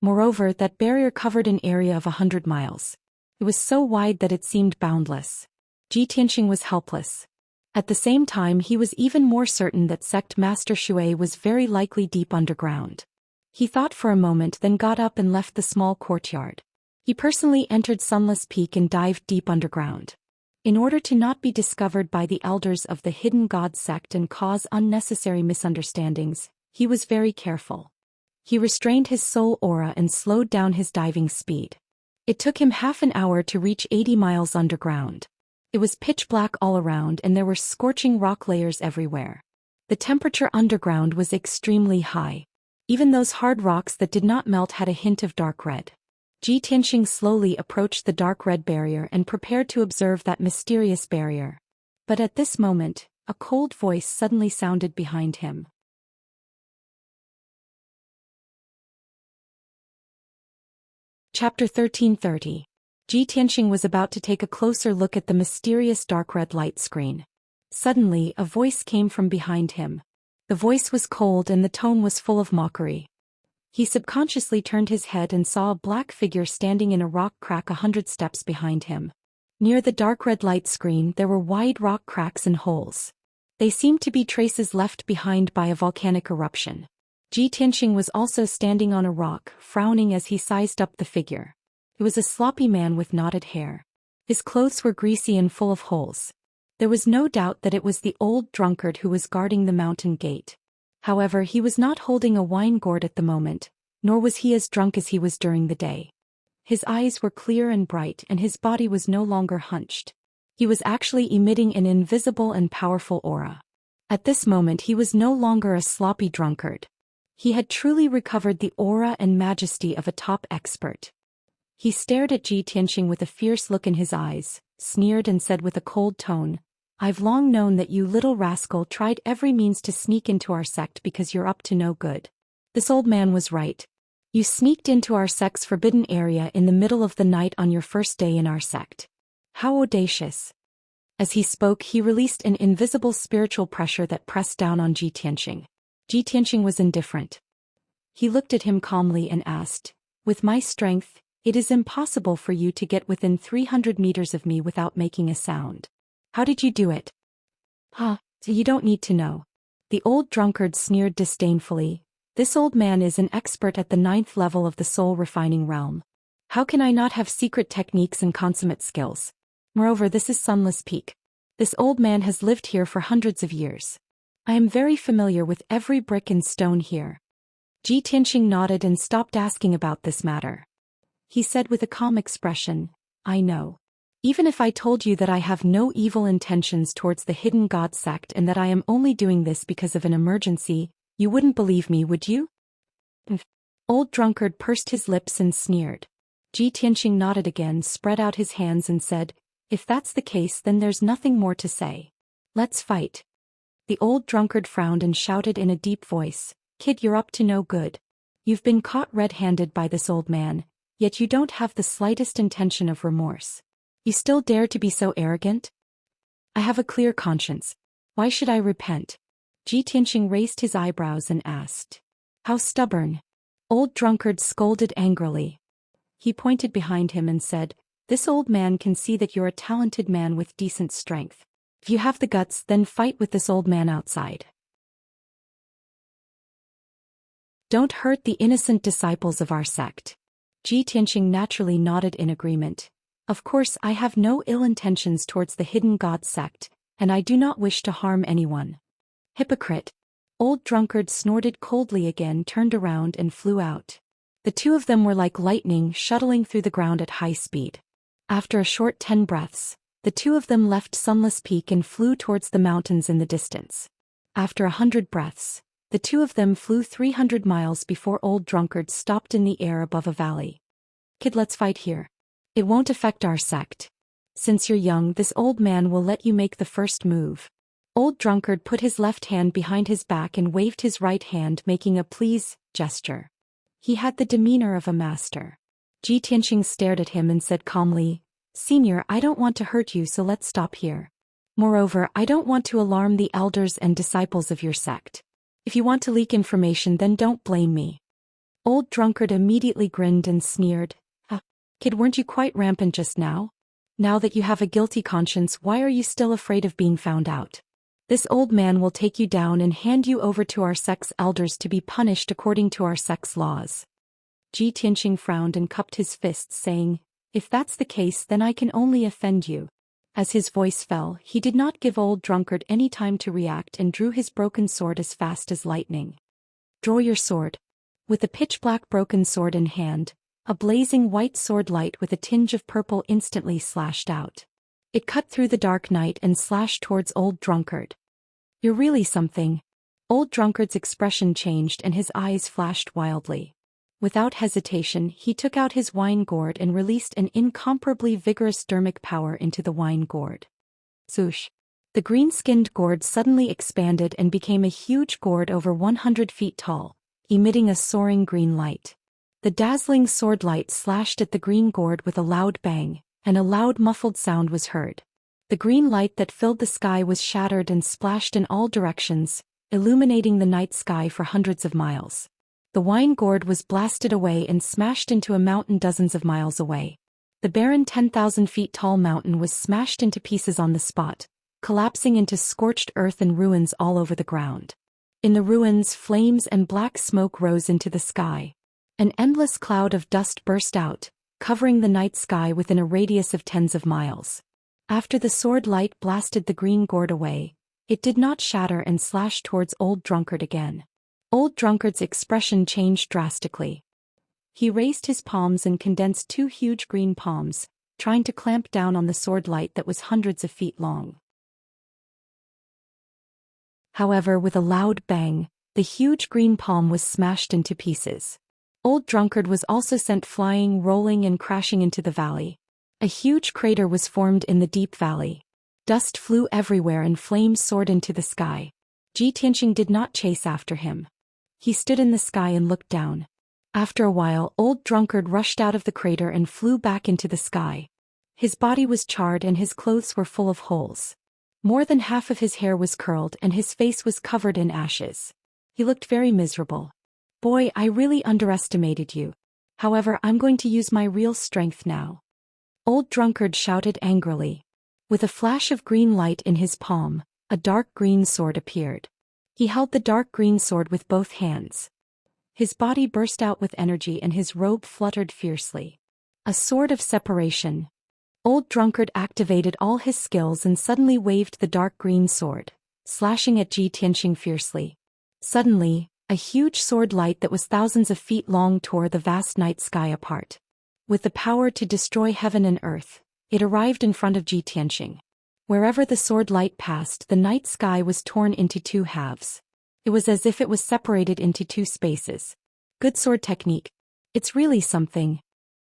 Moreover, that barrier covered an area of 100 miles. It was so wide that it seemed boundless. Ji Tianqing was helpless. At the same time, he was even more certain that Sect Master Xue was very likely deep underground. He thought for a moment, then got up and left the small courtyard. He personally entered Sunless Peak and dived deep underground. In order to not be discovered by the elders of the Hidden God sect and cause unnecessary misunderstandings, he was very careful. He restrained his soul aura and slowed down his diving speed. It took him half an hour to reach 80 miles underground. It was pitch black all around and there were scorching rock layers everywhere. The temperature underground was extremely high. Even those hard rocks that did not melt had a hint of dark red. Ji Tianqing slowly approached the dark red barrier and prepared to observe that mysterious barrier. But at this moment, a cold voice suddenly sounded behind him. Chapter 1330. Ji Tianqing was about to take a closer look at the mysterious dark red light screen. Suddenly, a voice came from behind him. The voice was cold and the tone was full of mockery. He subconsciously turned his head and saw a black figure standing in a rock crack 100 steps behind him. Near the dark red light screen there were wide rock cracks and holes. They seemed to be traces left behind by a volcanic eruption. Ji Tianqing was also standing on a rock, frowning as he sized up the figure. It was a sloppy man with knotted hair. His clothes were greasy and full of holes. There was no doubt that it was the old drunkard who was guarding the mountain gate. However, he was not holding a wine gourd at the moment, nor was he as drunk as he was during the day. His eyes were clear and bright and his body was no longer hunched. He was actually emitting an invisible and powerful aura. At this moment he was no longer a sloppy drunkard. He had truly recovered the aura and majesty of a top expert. He stared at Ji Tianxing with a fierce look in his eyes, sneered and said with a cold tone, "I've long known that you little rascal tried every means to sneak into our sect because you're up to no good." This old man was right. You sneaked into our sect's forbidden area in the middle of the night on your first day in our sect. How audacious. As he spoke, he released an invisible spiritual pressure that pressed down on Ji Tianxing. Ji Tianxing was indifferent. He looked at him calmly and asked, "With my strength, it is impossible for you to get within 300 meters of me without making a sound. How did you do it?" "Huh, you don't need to know." The old drunkard sneered disdainfully. "This old man is an expert at the 9th level of the soul refining realm. How can I not have secret techniques and consummate skills? Moreover, this is Sunless Peak. This old man has lived here for hundreds of years. I am very familiar with every brick and stone here." Ji Tianxing nodded and stopped asking about this matter. He said with a calm expression, "I know. Even if I told you that I have no evil intentions towards the hidden god sect and that I am only doing this because of an emergency, you wouldn't believe me, would you?" Old drunkard pursed his lips and sneered. Ji Tianxing nodded again, spread out his hands and said, "If that's the case, then there's nothing more to say. Let's fight." The old drunkard frowned and shouted in a deep voice, "Kid, you're up to no good. You've been caught red-handed by this old man, yet you don't have the slightest intention of remorse. You still dare to be so arrogant?" "I have a clear conscience. Why should I repent?" Ji Tianxing raised his eyebrows and asked. "How stubborn." Old drunkard scolded angrily. He pointed behind him and said, "This old man can see that you're a talented man with decent strength. If you have the guts, then fight with this old man outside. Don't hurt the innocent disciples of our sect." Ji Tianxing naturally nodded in agreement. "Of course, I have no ill intentions towards the hidden god sect, and I do not wish to harm anyone." "Hypocrite." Old drunkard snorted coldly again, turned around and flew out. The two of them were like lightning shuttling through the ground at high speed. After a short 10 breaths, the two of them left Sunless Peak and flew towards the mountains in the distance. After 100 breaths, the two of them flew 300 miles before old drunkard stopped in the air above a valley. "Kid, let's fight here. It won't affect our sect. Since you're young, this old man will let you make the first move." Old drunkard put his left hand behind his back and waved his right hand, making a please gesture. He had the demeanor of a master. Ji Tianxing stared at him and said calmly, "Senior, I don't want to hurt you, so let's stop here. Moreover, I don't want to alarm the elders and disciples of your sect. If you want to leak information, then don't blame me." Old drunkard immediately grinned and sneered, "Kid, weren't you quite rampant just now? Now that you have a guilty conscience, why are you still afraid of being found out? This old man will take you down and hand you over to our sect's elders to be punished according to our sect's laws." Ji Tianxing frowned and cupped his fists, saying, "If that's the case, then I can only offend you." As his voice fell, he did not give old drunkard any time to react and drew his broken sword as fast as lightning. "Draw your sword." With the pitch-black broken sword in hand, a blazing white sword light with a tinge of purple instantly slashed out. It cut through the dark night and slashed towards old drunkard. "You're really something." Old drunkard's expression changed and his eyes flashed wildly. Without hesitation, he took out his wine gourd and released an incomparably vigorous dermic power into the wine gourd. Swoosh! The green-skinned gourd suddenly expanded and became a huge gourd over 100 feet tall, emitting a soaring green light. The dazzling sword light slashed at the green gourd with a loud bang, and a loud muffled sound was heard. The green light that filled the sky was shattered and splashed in all directions, illuminating the night sky for hundreds of miles. The wine gourd was blasted away and smashed into a mountain dozens of miles away. The barren 10,000 feet tall mountain was smashed into pieces on the spot, collapsing into scorched earth and ruins all over the ground. In the ruins, flames and black smoke rose into the sky. An endless cloud of dust burst out, covering the night sky within a radius of tens of miles. After the sword light blasted the green gourd away, it did not shatter and slash towards old drunkard again. Old Drunkard's expression changed drastically. He raised his palms and condensed two huge green palms, trying to clamp down on the sword light that was hundreds of feet long. However, with a loud bang, the huge green palm was smashed into pieces. Old Drunkard was also sent flying, rolling and crashing into the valley. A huge crater was formed in the deep valley. Dust flew everywhere and flames soared into the sky. Xianxia did not chase after him. He stood in the sky and looked down. After a while, Old Drunkard rushed out of the crater and flew back into the sky. His body was charred and his clothes were full of holes. More than half of his hair was curled and his face was covered in ashes. He looked very miserable. Boy, I really underestimated you. However, I'm going to use my real strength now. Old Drunkard shouted angrily. With a flash of green light in his palm, a dark green sword appeared. He held the dark green sword with both hands. His body burst out with energy and his robe fluttered fiercely. A sword of separation. Old Drunkard activated all his skills and suddenly waved the dark green sword, slashing at Xianxia fiercely. Suddenly, a huge sword light that was thousands of feet long tore the vast night sky apart. With the power to destroy heaven and earth, it arrived in front of Xianxia. Wherever the sword light passed, the night sky was torn into two halves. It was as if it was separated into two spaces. Good sword technique. It's really something.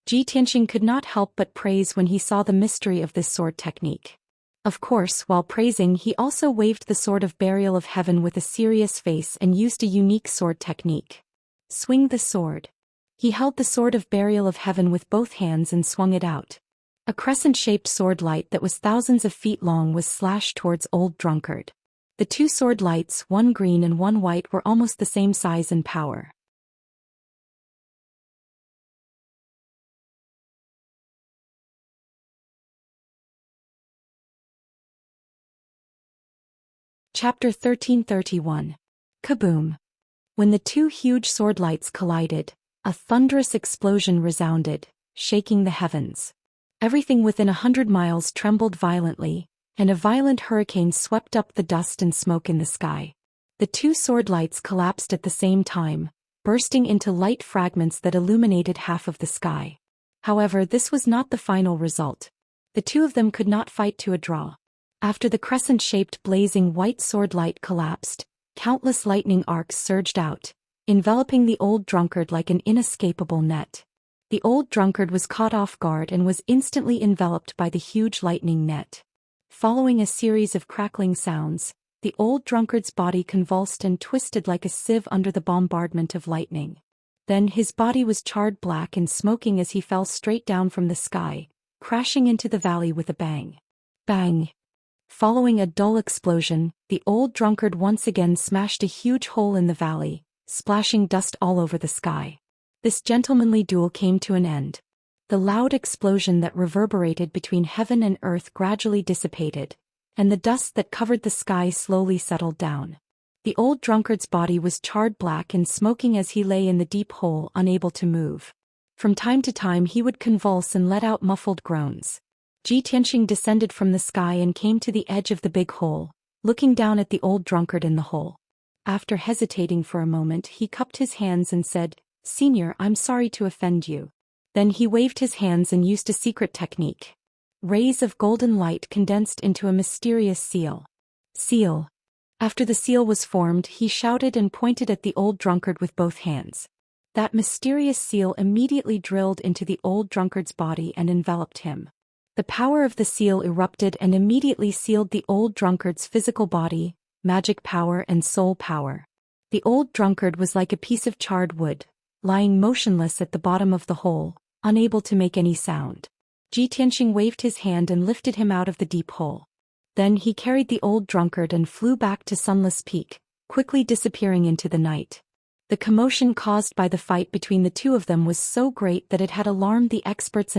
Xianxia could not help but praise when he saw the mystery of this sword technique. Of course, while praising, he also waved the sword of burial of heaven with a serious face and used a unique sword technique. Swing the sword. He held the sword of burial of heaven with both hands and swung it out. A crescent-shaped sword light that was thousands of feet long was slashed towards Old Drunkard. The two sword lights, one green and one white, were almost the same size and power. Chapter 1331. Kaboom! When the two huge sword lights collided, a thunderous explosion resounded, shaking the heavens. Everything within 100 miles trembled violently, and a violent hurricane swept up the dust and smoke in the sky. The two sword lights collapsed at the same time, bursting into light fragments that illuminated half of the sky. However, this was not the final result. The two of them could not fight to a draw. After the crescent-shaped blazing white sword light collapsed, countless lightning arcs surged out, enveloping the Old Drunkard like an inescapable net. The Old Drunkard was caught off guard and was instantly enveloped by the huge lightning net. Following a series of crackling sounds, the Old Drunkard's body convulsed and twisted like a sieve under the bombardment of lightning. Then his body was charred black and smoking as he fell straight down from the sky, crashing into the valley with a bang. Bang! Following a dull explosion, the Old Drunkard once again smashed a huge hole in the valley, splashing dust all over the sky. This gentlemanly duel came to an end. The loud explosion that reverberated between heaven and earth gradually dissipated, and the dust that covered the sky slowly settled down. The Old Drunkard's body was charred black and smoking as he lay in the deep hole, unable to move. From time to time he would convulse and let out muffled groans. Xianxia descended from the sky and came to the edge of the big hole, looking down at the Old Drunkard in the hole. After hesitating for a moment, he cupped his hands and said, "Senior, I'm sorry to offend you." Then he waved his hands and used a secret technique. Rays of golden light condensed into a mysterious seal. Seal. After the seal was formed, he shouted and pointed at the Old Drunkard with both hands. That mysterious seal immediately drilled into the Old Drunkard's body and enveloped him. The power of the seal erupted and immediately sealed the Old Drunkard's physical body, magic power and soul power. The Old Drunkard was like a piece of charred wood, lying motionless at the bottom of the hole, unable to make any sound. Xianxia waved his hand and lifted him out of the deep hole. Then he carried the Old Drunkard and flew back to Sunless Peak, quickly disappearing into the night. The commotion caused by the fight between the two of them was so great that it had alarmed the experts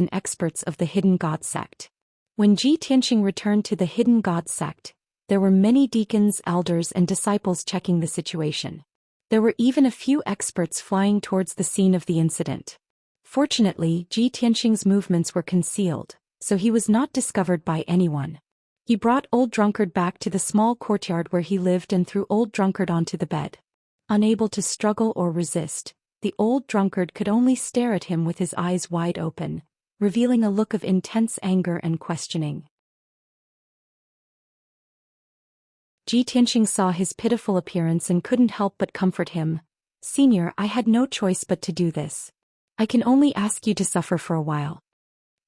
of the Hidden God sect. When Xianxia returned to the Hidden God sect, there were many deacons, elders and disciples checking the situation. There were even a few experts flying towards the scene of the incident. Fortunately, Xianxia's movements were concealed, so he was not discovered by anyone. He brought Old Drunkard back to the small courtyard where he lived and threw Old Drunkard onto the bed. Unable to struggle or resist, the old drunkard could only stare at him with his eyes wide open, revealing a look of intense anger and questioning. Xianxia saw his pitiful appearance and couldn't help but comfort him. "Senior, I had no choice but to do this. I can only ask you to suffer for a while."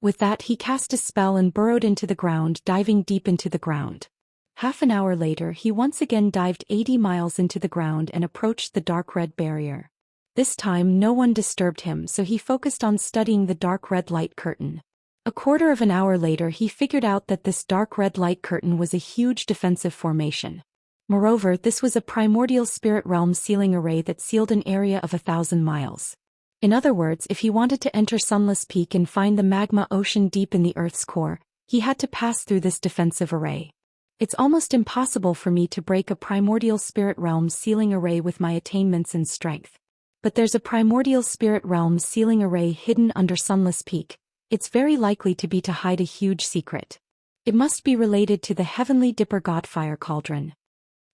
With that he cast a spell and burrowed into the ground, diving deep into the ground. Half an hour later he once again dived 80 miles into the ground and approached the dark red barrier. This time no one disturbed him, so he focused on studying the dark red light curtain. A quarter of an hour later he figured out that this dark red light curtain was a huge defensive formation. Moreover, this was a primordial spirit realm sealing array that sealed an area of 1,000 miles. In other words, if he wanted to enter Sunless Peak and find the magma ocean deep in the Earth's core, he had to pass through this defensive array. "It's almost impossible for me to break a primordial spirit realm sealing array with my attainments and strength. But there's a primordial spirit realm sealing array hidden under Sunless Peak. It's very likely to be to hide a huge secret. It must be related to the heavenly Dipper God Fire Cauldron."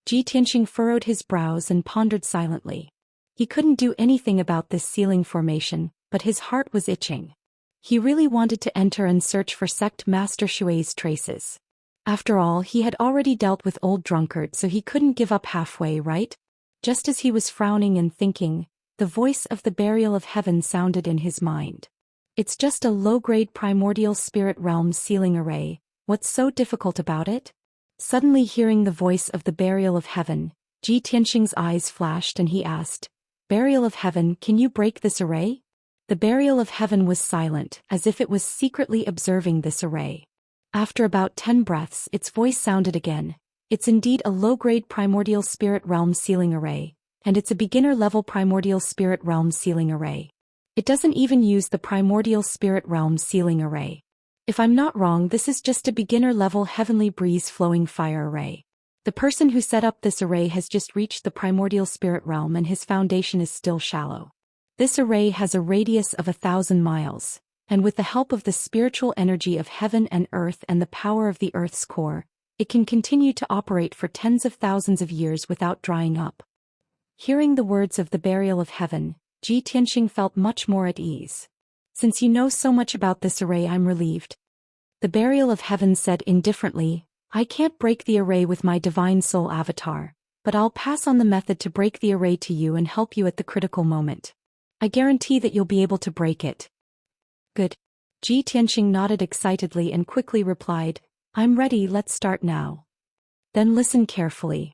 Xianxia furrowed his brows and pondered silently. He couldn't do anything about this sealing formation, but his heart was itching. He really wanted to enter and search for Sect Master Shui's traces. After all, he had already dealt with old drunkard, so he couldn't give up halfway, right? Just as he was frowning and thinking, the voice of the Burial of Heaven sounded in his mind. "It's just a low-grade primordial spirit realm sealing array. What's so difficult about it?" Suddenly hearing the voice of the Burial of Heaven, Xianxia's eyes flashed and he asked, "Burial of Heaven, can you break this array?" The Burial of Heaven was silent, as if it was secretly observing this array. After about 10 breaths its voice sounded again. "It's indeed a low-grade primordial spirit realm sealing array, and it's a beginner-level primordial spirit realm sealing array. It doesn't even use the primordial spirit realm sealing array. If I'm not wrong, this is just a beginner-level heavenly breeze flowing fire array. The person who set up this array has just reached the primordial spirit realm and his foundation is still shallow. This array has a radius of 1,000 miles, and with the help of the spiritual energy of heaven and earth and the power of the Earth's core, it can continue to operate for tens of thousands of years without drying up." Hearing the words of the Burial of Heaven, Xianxia felt much more at ease. "Since you know so much about this array, I'm relieved." The Burial of Heaven said indifferently, "I can't break the array with my divine soul avatar, but I'll pass on the method to break the array to you and help you at the critical moment. I guarantee that you'll be able to break it." "Good." Xianxia nodded excitedly and quickly replied, "I'm ready, let's start now." "Then listen carefully."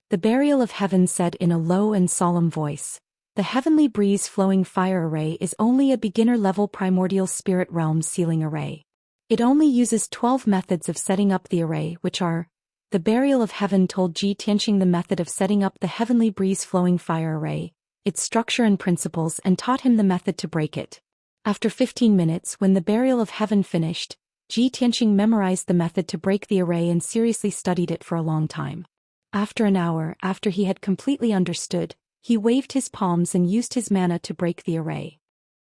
The Burial of Heaven said in a low and solemn voice, "The heavenly breeze flowing fire array is only a beginner-level primordial spirit realm sealing array. It only uses 12 methods of setting up the array, which are..." The Burial of Heaven told Xianxia the method of setting up the heavenly breeze flowing fire array, its structure and principles, and taught him the method to break it. After 15 minutes, when the Burial of Heaven finished, Xianxia memorized the method to break the array and seriously studied it for a long time. After an hour, after he had completely understood, he waved his palms and used his mana to break the array.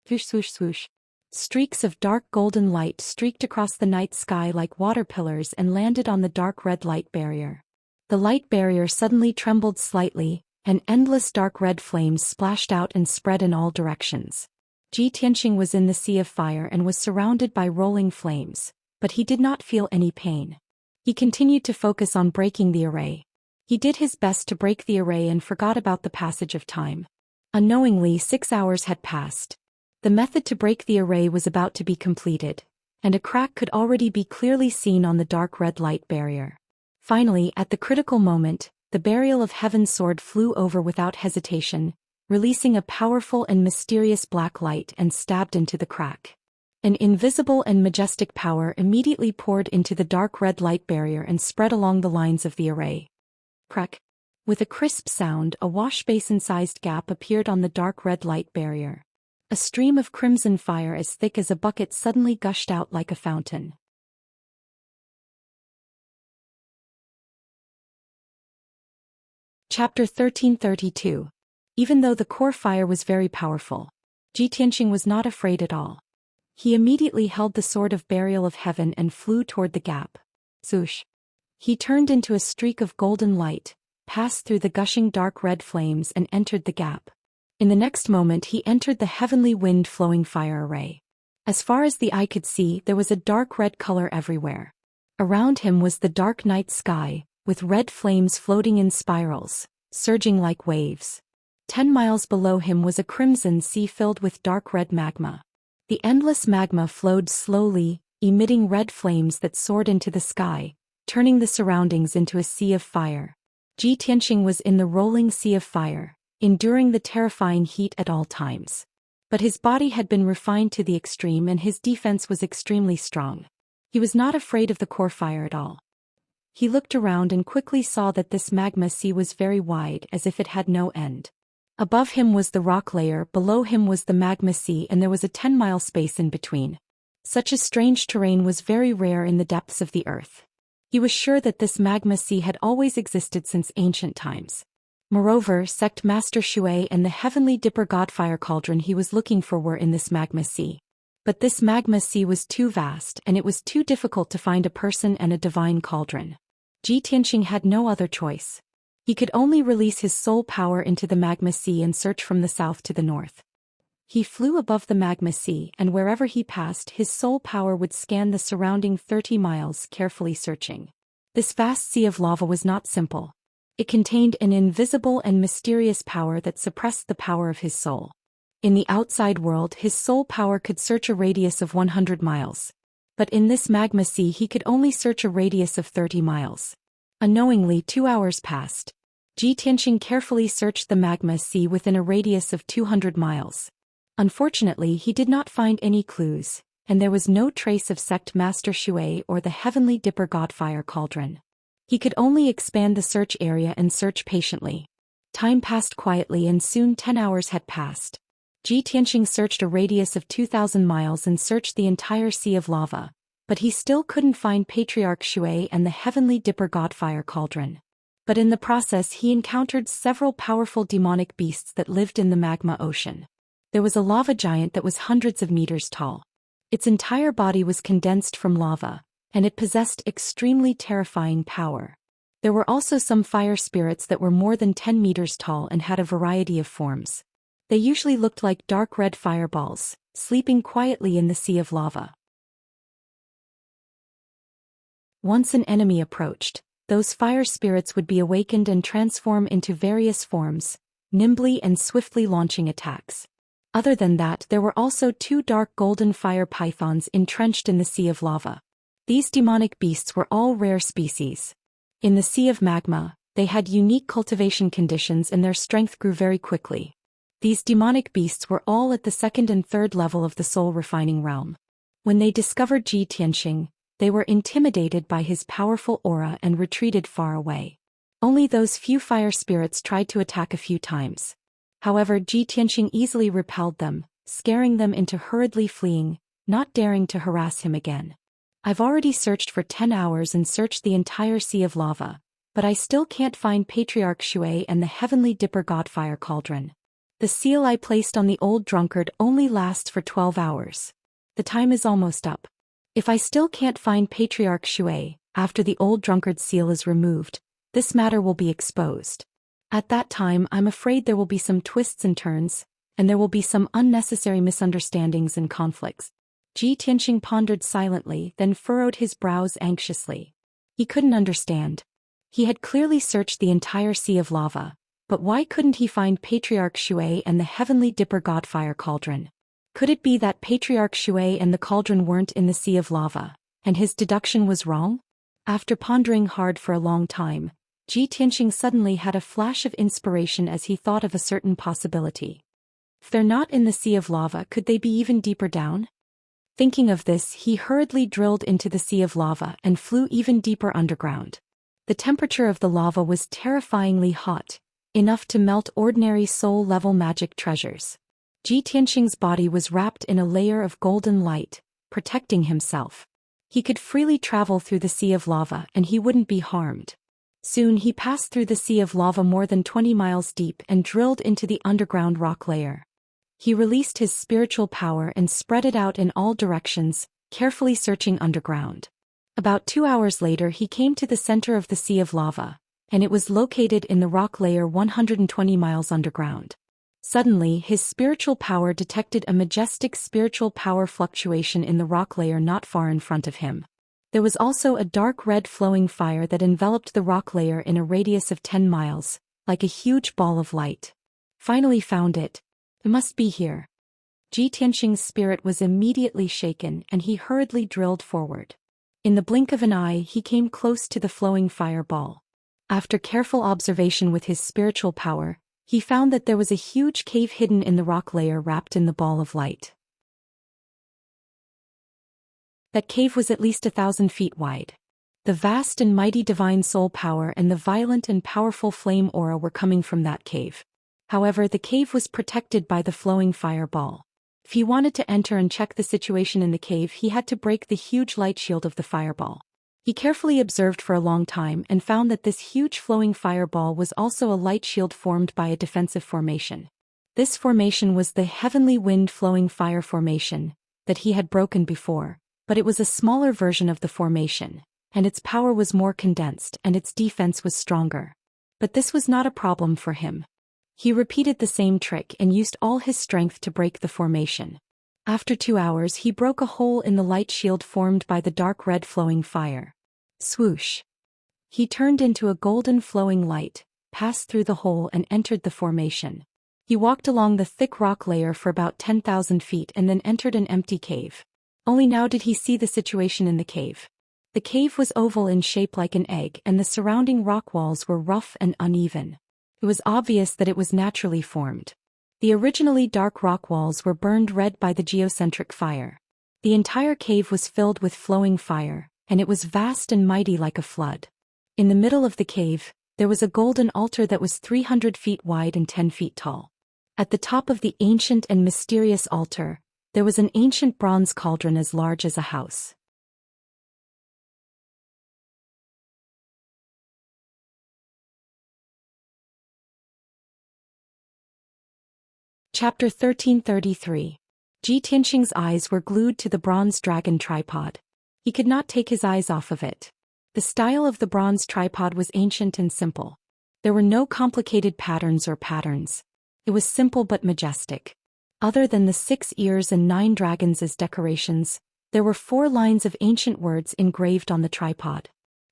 Swoosh swoosh swoosh. Streaks of dark golden light streaked across the night sky like water pillars and landed on the dark red light barrier. The light barrier suddenly trembled slightly, and endless dark red flames splashed out and spread in all directions. Xianxia was in the sea of fire and was surrounded by rolling flames, but he did not feel any pain. He continued to focus on breaking the array. He did his best to break the array and forgot about the passage of time. Unknowingly, 6 hours had passed. The method to break the array was about to be completed, and a crack could already be clearly seen on the dark red light barrier. Finally, at the critical moment, the Burial of Heaven sword flew over without hesitation, releasing a powerful and mysterious black light and stabbed into the crack. An invisible and majestic power immediately poured into the dark red light barrier and spread along the lines of the array. Crack. With a crisp sound, a wash-basin-sized gap appeared on the dark red light barrier. A stream of crimson fire as thick as a bucket suddenly gushed out like a fountain. Chapter 1332. Even though the core fire was very powerful, Xianxia was not afraid at all. He immediately held the sword of Burial of Heaven and flew toward the gap. Swoosh. He turned into a streak of golden light, passed through the gushing dark red flames and entered the gap. In the next moment he entered the heavenly wind-flowing fire array. As far as the eye could see, there was a dark red color everywhere. Around him was the dark night sky, with red flames floating in spirals, surging like waves. 10 miles below him was a crimson sea filled with dark red magma. The endless magma flowed slowly, emitting red flames that soared into the sky, turning the surroundings into a sea of fire. Ji Tianxing was in the rolling sea of fire, enduring the terrifying heat at all times. But his body had been refined to the extreme and his defense was extremely strong. He was not afraid of the core fire at all. He looked around and quickly saw that this magma sea was very wide, as if it had no end. Above him was the rock layer, below him was the magma sea, and there was a 10-mile space in between. Such a strange terrain was very rare in the depths of the earth. He was sure that this magma sea had always existed since ancient times. Moreover, Sect Master Shui and the heavenly dipper godfire cauldron he was looking for were in this magma sea. But this magma sea was too vast, and it was too difficult to find a person and a divine cauldron. Ji Tianxing had no other choice. He could only release his soul power into the magma sea and search from the south to the north. He flew above the magma sea, and wherever he passed, his soul power would scan the surrounding 30 miles, carefully searching. This vast sea of lava was not simple. It contained an invisible and mysterious power that suppressed the power of his soul. In the outside world, his soul power could search a radius of 100 miles. But in this magma sea he could only search a radius of 30 miles. Unknowingly, 2 hours passed. Ji Tianxing carefully searched the magma sea within a radius of 200 miles. Unfortunately, he did not find any clues, and there was no trace of Sect Master Shui or the heavenly dipper godfire cauldron. He could only expand the search area and search patiently. Time passed quietly and soon 10 hours had passed. Ji Tianxing searched a radius of 2,000 miles and searched the entire sea of lava, but he still couldn't find Patriarch Shui and the heavenly dipper godfire cauldron. But in the process he encountered several powerful demonic beasts that lived in the magma ocean. There was a lava giant that was hundreds of meters tall. Its entire body was condensed from lava, and it possessed extremely terrifying power. There were also some fire spirits that were more than 10 meters tall and had a variety of forms. They usually looked like dark red fireballs, sleeping quietly in the sea of lava. Once an enemy approached, those fire spirits would be awakened and transform into various forms, nimbly and swiftly launching attacks. Other than that, there were also 2 dark golden fire pythons entrenched in the sea of lava. These demonic beasts were all rare species. In the sea of magma, they had unique cultivation conditions and their strength grew very quickly. These demonic beasts were all at the 2nd and 3rd level of the soul refining realm. When they discovered Ji Tianxing, they were intimidated by his powerful aura and retreated far away. Only those few fire spirits tried to attack a few times. However, Ji Tianxing easily repelled them, scaring them into hurriedly fleeing, not daring to harass him again. I've already searched for 10 hours and searched the entire sea of lava, but I still can't find Patriarch Shui and the heavenly dipper godfire cauldron. The seal I placed on the old drunkard only lasts for 12 hours. The time is almost up. If I still can't find Patriarch Shui, after the old drunkard seal is removed, this matter will be exposed. At that time I'm afraid there will be some twists and turns, and there will be some unnecessary misunderstandings and conflicts. Ji Tianxing pondered silently, then furrowed his brows anxiously. He couldn't understand. He had clearly searched the entire sea of lava, but why couldn't he find Patriarch Shui and the heavenly dipper godfire cauldron? Could it be that Patriarch Shui and the cauldron weren't in the sea of lava, and his deduction was wrong? After pondering hard for a long time, Ji Tianxing suddenly had a flash of inspiration as he thought of a certain possibility. If they're not in the sea of lava, could they be even deeper down? Thinking of this, he hurriedly drilled into the sea of lava and flew even deeper underground. The temperature of the lava was terrifyingly hot, enough to melt ordinary soul-level magic treasures. Ji Tianxing's body was wrapped in a layer of golden light, protecting himself. He could freely travel through the sea of lava and he wouldn't be harmed. Soon he passed through the sea of lava more than 20 miles deep and drilled into the underground rock layer. He released his spiritual power and spread it out in all directions, carefully searching underground. About 2 hours later he came to the center of the sea of lava, and it was located in the rock layer 120 miles underground. Suddenly, his spiritual power detected a majestic spiritual power fluctuation in the rock layer not far in front of him. There was also a dark red flowing fire that enveloped the rock layer in a radius of 10 miles, like a huge ball of light. Finally found it. It must be here. Ji Tianxing's spirit was immediately shaken and he hurriedly drilled forward. In the blink of an eye he came close to the flowing fireball. After careful observation with his spiritual power, he found that there was a huge cave hidden in the rock layer wrapped in the ball of light. That cave was at least 1,000 feet wide. The vast and mighty divine soul power and the violent and powerful flame aura were coming from that cave. However, the cave was protected by the flowing fireball. If he wanted to enter and check the situation in the cave, he had to break the huge light shield of the fireball. He carefully observed for a long time and found that this huge flowing fireball was also a light shield formed by a defensive formation. This formation was the heavenly wind flowing fire formation that he had broken before, but it was a smaller version of the formation, and its power was more condensed and its defense was stronger. But this was not a problem for him. He repeated the same trick and used all his strength to break the formation. After 2 hours he broke a hole in the light shield formed by the dark red flowing fire. Swoosh! He turned into a golden flowing light, passed through the hole and entered the formation. He walked along the thick rock layer for about 10,000 feet and then entered an empty cave. Only now did he see the situation in the cave. The cave was oval in shape like an egg and the surrounding rock walls were rough and uneven. It was obvious that it was naturally formed. The originally dark rock walls were burned red by the geocentric fire. The entire cave was filled with flowing fire, and it was vast and mighty like a flood. In the middle of the cave, there was a golden altar that was 300 feet wide and 10 feet tall. At the top of the ancient and mysterious altar, there was an ancient bronze cauldron as large as a house. Chapter 1333. Ji Tianxing's eyes were glued to the bronze dragon tripod. He could not take his eyes off of it. The style of the bronze tripod was ancient and simple. There were no complicated patterns or patterns. It was simple but majestic. Other than the 6 ears and 9 dragons as decorations, there were 4 lines of ancient words engraved on the tripod.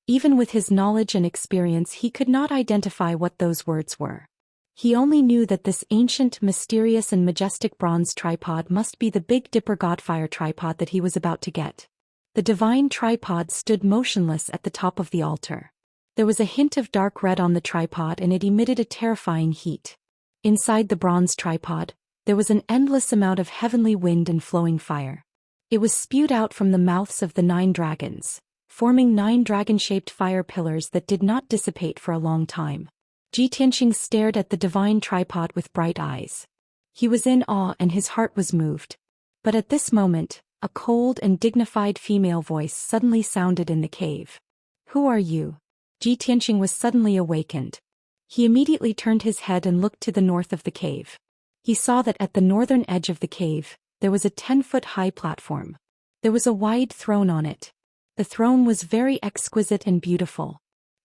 Even with his knowledge and experience, he could not identify what those words were. He only knew that this ancient, mysterious and majestic bronze tripod must be the Big Dipper Godfire tripod that he was about to get. The divine tripod stood motionless at the top of the altar. There was a hint of dark red on the tripod and it emitted a terrifying heat. Inside the bronze tripod, there was an endless amount of heavenly wind and flowing fire. It was spewed out from the mouths of the 9 dragons, forming 9 dragon-shaped fire pillars that did not dissipate for a long time. Ji Tianxing stared at the divine tripod with bright eyes. He was in awe and his heart was moved. But at this moment, a cold and dignified female voice suddenly sounded in the cave. "Who are you?" Ji Tianxing was suddenly awakened. He immediately turned his head and looked to the north of the cave. He saw that at the northern edge of the cave, there was a 10-foot-high platform. There was a wide throne on it. The throne was very exquisite and beautiful.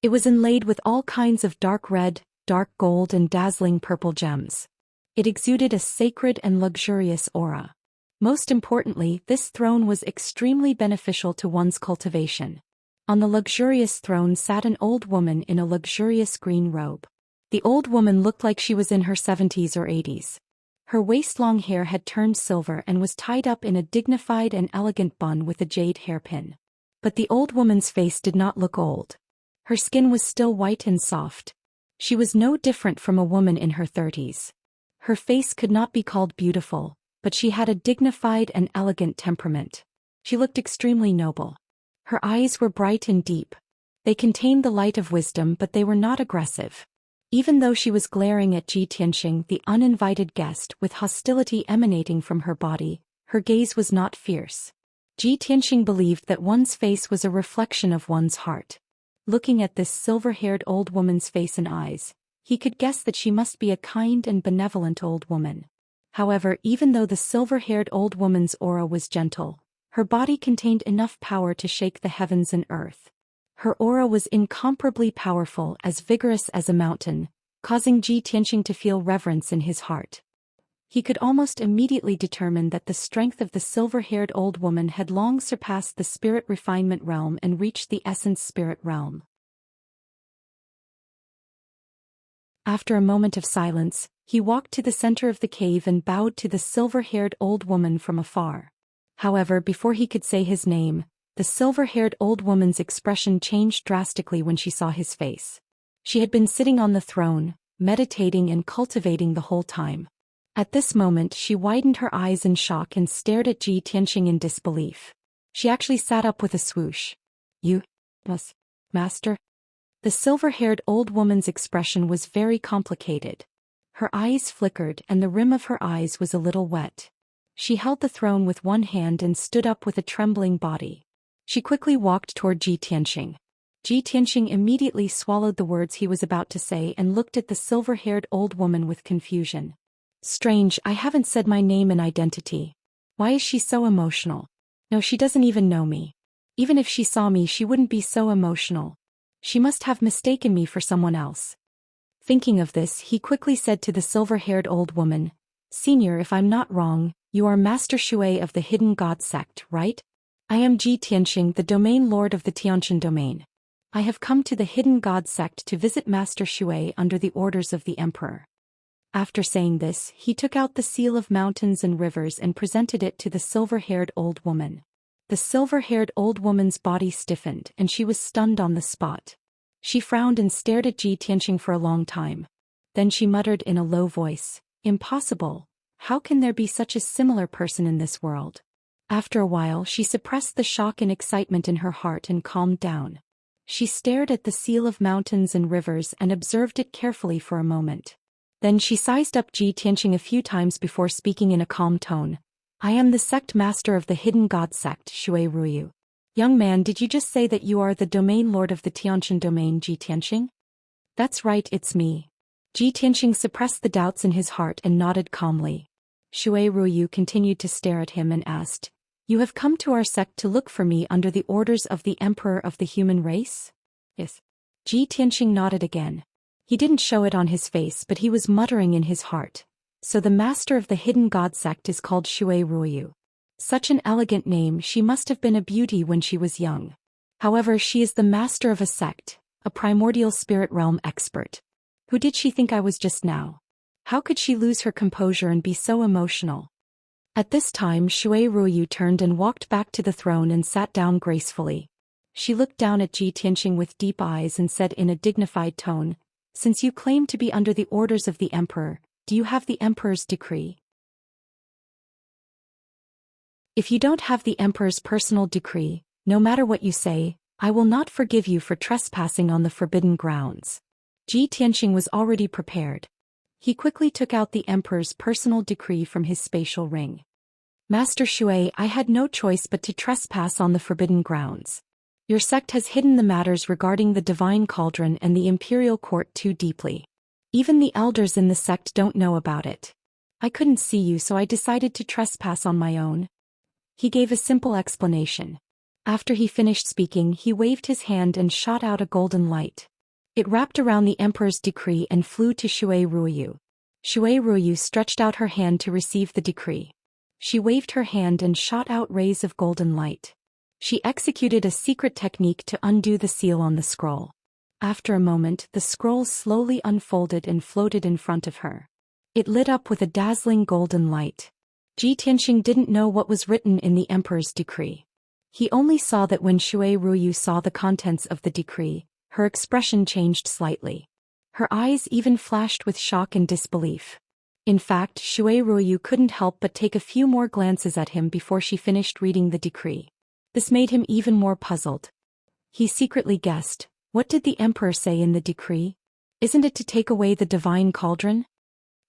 It was inlaid with all kinds of dark red, dark gold and dazzling purple gems. It exuded a sacred and luxurious aura. Most importantly, this throne was extremely beneficial to one's cultivation. On the luxurious throne sat an old woman in a luxurious green robe. The old woman looked like she was in her 70s or 80s. Her waist-long hair had turned silver and was tied up in a dignified and elegant bun with a jade hairpin. But the old woman's face did not look old. Her skin was still white and soft. She was no different from a woman in her 30s. Her face could not be called beautiful, but she had a dignified and elegant temperament. She looked extremely noble. Her eyes were bright and deep. They contained the light of wisdom, but they were not aggressive. Even though she was glaring at Ji Tianxing, the uninvited guest, with hostility emanating from her body, her gaze was not fierce. Ji Tianxing believed that one's face was a reflection of one's heart. Looking at this silver-haired old woman's face and eyes, he could guess that she must be a kind and benevolent old woman. However, even though the silver-haired old woman's aura was gentle, her body contained enough power to shake the heavens and earth. Her aura was incomparably powerful, as vigorous as a mountain, causing Ji Tianqing to feel reverence in his heart. He could almost immediately determine that the strength of the silver-haired old woman had long surpassed the spirit refinement realm and reached the essence spirit realm. After a moment of silence, he walked to the center of the cave and bowed to the silver-haired old woman from afar. However, before he could say his name, the silver-haired old woman's expression changed drastically when she saw his face. She had been sitting on the throne, meditating and cultivating the whole time. At this moment she widened her eyes in shock and stared at Ji Tianqing in disbelief. She actually sat up with a swoosh. "You? Yes, master?" The silver-haired old woman's expression was very complicated. Her eyes flickered and the rim of her eyes was a little wet. She held the throne with one hand and stood up with a trembling body. She quickly walked toward Ji Tianqing. Ji Tianqing immediately swallowed the words he was about to say and looked at the silver-haired old woman with confusion. "Strange, I haven't said my name and identity. Why is she so emotional? No, she doesn't even know me. Even if she saw me, she wouldn't be so emotional. She must have mistaken me for someone else." Thinking of this, he quickly said to the silver-haired old woman, "Senior, if I'm not wrong, you are Master Shui of the Hidden God sect, right? I am Ji Tianqing, the domain lord of the Tianqian domain. I have come to the Hidden God sect to visit Master Shui under the orders of the Emperor." After saying this, he took out the seal of mountains and rivers and presented it to the silver-haired old woman. The silver-haired old woman's body stiffened and she was stunned on the spot. She frowned and stared at Ji Tianqing for a long time. Then she muttered in a low voice, "Impossible. How can there be such a similar person in this world?" After a while she suppressed the shock and excitement in her heart and calmed down. She stared at the seal of mountains and rivers and observed it carefully for a moment. Then she sized up Ji Tianqing a few times before speaking in a calm tone. "I am the sect master of the Hidden God sect, Shui Ruyu. Young man, did you just say that you are the domain lord of the Tianqian domain, Ji Tianqing?" "That's right, it's me." Ji Tianqing suppressed the doubts in his heart and nodded calmly. Shui Ruyu continued to stare at him and asked, "You have come to our sect to look for me under the orders of the Emperor of the human race?" "Yes." Ji Tianqing nodded again. He didn't show it on his face, but he was muttering in his heart. "So the master of the Hidden God sect is called Shui Ruyu. Such an elegant name, she must have been a beauty when she was young. However, she is the master of a sect, a primordial spirit realm expert. Who did she think I was just now? How could she lose her composure and be so emotional?" At this time Shui Ruyu turned and walked back to the throne and sat down gracefully. She looked down at Ji Tianqing with deep eyes and said in a dignified tone, "Since you claim to be under the orders of the Emperor, do you have the Emperor's decree?" "If you don't have the Emperor's personal decree, no matter what you say, I will not forgive you for trespassing on the forbidden grounds." Ji Tianqing was already prepared. He quickly took out the Emperor's personal decree from his spatial ring. "Master Shui, I had no choice but to trespass on the forbidden grounds. Your sect has hidden the matters regarding the divine cauldron and the imperial court too deeply. Even the elders in the sect don't know about it. I couldn't see you, so I decided to trespass on my own." He gave a simple explanation. After he finished speaking, he waved his hand and shot out a golden light. It wrapped around the Emperor's decree and flew to Shui Ruyu. Shui Ruyu stretched out her hand to receive the decree. She waved her hand and shot out rays of golden light. She executed a secret technique to undo the seal on the scroll. After a moment, the scroll slowly unfolded and floated in front of her. It lit up with a dazzling golden light. Ji Tianqing didn't know what was written in the Emperor's decree. He only saw that when Shui Ruyu saw the contents of the decree, her expression changed slightly. Her eyes even flashed with shock and disbelief. In fact, Shui Ruyu couldn't help but take a few more glances at him before she finished reading the decree. This made him even more puzzled. He secretly guessed, what did the Emperor say in the decree? Isn't it to take away the divine cauldron?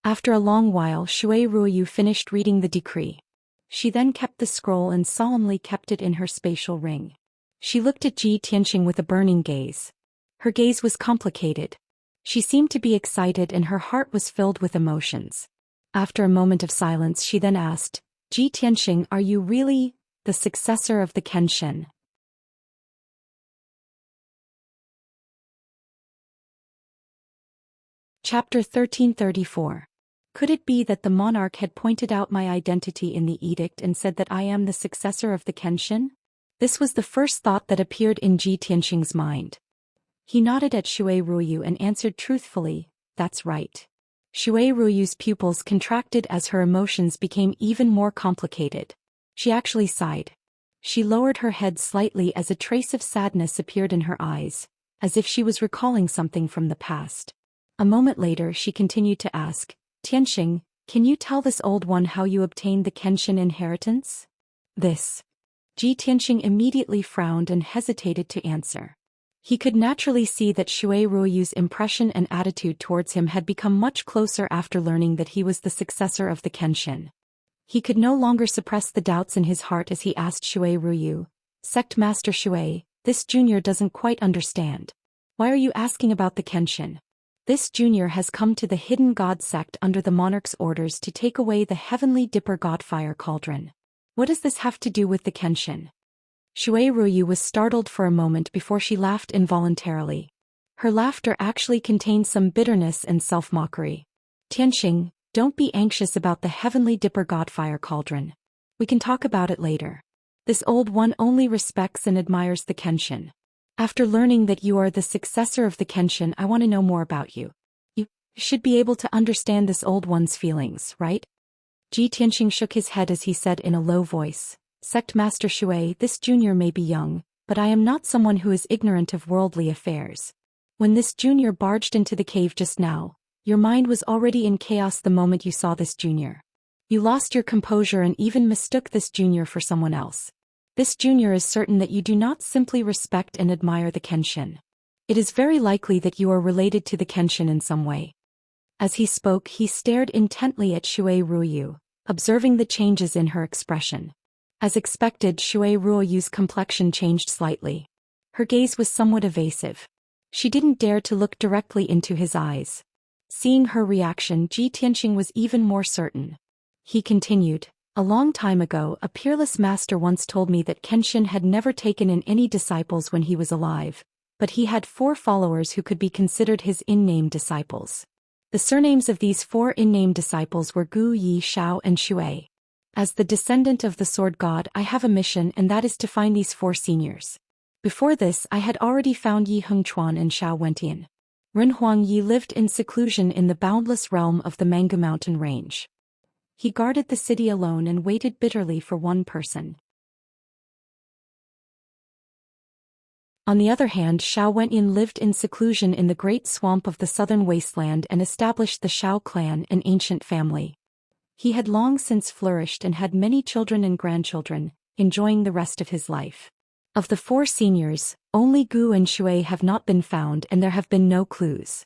After a long while, Shui Ruyu finished reading the decree. She then kept the scroll and solemnly kept it in her spatial ring. She looked at Ji Tianqing with a burning gaze. Her gaze was complicated. She seemed to be excited and her heart was filled with emotions. After a moment of silence, she then asked, "Ji Tianqing, are you really the successor of the Kenshin?" Chapter 1334. Could it be that the monarch had pointed out my identity in the edict and said that I am the successor of the Kenshin? This was the first thought that appeared in Ji Tianxing's mind. He nodded at Shui Ruoyu and answered truthfully, "That's right." Shui Ruoyu's pupils contracted as her emotions became even more complicated. She actually sighed. She lowered her head slightly as a trace of sadness appeared in her eyes, as if she was recalling something from the past. A moment later she continued to ask, "Tianxing, can you tell this old one how you obtained the Kenshin inheritance?" This. Ji Tianxing immediately frowned and hesitated to answer. He could naturally see that Shui Ruoyu's impression and attitude towards him had become much closer after learning that he was the successor of the Kenshin. He could no longer suppress the doubts in his heart as he asked Shui Ruoyu, "Sect Master Shui, this junior doesn't quite understand. Why are you asking about the Kenshin? This junior has come to the hidden god sect under the monarch's orders to take away the heavenly dipper godfire cauldron. What does this have to do with the Kenshin?" Shui Ruoyu was startled for a moment before she laughed involuntarily. Her laughter actually contained some bitterness and self-mockery. "Tianxing, don't be anxious about the heavenly dipper godfire cauldron. We can talk about it later. This old one only respects and admires the Kenshin. After learning that you are the successor of the Kenshin, I want to know more about you. You should be able to understand this old one's feelings, right?" Ji Tianxing shook his head as he said in a low voice, "Sect Master Shui, this junior may be young, but I am not someone who is ignorant of worldly affairs. When this junior barged into the cave just now, your mind was already in chaos the moment you saw this junior. You lost your composure and even mistook this junior for someone else. This junior is certain that you do not simply respect and admire the Kenshin. It is very likely that you are related to the Kenshin in some way." As he spoke, he stared intently at Shui Ruoyu, observing the changes in her expression. As expected, Shui Ruoyu's complexion changed slightly. Her gaze was somewhat evasive. She didn't dare to look directly into his eyes. Seeing her reaction, Ji Tianxing was even more certain. He continued, "A long time ago, a peerless master once told me that Kenshin had never taken in any disciples when he was alive, but he had 4 followers who could be considered his in-name disciples. The surnames of these 4 in-name disciples were Gu, Yi, Shao, and Shui. As the descendant of the sword god, I have a mission, and that is to find these 4 seniors. Before this, I had already found Yi Hengchuan and Shao Wentian. Renhuang Yi lived in seclusion in the boundless realm of the Manga Mountain Range. He guarded the city alone and waited bitterly for one person. On the other hand, Shao Wentian lived in seclusion in the great swamp of the southern wasteland and established the Shao clan, an ancient family. He had long since flourished and had many children and grandchildren, enjoying the rest of his life. Of the 4 seniors, only Gu and Shui have not been found and there have been no clues."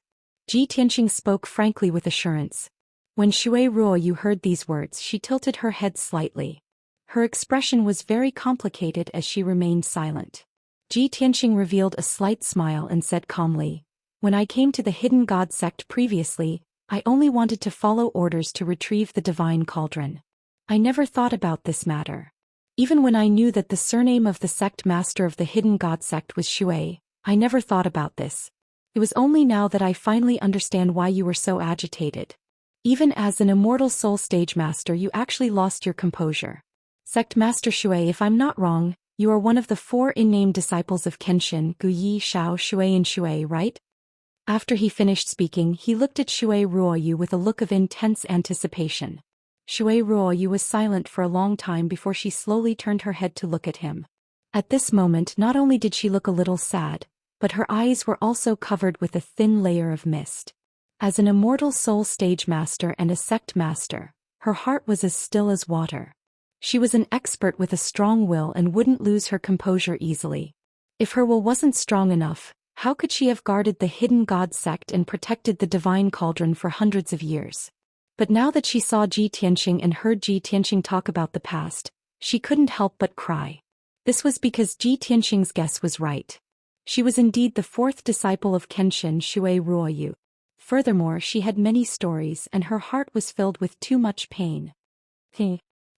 Ji Tianxing spoke frankly with assurance. When Shui Ruoyu heard these words, she tilted her head slightly. Her expression was very complicated as she remained silent. Ji Tianxing revealed a slight smile and said calmly, "When I came to the hidden god sect previously, I only wanted to follow orders to retrieve the divine cauldron. I never thought about this matter. Even when I knew that the surname of the sect master of the hidden god sect was Shui, I never thought about this. It was only now that I finally understand why you were so agitated. Even as an immortal soul stage master, you actually lost your composure. Sect Master Shui, if I'm not wrong, you are one of the 4 in-name disciples of Kenshin, Gu, Yi, Shao, Shui and Shui, right?" After he finished speaking, he looked at Shui Ruoyu with a look of intense anticipation. Shui Ruoyu was silent for a long time before she slowly turned her head to look at him. At this moment, not only did she look a little sad, but her eyes were also covered with a thin layer of mist. As an immortal soul stage master and a sect master, her heart was as still as water. She was an expert with a strong will and wouldn't lose her composure easily. If her will wasn't strong enough, how could she have guarded the hidden god sect and protected the divine cauldron for hundreds of years? But now that she saw Ji Tianxing and heard Ji Tianxing talk about the past, she couldn't help but cry. This was because Ji Tianxing's guess was right. She was indeed the 4th disciple of Kenshin, Shui Ruoyu. Furthermore, she had many stories and her heart was filled with too much pain.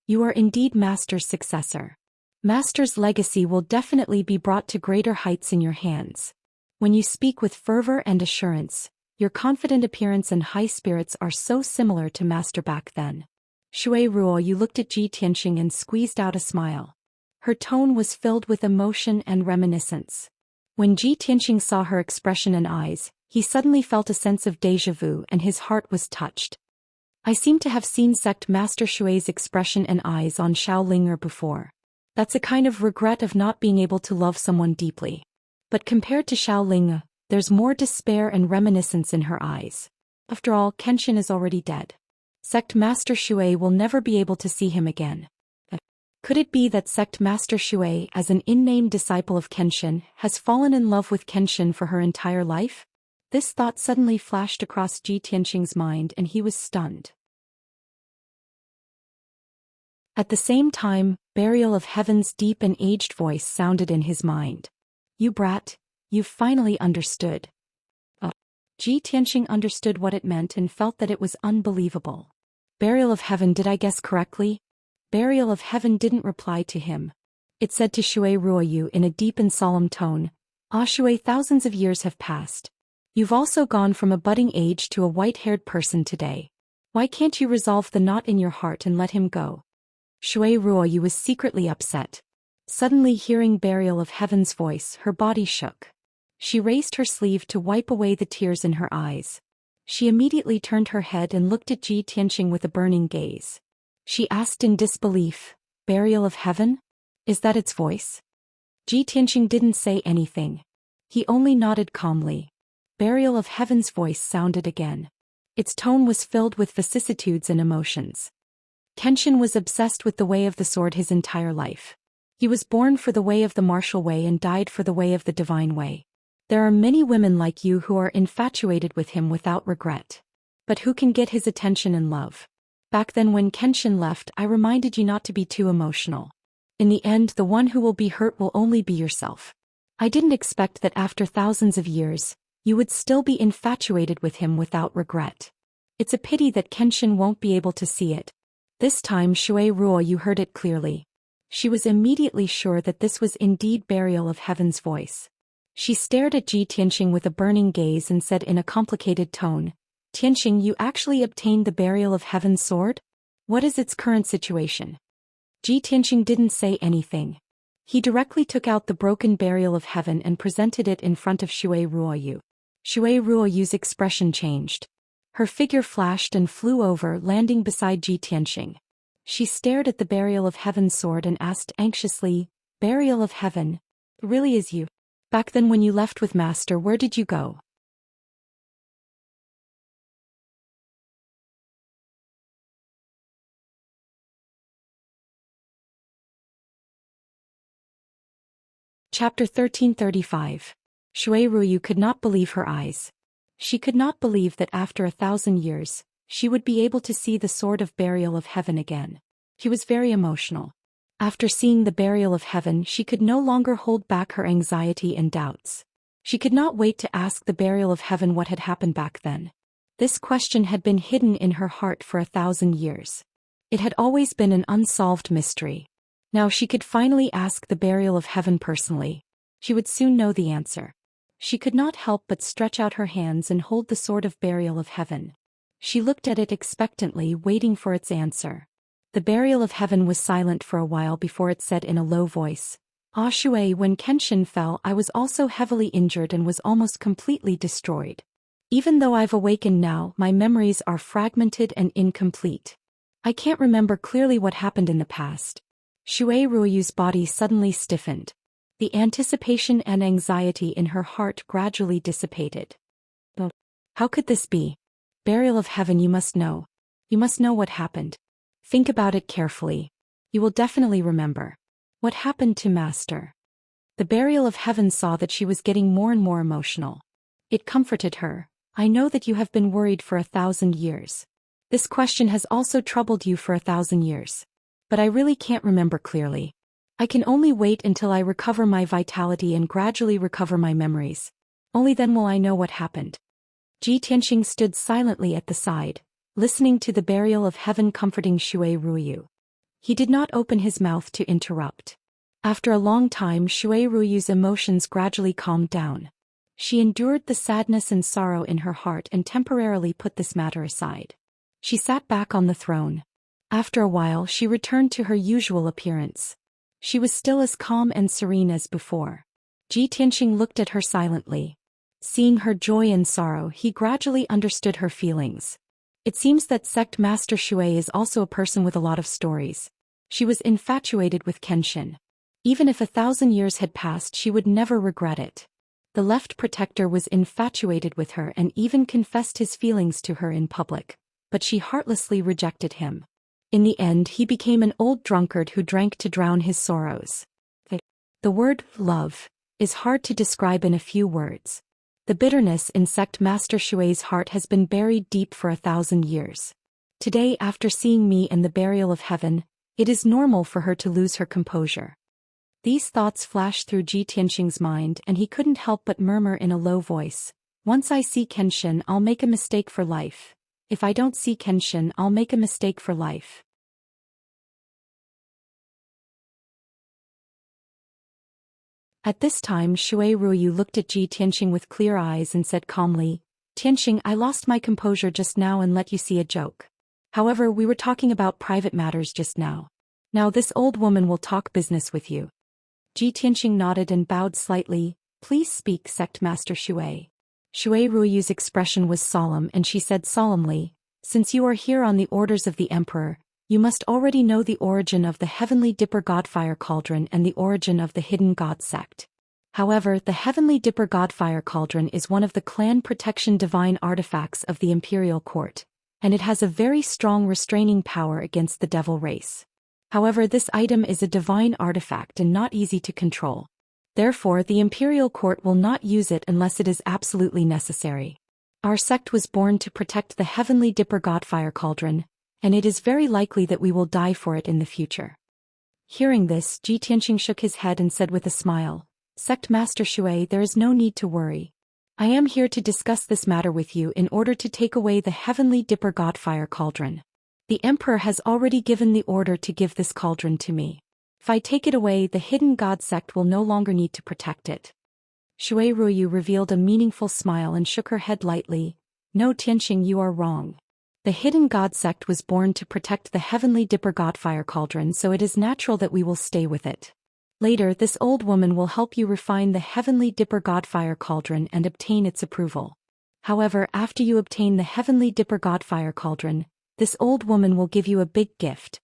You are indeed Master's successor. Master's legacy will definitely be brought to greater heights in your hands. When you speak with fervor and assurance, Your confident appearance and high spirits are so similar to Master back then. Shui Ruoyu looked at Ji Tianxing and squeezed out a smile. Her tone was filled with emotion and reminiscence. When Ji Tianxing saw her expression and eyes, he suddenly felt a sense of déjà vu and his heart was touched. I seem to have seen Sect Master Shui's expression and eyes on Shaolinger before. That's a kind of regret of not being able to love someone deeply. But compared to Shaolinge, there's more despair and reminiscence in her eyes. After all, Kenshin is already dead. Sect Master Shui will never be able to see him again. Could it be that Sect Master Shui, as an in-name disciple of Kenshin, has fallen in love with Kenshin for her entire life? This thought suddenly flashed across Ji Tianxing's mind and he was stunned. At the same time, Burial of Heaven's deep and aged voice sounded in his mind. You brat, you've finally understood. Ji Tianxing understood what it meant and felt that it was unbelievable. Burial of Heaven, did I guess correctly? Burial of Heaven didn't reply to him. It said to Shui Ruoyu in a deep and solemn tone, Ah Shui, thousands of years have passed. You've also gone from a budding age to a white-haired person today. Why can't you resolve the knot in your heart and let him go? Shui Ruoyu was secretly upset. Suddenly hearing Burial of Heaven's voice, her body shook. She raised her sleeve to wipe away the tears in her eyes. She immediately turned her head and looked at Ji Tianxing with a burning gaze. She asked in disbelief, Burial of Heaven? Is that its voice? Ji Tianxing didn't say anything. He only nodded calmly. Burial of Heaven's voice sounded again. Its tone was filled with vicissitudes and emotions. Kenshin was obsessed with the way of the sword his entire life. He was born for the way of the martial way and died for the way of the divine way. There are many women like you who are infatuated with him without regret. But who can get his attention and love? Back then when Kenshin left, I reminded you not to be too emotional. In the end, the one who will be hurt will only be yourself. I didn't expect that after thousands of years, you would still be infatuated with him without regret. It's a pity that Kenshin won't be able to see it. This time Shui Ruoyu heard it clearly. She was immediately sure that this was indeed Burial of Heaven's voice. She stared at Ji Tianxing with a burning gaze and said in a complicated tone, Tianxing, you actually obtained the Burial of Heaven's sword? What is its current situation? Ji Tianxing didn't say anything. He directly took out the broken Burial of Heaven and presented it in front of Shui Ruoyu. Shui Ruoyu's expression changed. Her figure flashed and flew over, landing beside Ji Tianxing. She stared at the Burial of Heaven's sword and asked anxiously, Burial of Heaven, really is you? Back then when you left with Master, where did you go? Chapter 1335. Shui Ruoyu could not believe her eyes. She could not believe that after 1,000 years, she would be able to see the sword of Burial of Heaven again. She was very emotional. After seeing the Burial of Heaven, she could no longer hold back her anxiety and doubts. She could not wait to ask the Burial of Heaven what had happened back then. This question had been hidden in her heart for 1,000 years. It had always been an unsolved mystery. Now she could finally ask the Burial of Heaven personally. She would soon know the answer. She could not help but stretch out her hands and hold the sword of Burial of Heaven. She looked at it expectantly, waiting for its answer. The Burial of Heaven was silent for a while before it said in a low voice, Ah Shui, when Kenshin fell, I was also heavily injured and was almost completely destroyed. Even though I've awakened now, my memories are fragmented and incomplete. I can't remember clearly what happened in the past. Shui Ruoyu's body suddenly stiffened. The anticipation and anxiety in her heart gradually dissipated. But how could this be? Burial of Heaven, you must know. You must know what happened. Think about it carefully. You will definitely remember. What happened to Master? The Burial of Heaven saw that she was getting more and more emotional. It comforted her. I know that you have been worried for 1,000 years. This question has also troubled you for 1,000 years. But I really can't remember clearly. I can only wait until I recover my vitality and gradually recover my memories. Only then will I know what happened. Ji Tianxing stood silently at the side, listening to the Burial of Heaven comforting Shui Ruoyu. He did not open his mouth to interrupt. After a long time, Shui Ruoyu's emotions gradually calmed down. She endured the sadness and sorrow in her heart and temporarily put this matter aside. She sat back on the throne. After a while she returned to her usual appearance. She was still as calm and serene as before. Ji Tianxing looked at her silently. Seeing her joy and sorrow, he gradually understood her feelings. It seems that sect master Shui is also a person with a lot of stories. She was infatuated with Kenshin. Even if 1,000 years had passed, she would never regret it. The left protector was infatuated with her and even confessed his feelings to her in public, but she heartlessly rejected him. In the end, he became an old drunkard who drank to drown his sorrows. The word love is hard to describe in a few words. The bitterness in sect master Shui's heart has been buried deep for 1,000 years. Today, after seeing me and the burial of heaven, it is normal for her to lose her composure. These thoughts flashed through Ji Tianxing's mind and he couldn't help but murmur in a low voice, "Once I see Kenshin, I'll make a mistake for life. If I don't see Kenshin, I'll make a mistake for life." At this time Shui Ruoyu looked at Ji Tianxing with clear eyes and said calmly, "Tianxing, I lost my composure just now and let you see a joke. However, we were talking about private matters just now. Now this old woman will talk business with you." Ji Tianxing nodded and bowed slightly. "Please speak, sect master Shui." Shui Ruoyu's expression was solemn and she said solemnly, "Since you are here on the orders of the emperor, you must already know the origin of the Heavenly Dipper Godfire Cauldron and the origin of the Hidden God sect. However, the Heavenly Dipper Godfire Cauldron is one of the clan protection divine artifacts of the Imperial Court, and it has a very strong restraining power against the devil race. However, this item is a divine artifact and not easy to control. Therefore, the Imperial Court will not use it unless it is absolutely necessary. Our sect was born to protect the Heavenly Dipper Godfire Cauldron, and it is very likely that we will die for it in the future." Hearing this, Ji Tianxing shook his head and said with a smile, "Sect Master Shui, there is no need to worry. I am here to discuss this matter with you in order to take away the Heavenly Dipper Godfire Cauldron. The Emperor has already given the order to give this cauldron to me. If I take it away, the Hidden God sect will no longer need to protect it." Shui Ruoyu revealed a meaningful smile and shook her head lightly. "No, Tianxing, you are wrong. The Hidden God sect was born to protect the Heavenly Dipper Godfire Cauldron, so it is natural that we will stay with it. Later, this old woman will help you refine the Heavenly Dipper Godfire Cauldron and obtain its approval. However, after you obtain the Heavenly Dipper Godfire Cauldron, this old woman will give you a big gift."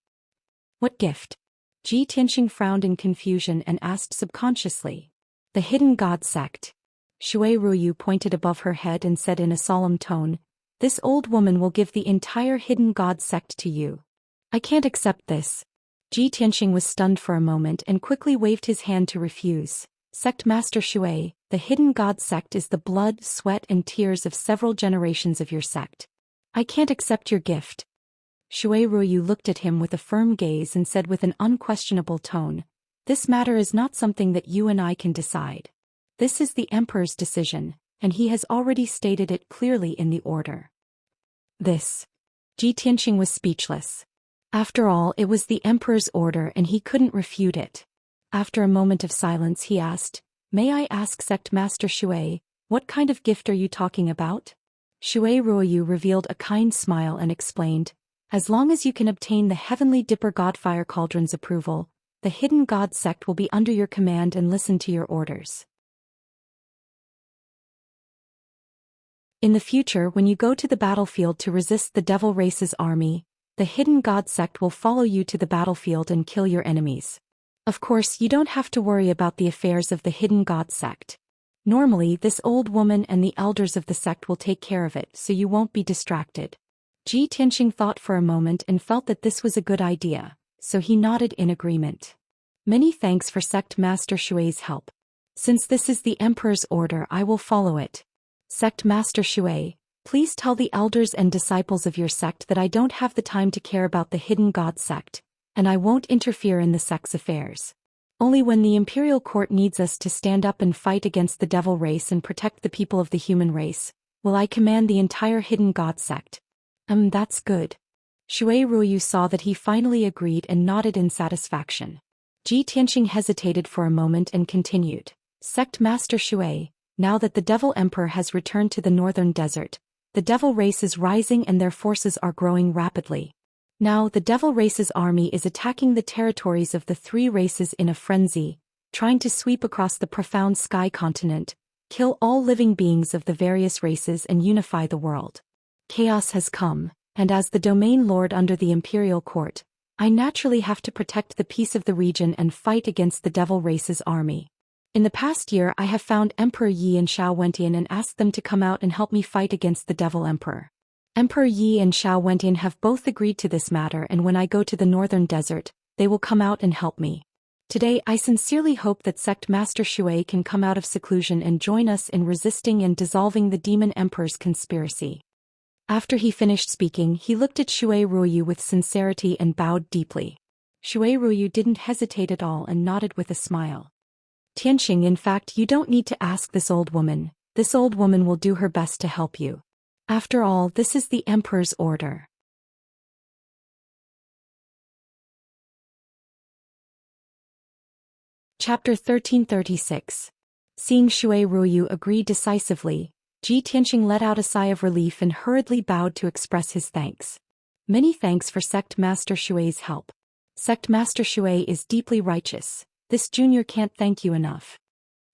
"What gift?" Ji Tianxing frowned in confusion and asked subconsciously. "The Hidden God sect." Shui Ruoyu pointed above her head and said in a solemn tone, "This old woman will give the entire Hidden God sect to you." "I can't accept this." Ji Tianxing was stunned for a moment and quickly waved his hand to refuse. "Sect Master Shui, the Hidden God sect is the blood, sweat and tears of several generations of your sect. I can't accept your gift." Shui Ruoyu looked at him with a firm gaze and said with an unquestionable tone, "This matter is not something that you and I can decide. This is the Emperor's decision, and he has already stated it clearly in the order." This. Ji Tianxing was speechless. After all, it was the Emperor's order and he couldn't refute it. After a moment of silence he asked, "May I ask Sect Master Shui, what kind of gift are you talking about?" Shui Ruoyu revealed a kind smile and explained, "As long as you can obtain the Heavenly Dipper Godfire Cauldron's approval, the Hidden God sect will be under your command and listen to your orders. In the future, when you go to the battlefield to resist the Devil Race's army, the Hidden God sect will follow you to the battlefield and kill your enemies. Of course, you don't have to worry about the affairs of the Hidden God sect. Normally, this old woman and the elders of the sect will take care of it, so you won't be distracted." Ji Tianxing thought for a moment and felt that this was a good idea, so he nodded in agreement. "Many thanks for Sect Master Shui's help. Since this is the Emperor's order, I will follow it. Sect Master Shui, please tell the elders and disciples of your sect that I don't have the time to care about the Hidden God sect, and I won't interfere in the sect's affairs. Only when the Imperial Court needs us to stand up and fight against the Devil Race and protect the people of the human race, will I command the entire Hidden God sect." That's good." Shui Ruoyu saw that he finally agreed and nodded in satisfaction. Ji Tianxing hesitated for a moment and continued, "Sect Master Shui, Now that the Devil Emperor has returned to the northern desert, the Devil race is rising and their forces are growing rapidly. Now the Devil race's army is attacking the territories of the three races in a frenzy, trying to sweep across the profound sky continent, kill all living beings of the various races and unify the world. Chaos has come, and as the domain lord under the imperial court, I naturally have to protect the peace of the region and fight against the Devil race's army. In the past year I have found Emperor Yi and Xiao Wentian and asked them to come out and help me fight against the Devil Emperor. Emperor Yi and Xiao Wentian have both agreed to this matter, and when I go to the northern desert, they will come out and help me. Today I sincerely hope that Sect Master Shui can come out of seclusion and join us in resisting and dissolving the Demon Emperor's conspiracy. After he finished speaking, he looked at Shui Ruoyu with sincerity and bowed deeply. Shui Ruoyu didn't hesitate at all and nodded with a smile. Tianxing, in fact, you don't need to ask this old woman. This old woman will do her best to help you. After all, this is the Emperor's order. Chapter 1336. Seeing Shui Ruoyu agree decisively, Ji Tianxing let out a sigh of relief and hurriedly bowed to express his thanks. Many thanks for Sect Master Shui's help. Sect Master Shui is deeply righteous. This junior can't thank you enough.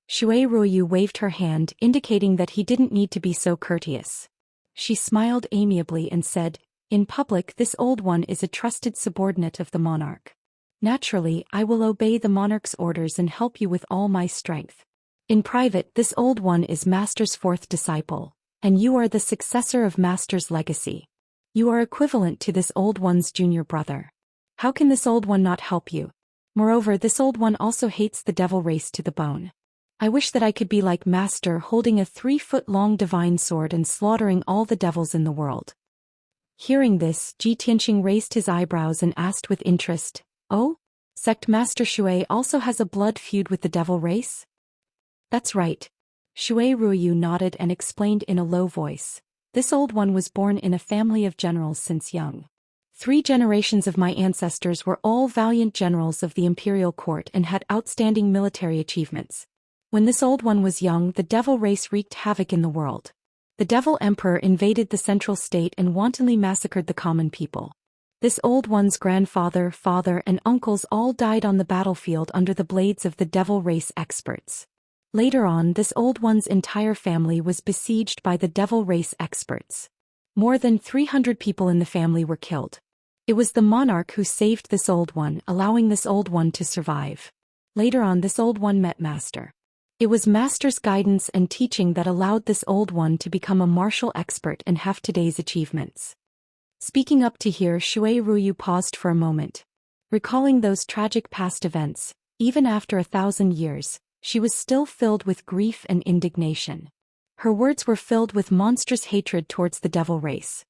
Shui Ruoyu waved her hand, indicating that he didn't need to be so courteous. She smiled amiably and said, "In public, this old one is a trusted subordinate of the monarch. Naturally, I will obey the monarch's orders and help you with all my strength. In private, this old one is Master's fourth disciple, and you are the successor of Master's legacy. You are equivalent to this old one's junior brother. How can this old one not help you? Moreover, this old one also hates the Devil race to the bone. I wish that I could be like Master, holding a 3-foot-long divine sword and slaughtering all the devils in the world." Hearing this, Ji Tianxing raised his eyebrows and asked with interest, "Oh? Sect Master Shui also has a blood feud with the Devil race?" "That's right." Shui Ruoyu nodded and explained in a low voice. "This old one was born in a family of generals since young. 3 generations of my ancestors were all valiant generals of the imperial court and had outstanding military achievements. When this old one was young, the Devil race wreaked havoc in the world. The Devil Emperor invaded the central state and wantonly massacred the common people. This old one's grandfather, father, and uncles all died on the battlefield under the blades of the Devil race experts. Later on, this old one's entire family was besieged by the Devil race experts. More than 300 people in the family were killed. It was the monarch who saved this old one, allowing this old one to survive. Later on, this old one met Master. It was Master's guidance and teaching that allowed this old one to become a martial expert and have today's achievements." Speaking up to here, Shui Ruoyu paused for a moment. Recalling those tragic past events, even after 1,000 years, she was still filled with grief and indignation. Her words were filled with monstrous hatred towards the Devil race.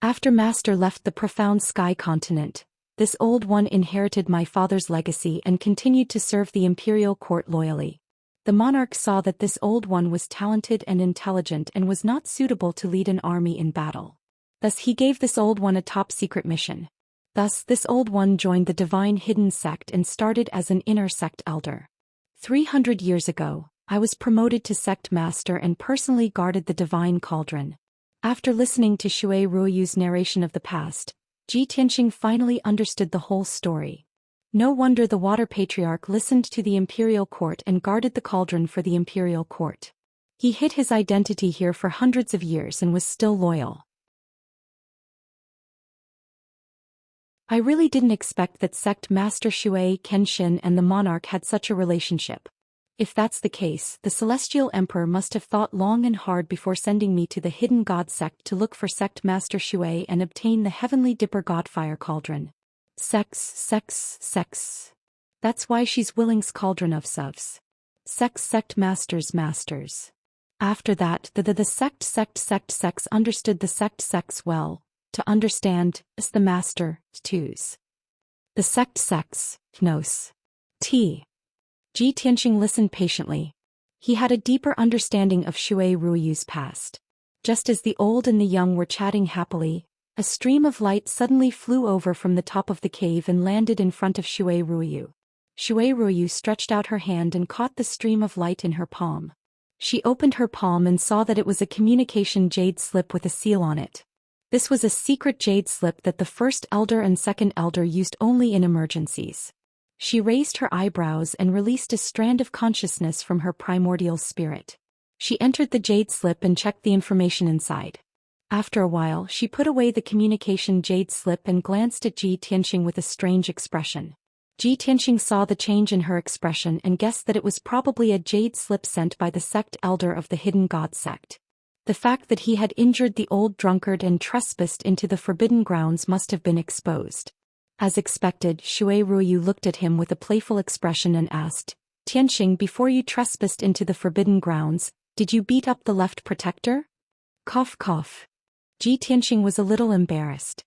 After Master left the profound sky continent, this old one inherited my father's legacy and continued to serve the imperial court loyally. The monarch saw that this old one was talented and intelligent and was not suitable to lead an army in battle. Thus he gave this old one a top-secret mission. Thus this old one joined the divine hidden sect and started as an inner sect elder. 300 years ago, I was promoted to sect master and personally guarded the divine cauldron. After listening to Shui Ruoyu's narration of the past, Ji Tianxing finally understood the whole story. No wonder the Water Patriarch listened to the imperial court and guarded the cauldron for the imperial court. He hid his identity here for hundreds of years and was still loyal. I really didn't expect that Sect Master Shui, Kenshin, and the monarch had such a relationship. If that's the case, the Celestial Emperor must have thought long and hard before sending me to the Hidden God sect to look for Sect Master Shui and obtain the Heavenly Dipper Godfire Cauldron. Sex. That's why she's Willing's Cauldron of Suvs. Sect Masters. After that, the sect understood the sects well. To understand, is the master, twos. The sects, knows. Ji Tianxing listened patiently. He had a deeper understanding of Shui Ruoyu's past. Just as the old and the young were chatting happily, a stream of light suddenly flew over from the top of the cave and landed in front of Shui Ruoyu. Shui Ruoyu stretched out her hand and caught the stream of light in her palm. She opened her palm and saw that it was a communication jade slip with a seal on it. This was a secret jade slip that the first elder and second elder used only in emergencies. She raised her eyebrows and released a strand of consciousness from her primordial spirit. She entered the jade slip and checked the information inside. After a while, she put away the communication jade slip and glanced at Ji Tianxing with a strange expression. Ji Tianxing saw the change in her expression and guessed that it was probably a jade slip sent by the sect elder of the hidden god sect. The fact that he had injured the old drunkard and trespassed into the forbidden grounds must have been exposed. As expected, Shui Ruoyu looked at him with a playful expression and asked, Tianxing, before you trespassed into the forbidden grounds, did you beat up the left protector? Cough cough. Ji Tianxing was a little embarrassed.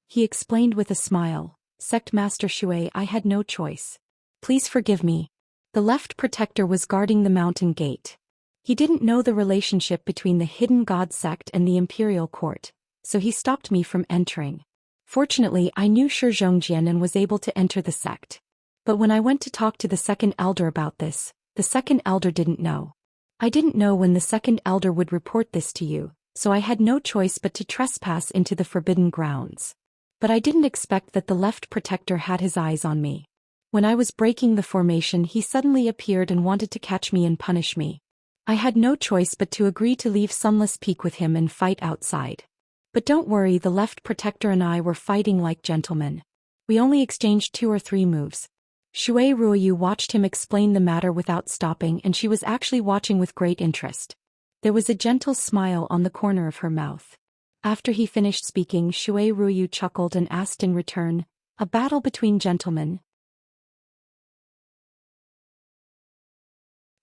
He explained with a smile, Sect Master Shui, I had no choice. Please forgive me. The left protector was guarding the mountain gate. He didn't know the relationship between the hidden god sect and the imperial court, so he stopped me from entering. Fortunately, I knew Zhou Xian and was able to enter the sect. But when I went to talk to the second elder about this, the second elder didn't know. I didn't know when the second elder would report this to you, so I had no choice but to trespass into the forbidden grounds. But I didn't expect that the left protector had his eyes on me. When I was breaking the formation, he suddenly appeared and wanted to catch me and punish me. I had no choice but to agree to leave Sunless Peak with him and fight outside. But don't worry, the left protector and I were fighting like gentlemen. We only exchanged 2 or 3 moves. Shui Ruoyu watched him explain the matter without stopping, and she was actually watching with great interest. There was a gentle smile on the corner of her mouth. After he finished speaking, Shui Ruoyu chuckled and asked in return, a battle between gentlemen?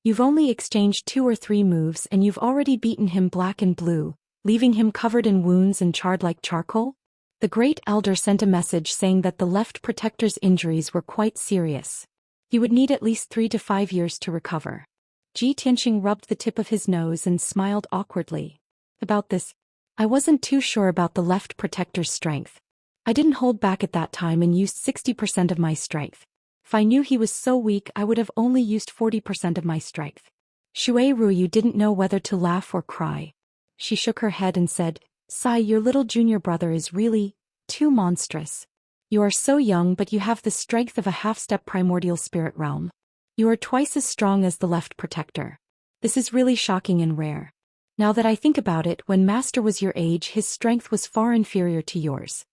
You've only exchanged 2 or 3 moves and you've already beaten him black and blue, leaving him covered in wounds and charred like charcoal? The great elder sent a message saying that the left protector's injuries were quite serious. He would need at least 3 to 5 years to recover. Ji Tianxing rubbed the tip of his nose and smiled awkwardly. About this, I wasn't too sure about the left protector's strength. I didn't hold back at that time and used 60% of my strength. If I knew he was so weak, I would have only used 40% of my strength. Shui Ruoyu didn't know whether to laugh or cry. She shook her head and said, Sai, your little junior brother is really too monstrous. You are so young, but you have the strength of a half-step primordial spirit realm. You are twice as strong as the left protector. This is really shocking and rare. Now that I think about it, when Master was your age, his strength was far inferior to yours.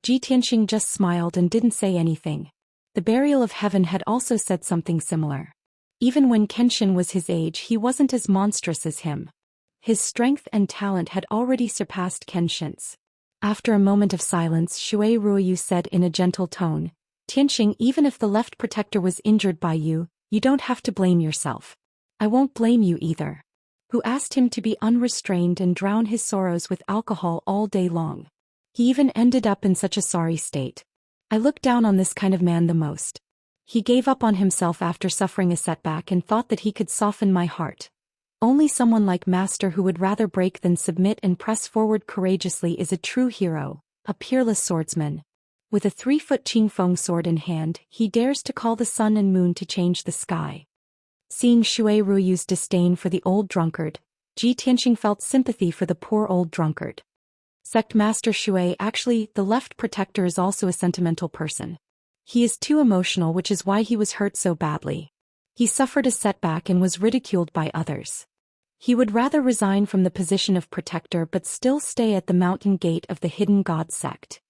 Ji Tianxing just smiled and didn't say anything. The Burial of Heaven had also said something similar. Even when Kenshin was his age, he wasn't as monstrous as him. His strength and talent had already surpassed Kenshin's. After a moment of silence, Shui Ruoyu said in a gentle tone, Tianxing, even if the left protector was injured by you, you don't have to blame yourself. I won't blame you either. Who asked him to be unrestrained and drown his sorrows with alcohol all day long? He even ended up in such a sorry state. I look down on this kind of man the most. He gave up on himself after suffering a setback and thought that he could soften my heart. Only someone like Master who would rather break than submit and press forward courageously is a true hero, a peerless swordsman. With a 3-foot Qingfeng sword in hand, he dares to call the sun and moon to change the sky. Seeing Shui Ruoyu's disdain for the old drunkard, Ji Tianxing felt sympathy for the poor old drunkard. Sect Master Shui, actually, the left protector is also a sentimental person. He is too emotional, which is why he was hurt so badly. He suffered a setback and was ridiculed by others. He would rather resign from the position of protector but still stay at the mountain gate of the hidden god sect.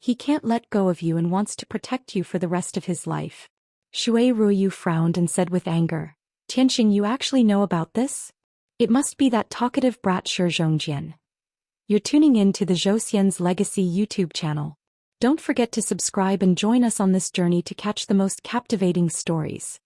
He can't let go of you and wants to protect you for the rest of his life. Shui Ruoyu frowned and said with anger, Tianxing, you actually know about this? It must be that talkative brat Zhou Xian. You're tuning in to the Zhou Xian's Legacy YouTube channel. Don't forget to subscribe and join us on this journey to catch the most captivating stories.